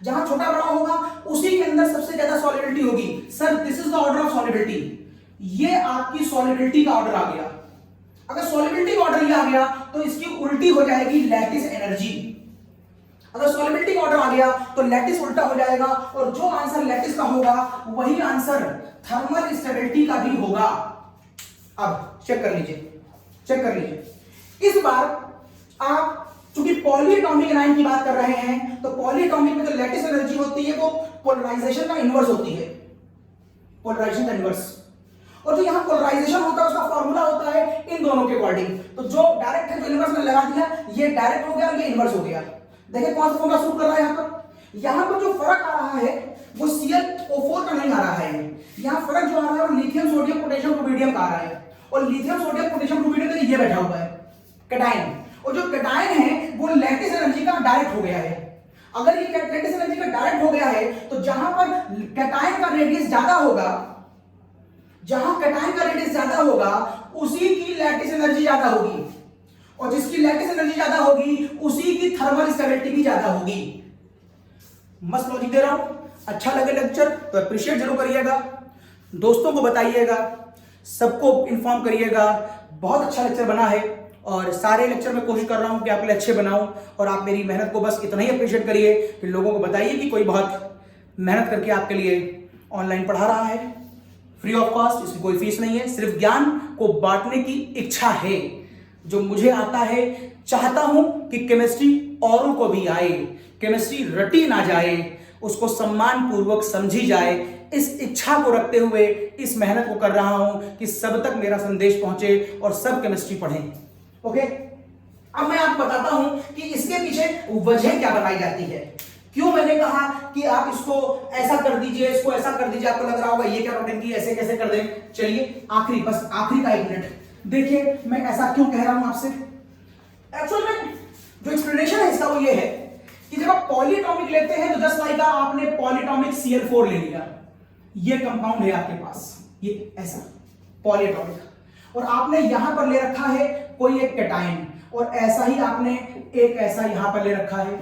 जहां छोटा बड़ा होगा उसी के अंदर सबसे ज्यादा सॉल्युबिलिटी होगी। Sir this is the order of solubility, ये आपकी सॉल्युबिलिटी का ऑर्डर आ गया। अगर सॉल्युबिलिटी का ऑर्डर ये आ गया तो इसकी उल्टी हो जाएगी लैटिस एनर्जी। अगर सॉल्युबिलिटी का ऑर्डर आ गया तो लैटिस उल्टा हो जाएगा, और जो आंसर लैटिस का होगा वही आंसर थर्मल स्टेबिलिटी का भी होगा। अब चेक कर लीजिए, चेक कर लीजिए। इस बार आप चूंकि पॉलीएटॉमिक एनायन की बात कर रहे हैं तो पॉलीएटॉमिक में जो लैटिस एनर्जी होती है वो पोलराइजेशन का इनवर्स होती है, पोलराइजेशन का इनवर्स। और जो यहां पोलराइजेशन होता है उसका फॉर्मूला होता है इन दोनों के अकॉर्डिंग। तो जो डायरेक्ट है तो इनवर्स में लगा दिया, ये डायरेक्ट हो गया और ये इनवर्स हो गया। देखिए कौन सा फॉर्मूला सूट कर रहा है यहां पर जो फर्क आ रहा है वो ClO4 का नहीं आ रहा है। यहां फर्क जो आ रहा है वो लिथियम सोडियम पोटेशियम रुबिडियम का आ रहा है, और लिथियम सोडियम पोटेशियम रुबिडियम ये बैठा हुआ है कैटायन, और जो कैटायन है वो लैटिस एनर्जी का डायरेक्ट हो गया है। अगर ये लैटिस एनर्जी का डायरेक्ट हो गया है तो जहां पर कैटायन का रेडियस ज्यादा होगा जहां कैटायन का रेडियस ज्यादा होगा उसी की लैटिस एनर्जी ज्यादा होगी, और जिसकी लैटिस एनर्जी ज्यादा होगी उसी की थर्मल स्टेबिलिटी भी ज्यादा होगी। मस्त लॉजिक दे रहा हूं। अच्छा लगे लेक्चर तो अप्रिशिएट जरूर करिएगा, दोस्तों को बताइएगा, सबको इन्फॉर्म करिएगा। बहुत अच्छा लेक्चर बना है और सारे लेक्चर में कोशिश कर रहा हूं कि आपके लिए अच्छे बनाऊं, और आप मेरी मेहनत को बस इतना ही अप्रिशिएट करिए कि लोगों को बताइए कि कोई बहुत मेहनत करके आपके लिए ऑनलाइन पढ़ा रहा है, फ्री ऑफ कॉस्ट, इसकी कोई फीस नहीं है, सिर्फ ज्ञान को बांटने की इच्छा है। जो मुझे आता है, चाहता हूं कि केमिस्ट्री औरों को भी आए, केमिस्ट्री रटी ना जाए, उसको सम्मान पूर्वक समझी जाए। इस इच्छा को रखते हुए इस मेहनत को कर रहा हूं कि सब तक मेरा संदेश पहुंचे और सब केमिस्ट्री पढ़ें। ओके, अब मैं आपको बताता हूं कि इसके पीछे वजह क्या बनाई जाती है, क्यों मैंने कहा कि आप इसको ऐसा कर दीजिए, इसको ऐसा कर दीजिए। आपको लग रहा होगा ये क्या रोटेन की, ऐसे कैसे कर दें। चलिए आखिरी, बस आखिरी का 1 मिनट देखिए मैं ऐसा क्यों कह रहा हूं आपसे। एक्चुअल में जो एक्सप्लेनेशन है इसका वो ये है कि जब आप पॉलीएटॉमिक लेते हैं तो जस्ट लाइक आपने पॉलीएटॉमिक Cl4 ले लिया, ये कंपाउंड है आपके पास, ये ऐसा पॉलीएटॉमिक, और आपने यहां पर ले रखा है कोई एक कैटायन, और ऐसा ही आपने एक ऐसा यहां पर ले रखा है,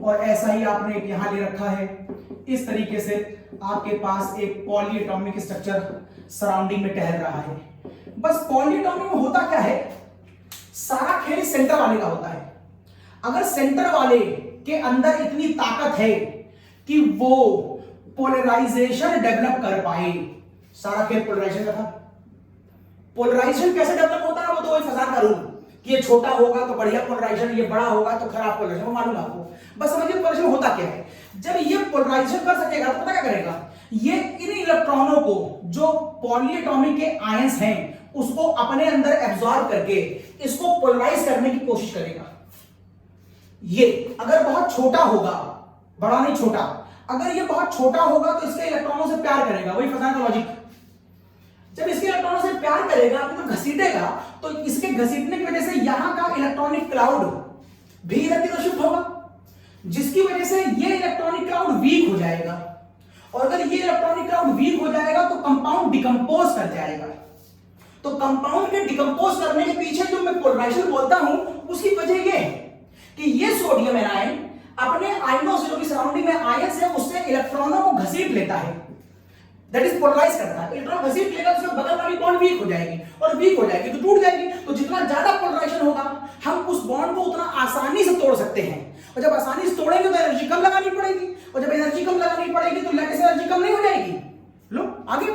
और ऐसा ही आपने एक यहां ले रखा है। इस तरीके से आपके पास एक पॉलीएटॉमिक स्ट्रक्चर सराउंडिंग में टहल रहा है। बस पॉलीएटॉमिक में होता क्या है, सारा खेल सेंटर वाले का होता है। अगर सेंटर वाले के अंदर इतनी ताकत है कि वो पोलराइजेशन डेवलप कर पाए, सारा खेल पोलराइजेशन का था। पोलराइजेशन कैसे डेवलप होता है, वो तो वही फजान का रूल कि ये छोटा होगा तो बढ़िया पोलराइजेशन, ये बड़ा होगा तो खराब पोलराइजेशन, वो मालूम आपको। बस समझिए पोलराइजेशन होता क्या है। जब ये पोलराइजेशन कर सकेगा तो पता क्या करेगा, ये इन इलेक्ट्रॉनों को जो पॉलीएटॉमिक के आयंस हैं उसको अपने अंदर एब्जॉर्ब करके इसको पोलराइज करने की कोशिश करेगा। ये अगर बहुत छोटा होगा, बड़ा नहीं छोटा, अगर ये बहुत छोटा होगा तो इसके इलेक्ट्रॉनों से प्यार करेगा, वही फजान का लॉजिक। जब इसके इलेक्ट्रॉनों से प्यार करेगा तो घसीटेगा, तो इसके घसीटने की वजह से यहां का इलेक्ट्रॉनिक क्लाउड भी इधर की तरफ शिफ्ट होगा, जिसकी वजह से ये इलेक्ट्रॉनिक क्लाउड वीक हो जाएगा, और अगर ये इलेक्ट्रॉनिक क्लाउड वीक हो जाएगा तो कंपाउंड डिकम्पोज कर जाएगा। तो कंपाउंड के डिकम्पोज करने के पीछे जो मैं पोलराइजेशन बोलता हूं उसकी वजह ये है कि ये सोडियम एनायन अपने आयनों से, जो कि सराउंडिंग में आयंस है, उससे इलेक्ट्रॉनों को घसीट लेता है, दैट इज पोलराइज करता है। इलेक्ट्रॉन घसीट लेगा तो बगल वाली बॉन्ड वीक हो जाएगी, और वीक हो जाएगी तो टूट जाएगी। तो जितना ज्यादा पोलराइजेशन होगा हम उस बॉन्ड को उतना आसानी से तोड़ सकते हैं, और जब आसानी से तोड़ेंगे तो एनर्जी कम लगानी पड़ेगी, और जब एनर्जी कम लगानी पड़ेगी तो लैटिस एनर्जी कम नहीं हो जाएगी। लो आगे,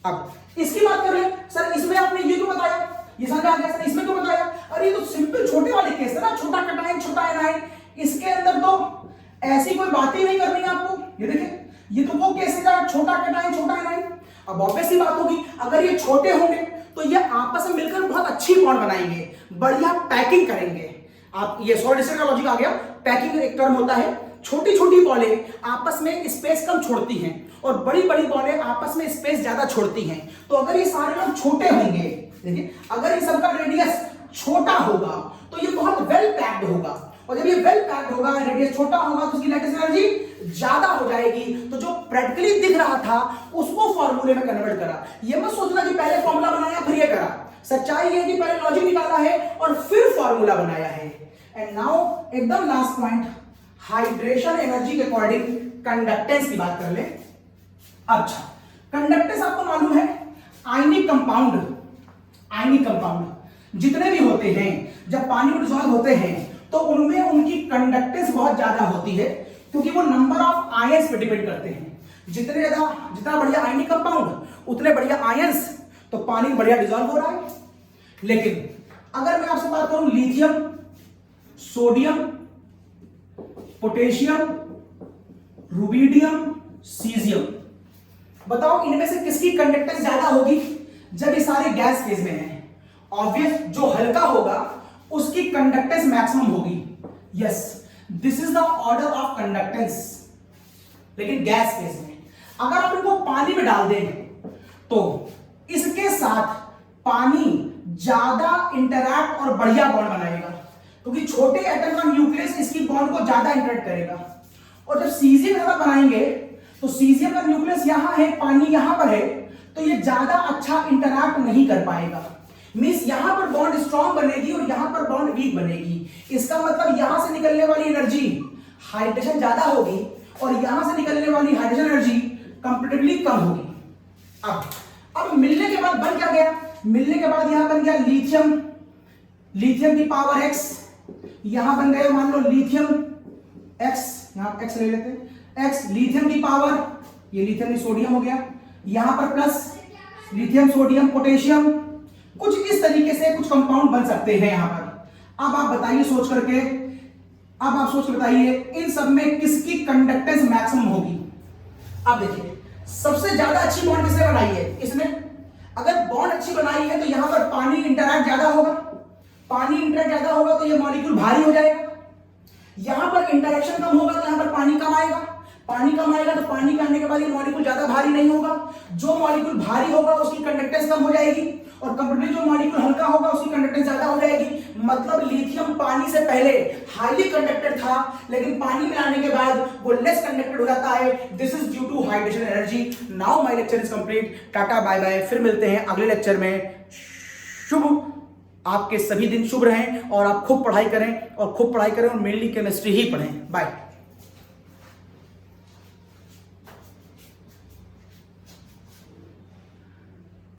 अब इसकी बात कर रहे हैं। सर इसमें आपने ये क्यों बताया, ये समझ आ गया सर, इसमें क्यों बताया? अरे ये तो सिंपल छोटे वाले केस है ना, छोटा कैटायन छोटा एनायन, इसके अंदर तो ऐसी कोई बात ही नहीं करनी है आपको। ये देखिए, ये तो वो केस है छोटा कैटायन छोटा एनायन। अब ऑब्वियसली बात होगी, अगर ये छोटे होंगे तो ये आपस में मिलकर बहुत अच्छी बॉन्ड बनाएंगे, बढ़िया पैकिंग करेंगे। आप ये सॉलिड का लॉजिक आ गया। पैकिंग एक टर्म होता है, छोटी छोटी बॉलें आपस में स्पेस कम छोड़ती हैं और बड़ी बड़ी बॉलें आपस में स्पेस ज्यादा छोड़ती हैं। तो अगर ये सारे लोग छोटे होंगे, देखिए अगर ये सबका रेडियस छोटा होगा तो ये बहुत वेल पैक्ड होगा, और जब ये वेल पैक्ड होगा, रेडियस छोटा होगा तो उसकी लैटिस एनर्जी ज्यादा हो जाएगी। तो जो प्रैक्टिकली दिख रहा था उसको फॉर्मूले में कन्वर्ट करा। ये मत सोचना कि पहले फॉर्मूला बनाया फिर ये करा, सच्चाई है कि पहले लॉजिक निकाला है और फिर फॉर्मूला बनाया है। एंड नाउ एकदम लास्ट पॉइंट, हाइड्रेशन एनर्जी के अकॉर्डिंग कंडक्टेंस की बात कर ले। अच्छा, कंडक्टेंस आपको मालूम है, आयनिक कंपाउंड जितने भी होते हैं जब पानी में डिसॉल्व होते हैं तो उनमें उनकी कंडक्टेंस बहुत ज्यादा होती है, क्योंकि वो नंबर ऑफ आयंस पे डिपेंड करते हैं। जितना बढ़िया आयनिक कंपाउंड उतने बढ़िया आयंस, तो पानी में बढ़िया डिसॉल्व हो रहा है। लेकिन अगर मैं आपसे बात करूं lithium, sodium, potassium, rubidium, caesium, बताओ इनमें से किसकी कंडक्टेंस ज्यादा होगी जब ये सारे गैस फेज में हैं? ऑब्वियस, जो हल्का होगा उसकी कंडक्टेंस मैक्सिमम होगी। Yes, this is the order of conductance. लेकिन गैस फेज में अगर आप इनको पानी में डाल दें तो इसके साथ पानी ज्यादा इंटरैक्ट और बढ़िया बॉन्ड बनाएगा, क्योंकि छोटे एटम का न्यूक्लियस इसकी बॉन्ड को ज्यादा इंटरैक्ट करेगा। और जब सीजियम बनाएंगे तो सीजियम का न्यूक्लियस यहां है, पानी यहां पर है, तो तो ये ज्यादा अच्छा इंटरैक्ट नहीं कर पाएगा। मींस यहां पर बॉन्ड स्ट्रॉन्ग बनेगी और यहां पर बॉन्ड वीक बनेगी। इसका मतलब यहां से निकलने वाली एनर्जी हाइड्रेशन ज्यादा होगी और यहां से निकलने वाली हाइड्रोजन एनर्जी कंपैरेटिवली कम होगी। अब मिलने के बाद बन क्या गया, मिलने के बाद यहां बन गया लिथियम, लिथियम की पावर x, यहां बन गया मान लो लिथियम x, यहां x ले लेते हैं x, लिथियम की पावर, ये लिथियम सोडियम हो गया, यहां पर प्लस लिथियम सोडियम पोटेशियम, कुछ इस तरीके से कुछ कंपाउंड बन सकते हैं यहां पर। अब आप बताइए सोच करके, अब आप सोच के बताइए इन सब में किसकी कंडक्टेंस मैक्सिमम होगी। अब देखिए सबसे ज्यादा अच्छी बॉन्ड किसने बनाई है इसने, अगर बॉन्ड अच्छी बनाई है तो यहां पर पानी इंटरैक्ट ज्यादा होगा, पानी इंटरैक्ट ज्यादा होगा तो ये मॉलिक्यूल भारी हो जाएगा, यहां पर इंटरेक्शन कम होगा तो यहां पर पानी कम आएगा, पानी कम आएगा तो पानी का आने के बाद ये मॉलिक्यूल ज्यादा भारी नहीं होगा, जो मॉलिक्यूल भारी होगा उसकी कंडक्टेंस कम हो जाएगी और कंपैरेटिवली जो मॉलिक्यूल हल्का होगा उसकी कंडक्टेंस ज्यादा हो जाएगी। मतलब लिथियम पानी से पहले हाईली कंडक्टेड था लेकिन पानी में आने के बाद वो लेस कंडक्टेड हो जाता है। This is due to hydration energy. Now my lecture is complete. Tata bye bye, फिर मिलते हैं अगले लेक्चर में। शुभ आपके सभी दिन शुभ रहें और आप खूब पढ़ाई करें और मेनली केमिस्ट्री ही पढ़ें। बाय।